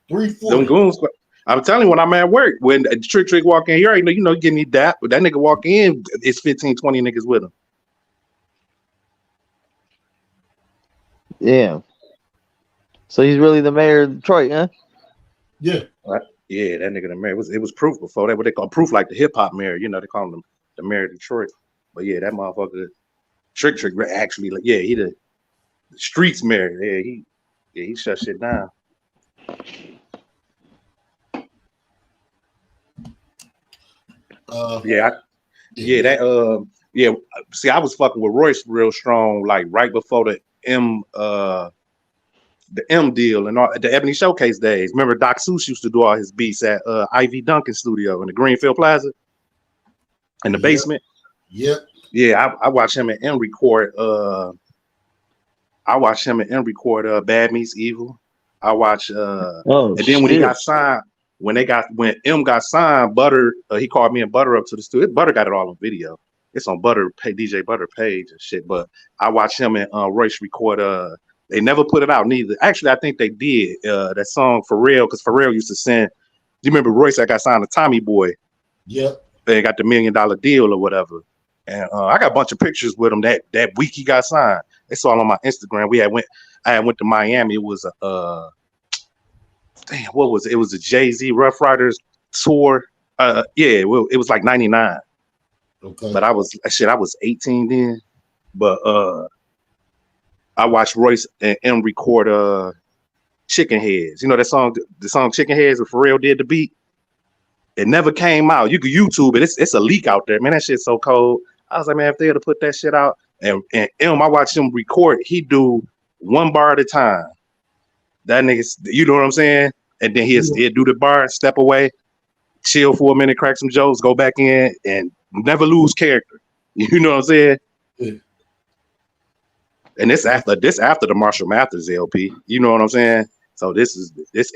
340. Them goon squad. I'm telling you, when I'm at work, when Trick walk in here, you know, give me that. But that nigga walk in, it's 15, 20 niggas with him. Yeah. So he's really the mayor of Detroit, huh? Yeah. Yeah, that nigga the mayor. It was Proof before that. What they call Proof, like the hip hop mayor. You know, they call him the mayor of Detroit. But yeah, that motherfucker, Trick actually, like, yeah, he the streets mayor. Yeah, he shut shit down. See, I was fucking with Royce real strong, like right before the M deal and all the Ebony Showcase days. Remember, Doc Seuss used to do all his beats at Ivy Duncan studio in the Greenfield Plaza in the basement. Yep. Yeah, I watched him and M record. Bad Meets Evil. I watched and then when he got signed. When M got signed, Butter, he called me and Butter up to the studio. Butter got it all on video. It's on DJ Butter page and shit. But I watched him and Royce record. They never put it out neither. Actually, I think they did that song Pharrell, because Pharrell used to send. Do you remember Royce that got signed to Tommy Boy? Yep. They got the $1 million deal or whatever. And I got a bunch of pictures with him that week he got signed. It's all on my Instagram. I went to Miami. It was what was it? It was a Jay-Z Rough Riders tour. It was like 99. Okay. But I was 18 then. But I watched Royce and M record Chicken Heads. You know that song, the song Chicken Heads where Pharrell did the beat? It never came out. You could YouTube it. It's a leak out there. Man, that shit's so cold. I was like, man, if they had to put that shit out. And M, I watched him record. He do one bar at a time. That nigga, you know what I'm saying? And then he'd do the bar, step away, chill for a minute, crack some jokes, go back in, and never lose character. You know what I'm saying? Yeah. And this after the Marshall Mathers LP. You know what I'm saying? So this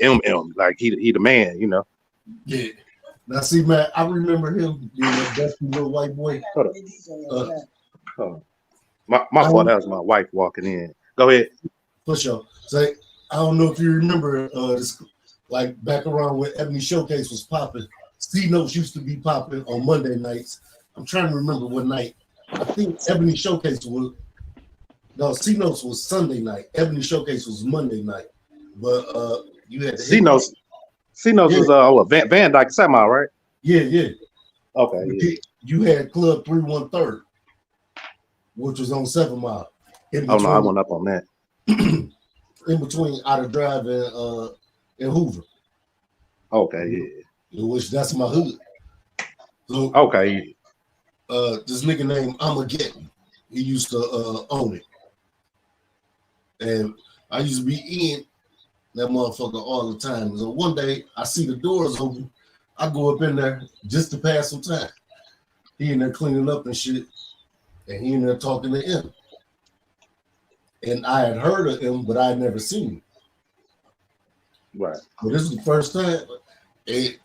MM, like he the man, you know. Yeah. Now see, man, I remember him being a dusty little white boy. Hold on. My fault. That was my wife walking in. Go ahead. For sure. So I don't know if you remember this, like back around when Ebony Showcase was popping. C-Notes used to be popping on Monday nights. I'm trying to remember what night. I think Ebony Showcase C-Notes was Sunday night. Ebony Showcase was Monday night. But you had C-Notes was Van Dyke Semi, right? Yeah. Okay. Yeah. You had Club 313, which was on 7 Mile. Oh no, I went up on that. In between Outer Drive and Hoover. Okay, yeah. Which that's my hood. So okay. This nigga named Armageddon, he used to own it. And I used to be in that motherfucker all the time. So one day I see the doors open. I go up in there just to pass some time. He in there cleaning up and shit. And he in there talking to him. And I had heard of him, but I had never seen him. Right. But this is the first time. This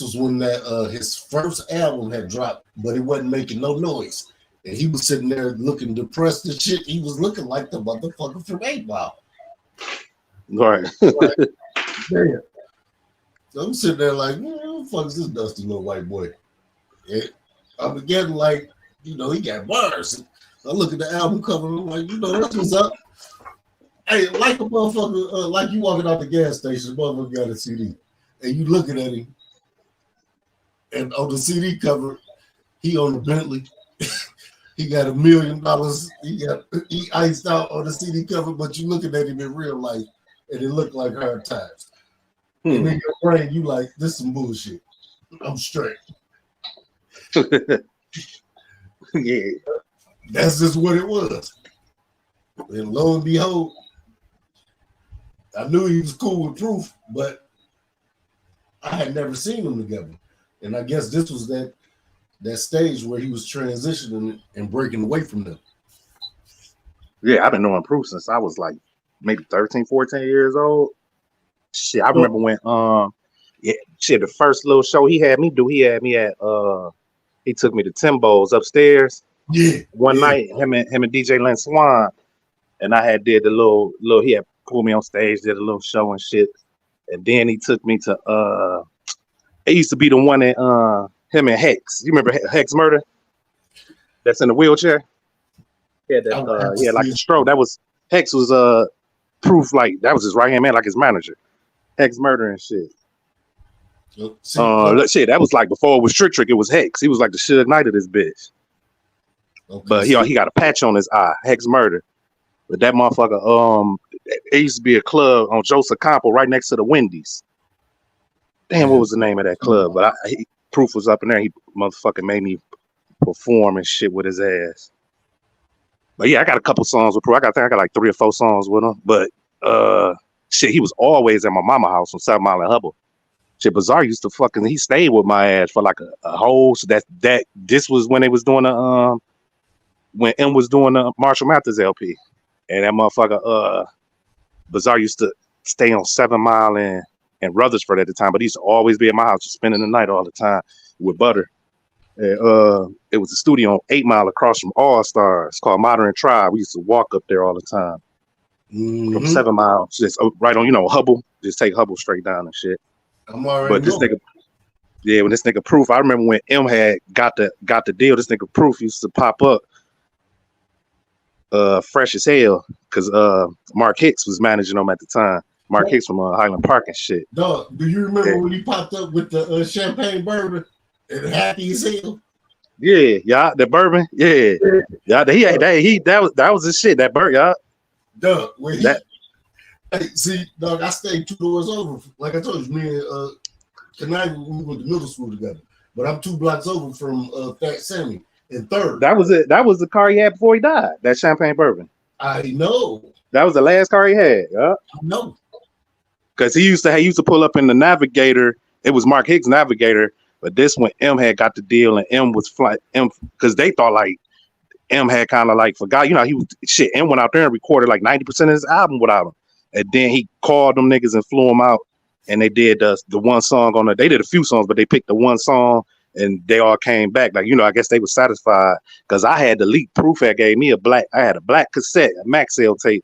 was when that his first album had dropped, but it wasn't making no noise. And he was sitting there looking depressed and shit. He was looking like the motherfucker from 8 Ball. Right. Like, damn. So I'm sitting there like, who the fuck is this dusty little white boy? And I'm getting like, he got bars. I look at the album cover, I'm like, that's what's up. Hey, like a motherfucker, like you walking out the gas station, motherfucker got a CD, and you looking at him, and on the CD cover, he on the Bentley. He got $1 million. He iced out on the CD cover, but you looking at him in real life, and it looked like hard times. And in your brain, you like, this some bullshit. I'm straight. Yeah. That's just what it was. And lo and behold, I knew he was cool with Proof, but I had never seen them together. And I guess this was that stage where he was transitioning and breaking away from them. Yeah, I've been knowing Proof since I was like maybe 13, 14 years old. Shit, I remember when the first little show he had me do, he took me to Timbo's upstairs. Yeah. One night, him and DJ Len Swan, and I had did the little he had pulled me on stage, did a little show and shit. And then he took me to it used to be the one that him and Hex. You remember Hex Murder? That's in the wheelchair? Yeah, that like a stroke. That was Hex was Proof, like that was his right hand man, like his manager. Hex Murder and shit. Shit, that was like before it was Trick, it was Hex. He was like the Suge Knight of this bitch. Okay, but he got a patch on his eye, Hex Murder. But that motherfucker, it used to be a club on Joseph Campo right next to the Wendy's. Damn, what was the name of that club? But Proof was up in there. He motherfucking made me perform and shit with his ass. But yeah, I got a couple songs with Proof. I got like 3 or 4 songs with him. But shit, he was always at my mama house on 7 Mile and Hubble. Shit, Bizarre used to he stayed with my ass for like a whole. So this was when they was doing when M was doing the Marshall Mathers LP, and that motherfucker Bizarre used to stay on 7 Mile and Rutherford at the time, but he used to always be at my house, just spending the night all the time with Butter. And, it was a studio on 8 Mile across from All Stars called Modern Tribe. We used to walk up there all the time from 7 Mile, just right on Hubble. Just take Hubble straight down and shit. But this nigga, when this nigga Proof, I remember when M had got the deal. This nigga Proof used to pop up fresh as hell because Mark Hicks was managing them at the time. Mark Hicks from Highland Park and shit. Dog, do you remember when he popped up with the champagne bourbon and happy as hell? Yeah, the bourbon, yeah. That was his shit. That bourbon, yeah. Dog, hey, see, dog, I stayed 2 doors over. Like I told you, me and Kanai, we went to middle school together. But I'm 2 blocks over from Fat Sammy in 3rd. That was it. That was the car he had before he died. That champagne bourbon. I know. That was the last car he had. Yeah. I know. Because he used to pull up in the Navigator. It was Mark Hicks Navigator, but this one M had got the deal, and M was because they thought like M had kind of like forgot. He was shit. M went out there and recorded like 90% of his album without him, and then he called them niggas and flew them out, and they did the one song on it. They did a few songs, but they picked the one song, and they all came back. Like I guess they were satisfied because I had the leak. Proof had gave me I had a black cassette, a Maxell tape.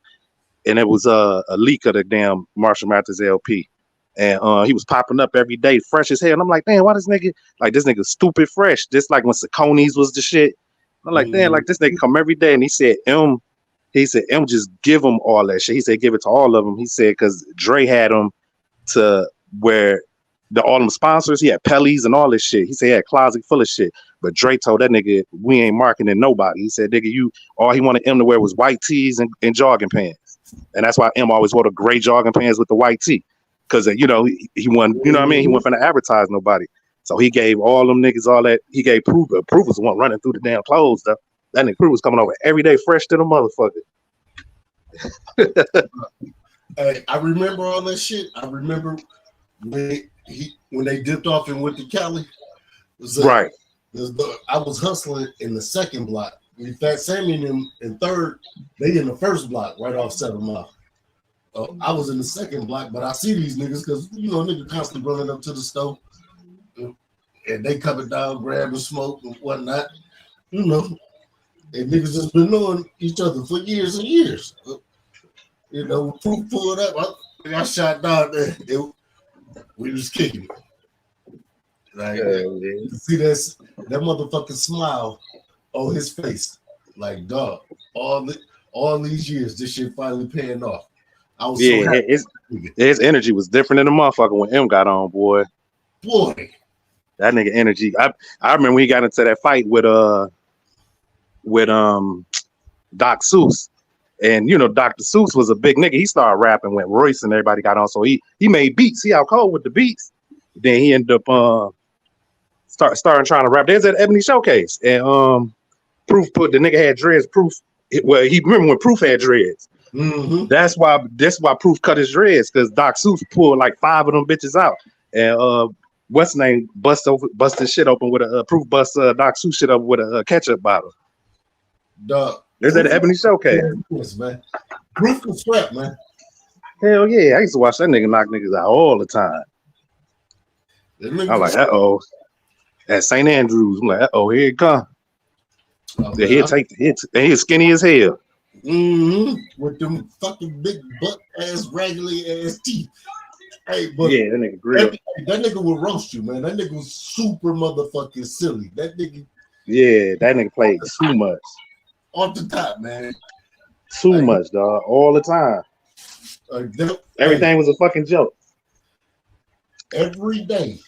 And it was a leak of the damn Marshall Mathers LP. And he was popping up every day, fresh as hell. And I'm like, damn, why this nigga stupid fresh? Just like when Saucony's was the shit. I'm like, damn, like this nigga come every day. And he said, M just give him all that shit. He said, give it to all of them. He said, because Dre had him to where all them sponsors, he had Pelly's and all this shit. He said he had a closet full of shit. But Dre told that nigga, we ain't marketing nobody. He said, nigga, all he wanted M to wear was white tees and jogging pants. And that's why M always wore the gray jogging pants with the white tee. Because, he wasn't, what I mean? He wasn't finna advertise nobody. So he gave all them niggas all that. He gave Proof. Proof was the one running through the damn clothes, though. That nigga Proof was coming over every day fresh to the motherfucker. Hey, I remember all that shit. I remember when they dipped off and went to Cali. Right. I was hustling in the 2nd block. Fat Sammy and them in 3rd, they in the 1st block right off 7 Mile. I was in the second block, but I see these niggas because niggas constantly running up to the stove, and they coming down, grabbing smoke and whatnot. And niggas just been knowing each other for years and years. Proof pulled up. I got shot down there. We was kicking it. Like, you see that motherfucking smile on his face. Like, dog, all these years, this shit finally paying off. I was so happy. His energy was different than the motherfucker when M got on, boy. That nigga energy. I remember when he got into that fight with Doc Seuss. And Dr. Seuss was a big nigga. He started rapping when Royce and everybody got on. So he made beats. He out cold with the beats. Then he ended up starting trying to rap. There's that Ebony Showcase. And Proof put the nigga had dreads. Proof, he remember when Proof had dreads. Mm-hmm. That's why Proof cut his dreads, because Doc Seuss pulled like 5 of them bitches out. And what's his name busted shit open with a Proof bust Doc Seuss shit up with a ketchup bottle. Dog. There's that Ebony Showcase. Yes, man. Proof was sweat, man. Hell yeah. I used to watch that nigga knock niggas out all the time. I'm like, uh-oh. At St. Andrews, I'm like, uh-oh, here it come. Yeah, he'll take the hits. And he's skinny as hell. Mm-hmm. With them fucking big butt ass, raggedy ass teeth. Hey, but yeah, that nigga grill. That nigga will roast you, man. That nigga was super motherfucking silly. That nigga. Yeah, that nigga played too much. Off the top, man. Too much, dog. All the time. Everything was a fucking joke. Every day.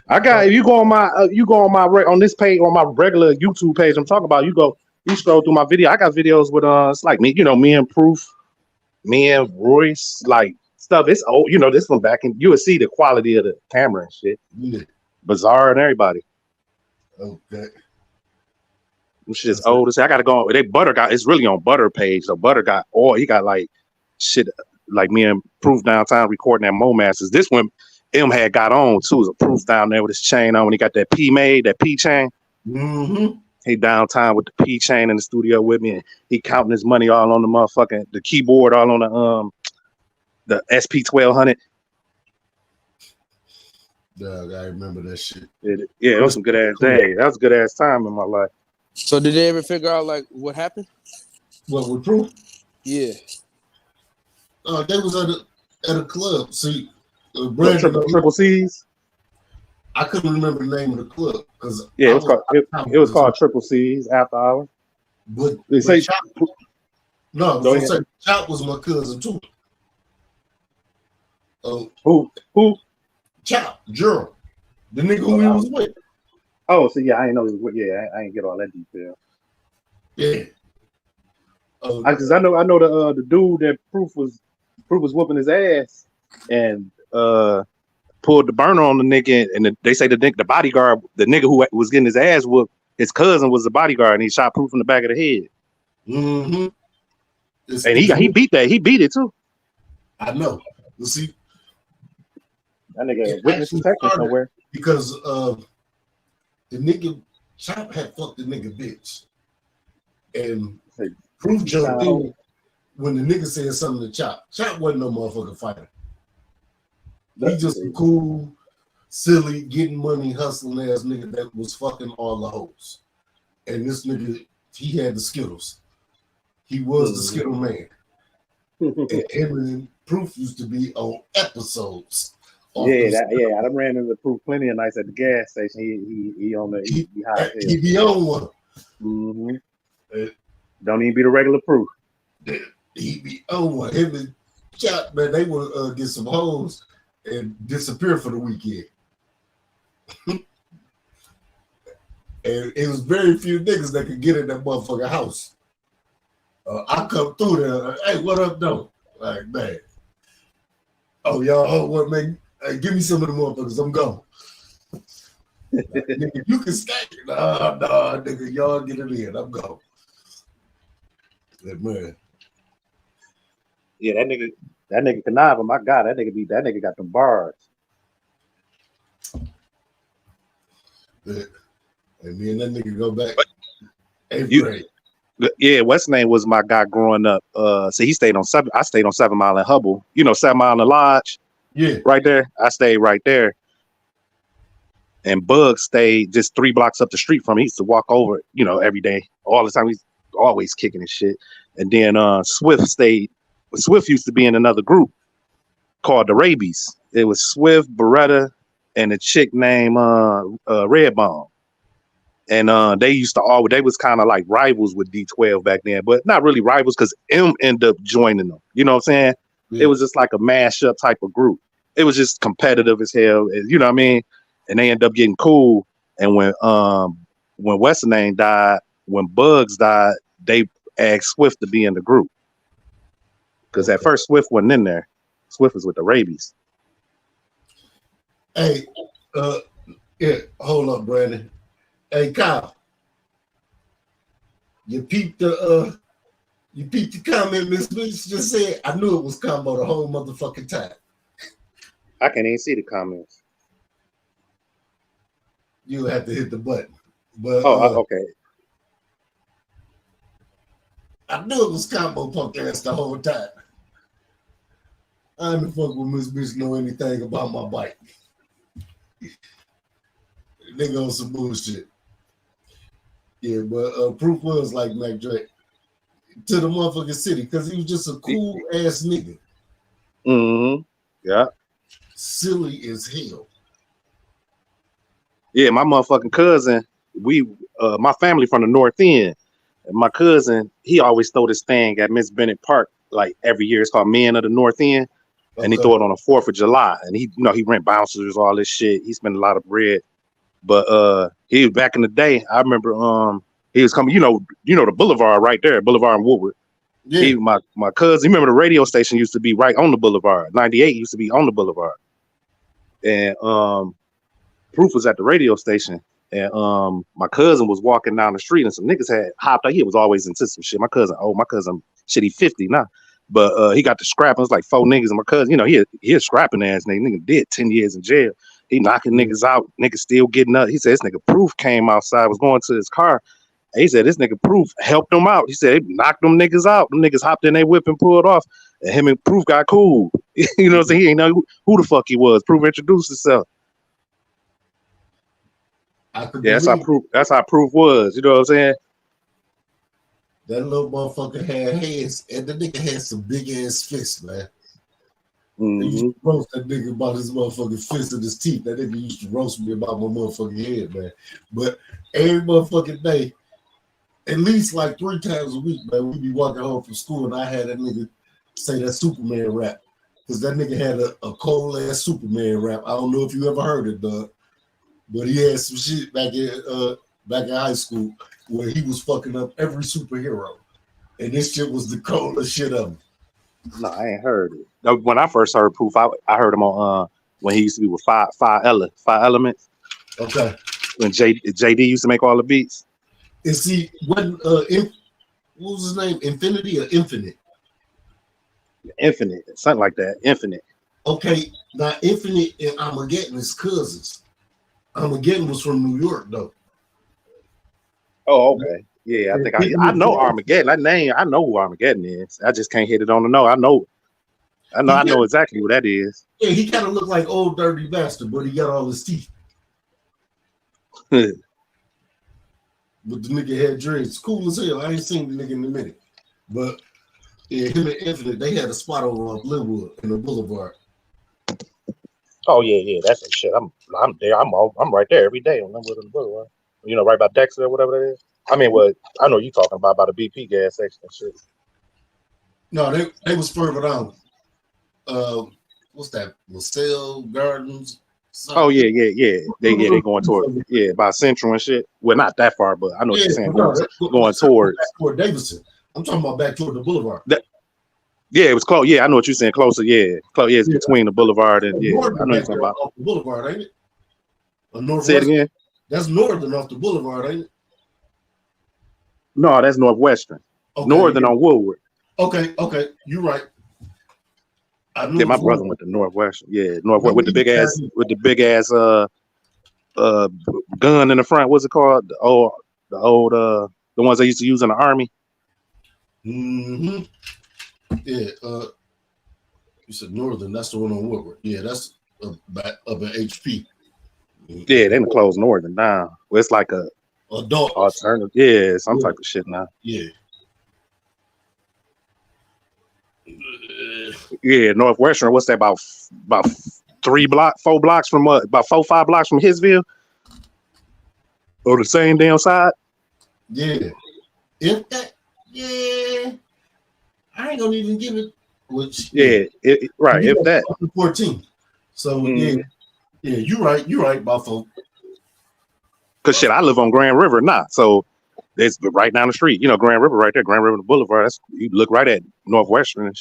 I got. If you go on my, on this page, on my regular YouTube page, I'm talking about. You scroll through my video. I got videos with it's like me, me and Proof, me and Royce, like stuff. It's old, this from back in. You would see the quality of the camera and shit. Yeah. Bizarre and everybody. Okay. Which is old as I gotta go. It's really on Butter page. So Butter got all he got like shit like me and Proof downtown recording at Mo Masters. This one M had got on too. Was a Proof down there with his chain on when he got that P chain. Mm-hmm. He downtown with the P chain in the studio with me, and he counting his money all on the motherfucking the keyboard, all on the SP 1200. Dog, I remember that shit. It was some good ass day. That was a good ass time in my life. So did they ever figure out like what happened? What with Proof? Yeah. They was at a club. See, Triple C's. I couldn't remember the name of the club because it was called Triple C's After Hours. But they say Chop was my cousin too. Who? Chop, Gerald, the nigga who he was with. Oh, so yeah, I ain't know. I ain't get all that detail. Yeah. Because I know the dude that Proof was whooping his ass and pulled the burner on the nigga, and they say the bodyguard, the nigga who was getting his ass whooped, his cousin was the bodyguard, and he shot Proof in the back of the head. Mm-hmm. And he beat it too. I know. You see, that nigga witness protection somewhere because the nigga Chop had fucked the nigga bitch, and Proof jumped in when the nigga said something to Chop. Chop wasn't no motherfucking fighter. He just a cool, silly, getting money, hustling ass nigga that was fucking all the hoes. And this nigga, he had the Skittles. He was the Skittle man. And him and Proof used to be on episodes. I done ran into Proof plenty of nights at the gas station. He on the he be on one. Mm-hmm. Don't even be the regular Proof. He be on one. Him and Chop, man, they would get some hoes and disappear for the weekend. And it was very few niggas that could get in that motherfucking house. I come through there, hey, what up, though? Like, man. Oh, y'all, what, man? Hey, give me some of the motherfuckers, I'm gone. Nigga, you can stay. Nah, nigga, y'all get it in, I'm gone. Like, man. Yeah, that nigga connive, my God, that nigga got them bars. Yeah. And me and that nigga go back. Hey, Yeah, what's name was my guy growing up. So he stayed on 7. I stayed on 7 Mile and Hubble. 7 Mile and Lodge. Yeah, right there. I stayed right there. And Bug stayed just 3 blocks up the street from me. He used to walk over, every day, all the time. He's always kicking his shit. And then Swift stayed. Swift used to be in another group called the Rabies. It was Swift, Beretta, and a chick named Redbone. And they used to they was kind of like rivals with D12 back then, but not really rivals because M ended up joining them. You know what I'm saying? Yeah. It was just like a mashup type of group. It was just competitive as hell. You know what I mean? And they ended up getting cool. And when What's Name died, when Bugs died, they asked Swift to be in the group. Because at first Swift wasn't in there. Swift was with the Rabies. Hey, yeah, hold up, Brandon. Hey, Kyle. You peeped the comment Miss Mitch just said. I knew it was Combo the whole motherfucking time. I can't even see the comments. You have to hit the button. But okay. I knew it was Combo punk ass the whole time. I didn't fuck with Miss Bitch know anything about my bike. Nigga on some bullshit. Yeah, but Proof was like Mac Dre to the motherfucking city because he was just a cool ass nigga. Mm-hmm. Yeah. Silly as hell. Yeah, my motherfucking cousin, my family from the North End. And my cousin, he always throw this thing at Miss Bennett Park like every year. It's called Men of the North End. Okay. And he throw it on the 4th of July. And he rent bouncers, all this shit. He spent a lot of bread. But he was back in the day. I remember he was coming, the Boulevard right there, Boulevard and Woodward. Yeah. My cousin, you remember the radio station used to be right on the Boulevard. 98 used to be on the Boulevard. And Proof was at the radio station. And my cousin was walking down the street and some niggas had hopped out. He was always into some shit. My cousin, shit, he 50 now. But he got to scrapping. It was like 4 niggas. And my cousin, he a scrapping ass nigga. Nigga did 10 years in jail. He knocking niggas out. Niggas still getting up. He said this nigga Proof came outside, was going to his car. And he said this nigga Proof helped him out. He said they knocked them niggas out. Them niggas hopped in their whip and pulled off. And him and Proof got cool. You know what I'm saying? He ain't know who the fuck he was. Proof introduced himself. Yeah, that's how Proof was. You know what I'm saying? That little motherfucker had hands, and the nigga had some big ass fists, man. Mm-hmm. They used to roast that nigga about his motherfucking fist and his teeth. That nigga used to roast me about my motherfucking head, man. But every motherfucking day, at least like 3 times a week, man, we be walking home from school, and I had that nigga say that Superman rap. Because that nigga had a cold ass Superman rap. I don't know if you ever heard it, dog. But he had some shit back in high school where he was fucking up every superhero. And this shit was the coldest shit of him. No, I ain't heard it. When I first heard Proof, I heard him on when he used to be with Five Elements. Okay. When JD used to make all the beats. And see, when what was his name? Infinity or Infinite? Infinite, something like that. Infinite. Okay, now Infinite and Armageddon is cousins. Armageddon was from New York, though. Oh, okay. Yeah, I think I know Armageddon. I know who Armageddon is. I just can't hit it on the nose. I know exactly who that is. Yeah, he kind of looked like Old Dirty Bastard, but he got all his teeth. But the nigga had dreads. Cool as hell. I ain't seen the nigga in a minute. But yeah, him and Infinite, they had a spot over on Glenwood in the Boulevard. Oh yeah, that's the shit. I'm there. I'm right there every day on Glenwood and the Boulevard. Right by Dexter or whatever that is. I mean, I know you talking about by the BP gas station and shit. No, they was further down. What's that? LaSalle Gardens. Something. Oh yeah. They going toward by Central and shit. Well, not that far, but I know what you're saying. Going towards Davidson. I'm talking about back toward the Boulevard. It was close. Yeah, I know what you're saying. Closer, yeah. Close, yeah, it's between the Boulevard and I know what you're talking about. Off the Boulevard, ain't it? Say it again. That's northern off the Boulevard, ain't it? No, that's Northwestern. Okay. Northern on Woodward. Okay, you're right. Yeah, my brother went to Northwestern. Yeah, Northwestern with the big ass gun in the front. What's it called? The old the ones they used to use in the army. Mm-hmm. Yeah. You said Northern. That's the one on Woodward. Yeah, that's up at HP. Yeah, they done closed Northern down. Well, it's like a adult alternative. Yeah, some type of shit now. Yeah. Yeah, Northwestern. What's that about 4 blocks from about 5 blocks from Hillsville? Or the same damn side? Yeah. If that, yeah, I ain't gonna even give it. Which right. If that 14. So yeah, you're right, Buffalo. Cause shit, I live on Grand River, so it's right down the street. You know, Grand River right there, Grand River Boulevard. You look right at Northwestern.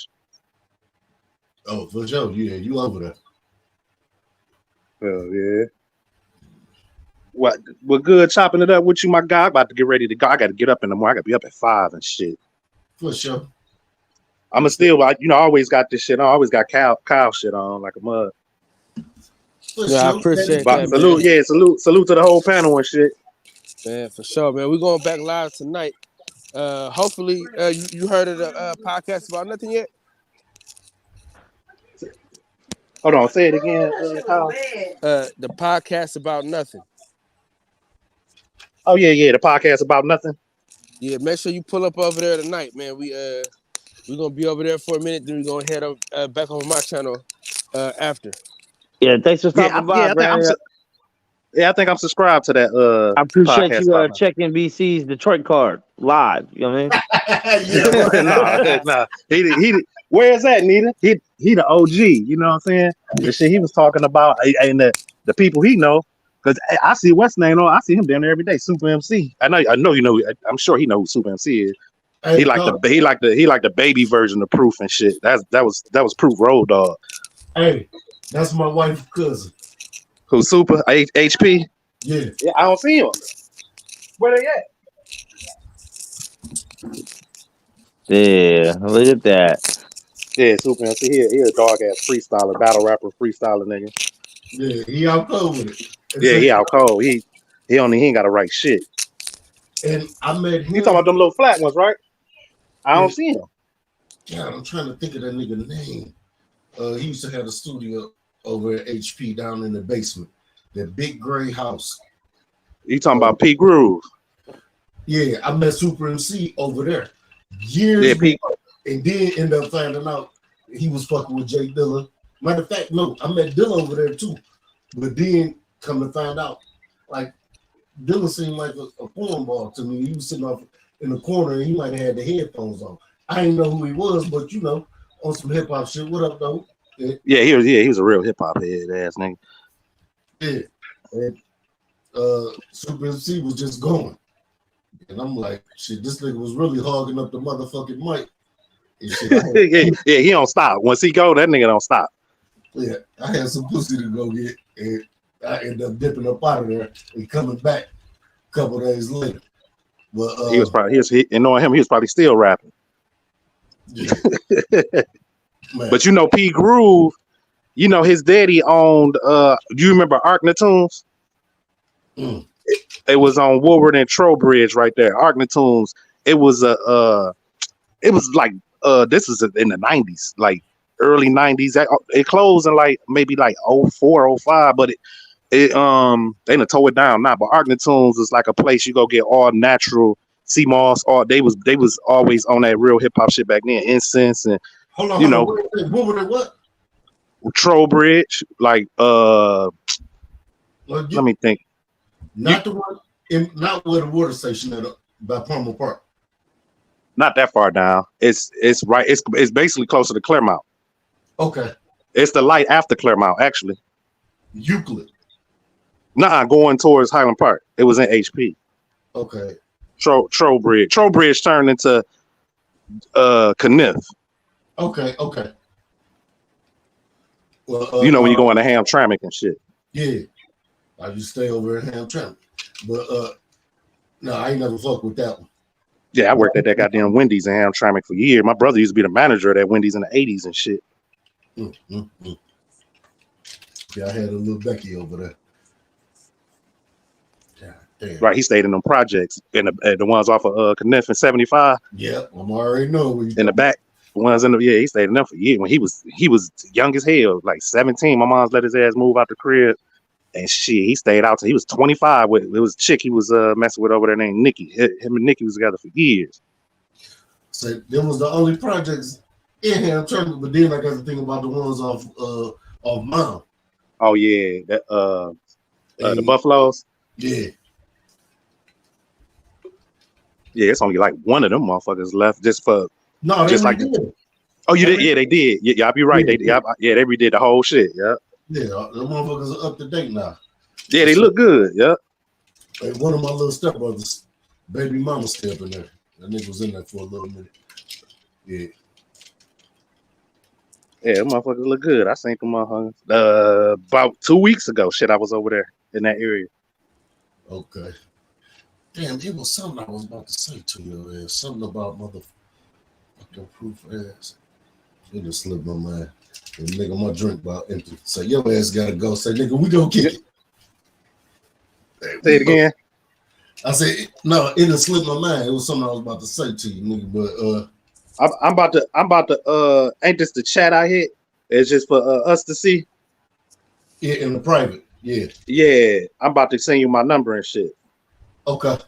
Oh, for sure. Yeah, you over there. Oh yeah. What? We're good chopping it up with you, my guy. I'm about to get ready to go. I got to get up in the morning. I got to be up at 5 and shit. For sure. I'm still, I always got this shit on. I always got Kyle shit on like a mug. Yeah, I appreciate that. Salute, man. salute to the whole panel and shit. Man, for sure, man. We're going back live tonight. Hopefully, you heard of the podcast about nothing yet? Hold on, say it again. The podcast about nothing. Oh yeah, the podcast about nothing. Yeah, make sure you pull up over there tonight, man. We're gonna be over there for a minute, then we're gonna head up back on my channel after. Yeah, thanks for stopping by, I think I'm subscribed to that. I appreciate you checking BC's Detroit card live. You know what I mean? Nah. He where's that, Nita? He the OG. You know what I'm saying? The shit he was talking about, and the people he know. Because I see what's name on. I see him down there every day. Super MC. I know. You know. I'm sure he knows who Super MC is. He like the baby version of Proof and shit. That was Proof Road Dog. Hey, that's my wife's cousin. Who Super HP? Yeah. I don't see him. Where they at? Yeah, look at that. Yeah, Super MC. He a dog ass freestyler, battle rapper, freestyler nigga. Yeah, he out cold with it. Yeah, he out cold. He ain't got to write shit. And I met him. You talking about them little flat ones, right? I don't see him. God, I'm trying to think of that nigga name. He used to have a studio over at HP down in the basement. That big gray house. You talking about P Groove? Yeah, I met Super MC over there years ago, and then ended up finding out he was fucking with Jay Dilla. Matter of fact, no, I met Dilla over there too. But then come to find out, like Dilla seemed like a cornball to me. He was sitting off in the corner and he might have had the headphones on. I didn't know who he was, but you know, on some hip hop shit. What up, though? Yeah, he was a real hip hop head ass nigga. Yeah. And Super MC was just going. And I'm like, shit, this nigga was really hogging up the motherfucking mic. And shit, he don't stop. Once he go, that nigga don't stop. Yeah, I had some pussy to go get, and I ended up dipping up out of there and coming back a couple days later. But he was probably still rapping. Yeah. But you know, P Groove, you know, his daddy owned do you remember Arknatunes? It was on Woodward and Trowbridge right there. Arknatunes. It was like this was in the 90s, like early 90s. It closed in like maybe like 04, 05, but it they done tore it down now. But Arknatunes is like a place you go get all natural sea moss. They was always on that real hip hop shit back then. Incense and what? Trowbridge, like let me think. Not the one not where the water station at by Palmer Park. Not that far down. It's right. It's basically closer to Claremont. Okay. It's the light after Claremont, actually. Euclid. Nah, going towards Highland Park. It was in HP. Okay. Trowbridge. Trowbridge turned into Kniff. Okay. Well, you know when you go into Hamtramck and shit. Yeah. I used to stay over at Hamtramck. But no, I ain't never fucked with that one. Yeah, I worked at that goddamn Wendy's in Hamtramck for years. My brother used to be the manager of that Wendy's in the 80s and shit. Yeah, I had a little Becky over there. Damn. Right, he stayed in them projects, in the ones off of Kniff and 75. Yep, I'm already know. In the back, the ones in the he stayed in them for years. When he was young as hell, like 17. My mom's let his ass move out the crib, and shit, he stayed out till he was 25. It was a chick he was messing with over there named Nikki. Him and Nikki was together for years. So them was the only projects in here. I'm trying to, but then I got to think about the ones off Mount. Oh yeah, that the Buffaloes. Yeah. Yeah, it's only like one of them motherfuckers left just for just like did. Oh, you did? Yeah, they did. Yeah, y'all be right. They redid the whole shit. Yeah. Yeah, the motherfuckers are up to date now. Yeah, they look good. Yeah. Hey, one of my little stepbrothers, baby mama still up in there. That nigga was in there for a little minute. Yeah. Yeah, them motherfuckers look good. I seen them motherfuckers about 2 weeks ago. Shit, I was over there in that area. Okay. Damn, it was something I was about to say to you. Something about motherfucking proof ass. It just slipped my mind. And nigga, my drink about empty. Say, your ass gotta go. Say, nigga, we gonna kick it. Say it again. I said, no, it just slipped my mind. It was something I was about to say to you, nigga. But I'm about to ain't this the chat I hit? It's just for us to see. Yeah, in the private. Yeah. Yeah. I'm about to send you my number and shit. Okay.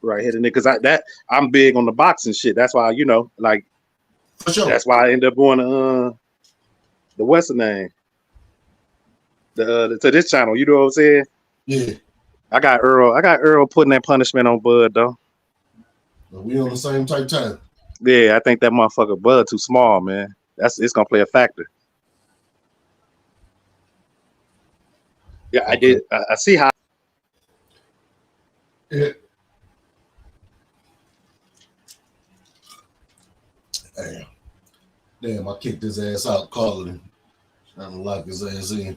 Right, hitting it because I'm big on the boxing shit. That's why, like for sure. That's why I ended up going to the what's the name? To this channel, you know what I'm saying? Yeah. I got Earl putting that punishment on Bud though. But we on the same type time. Yeah, I think that motherfucker Bud too small, man. It's gonna play a factor. Yeah, okay. I did. I see how. Yeah. Damn, I kicked his ass out, calling him. Trying to lock his ass in.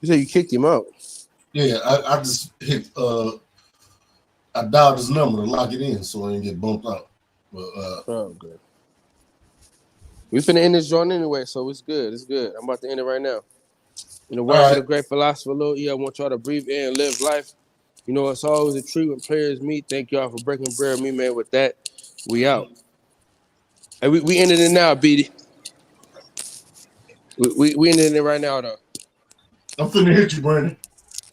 You said you kicked him out? Yeah, I just hit I dialed his number to lock it in so I didn't get bumped out. But oh good. We finna end this joint anyway, so it's good. It's good. I'm about to end it right now. In the words of the great philosopher Lil E, I want y'all to breathe in and live life. You know, it's always a treat when players meet. Thank y'all for breaking bread with me, man. With that, we out. Hey, we ended it now, BD. We ended it right now, though. I'm finna hit you, Brandon.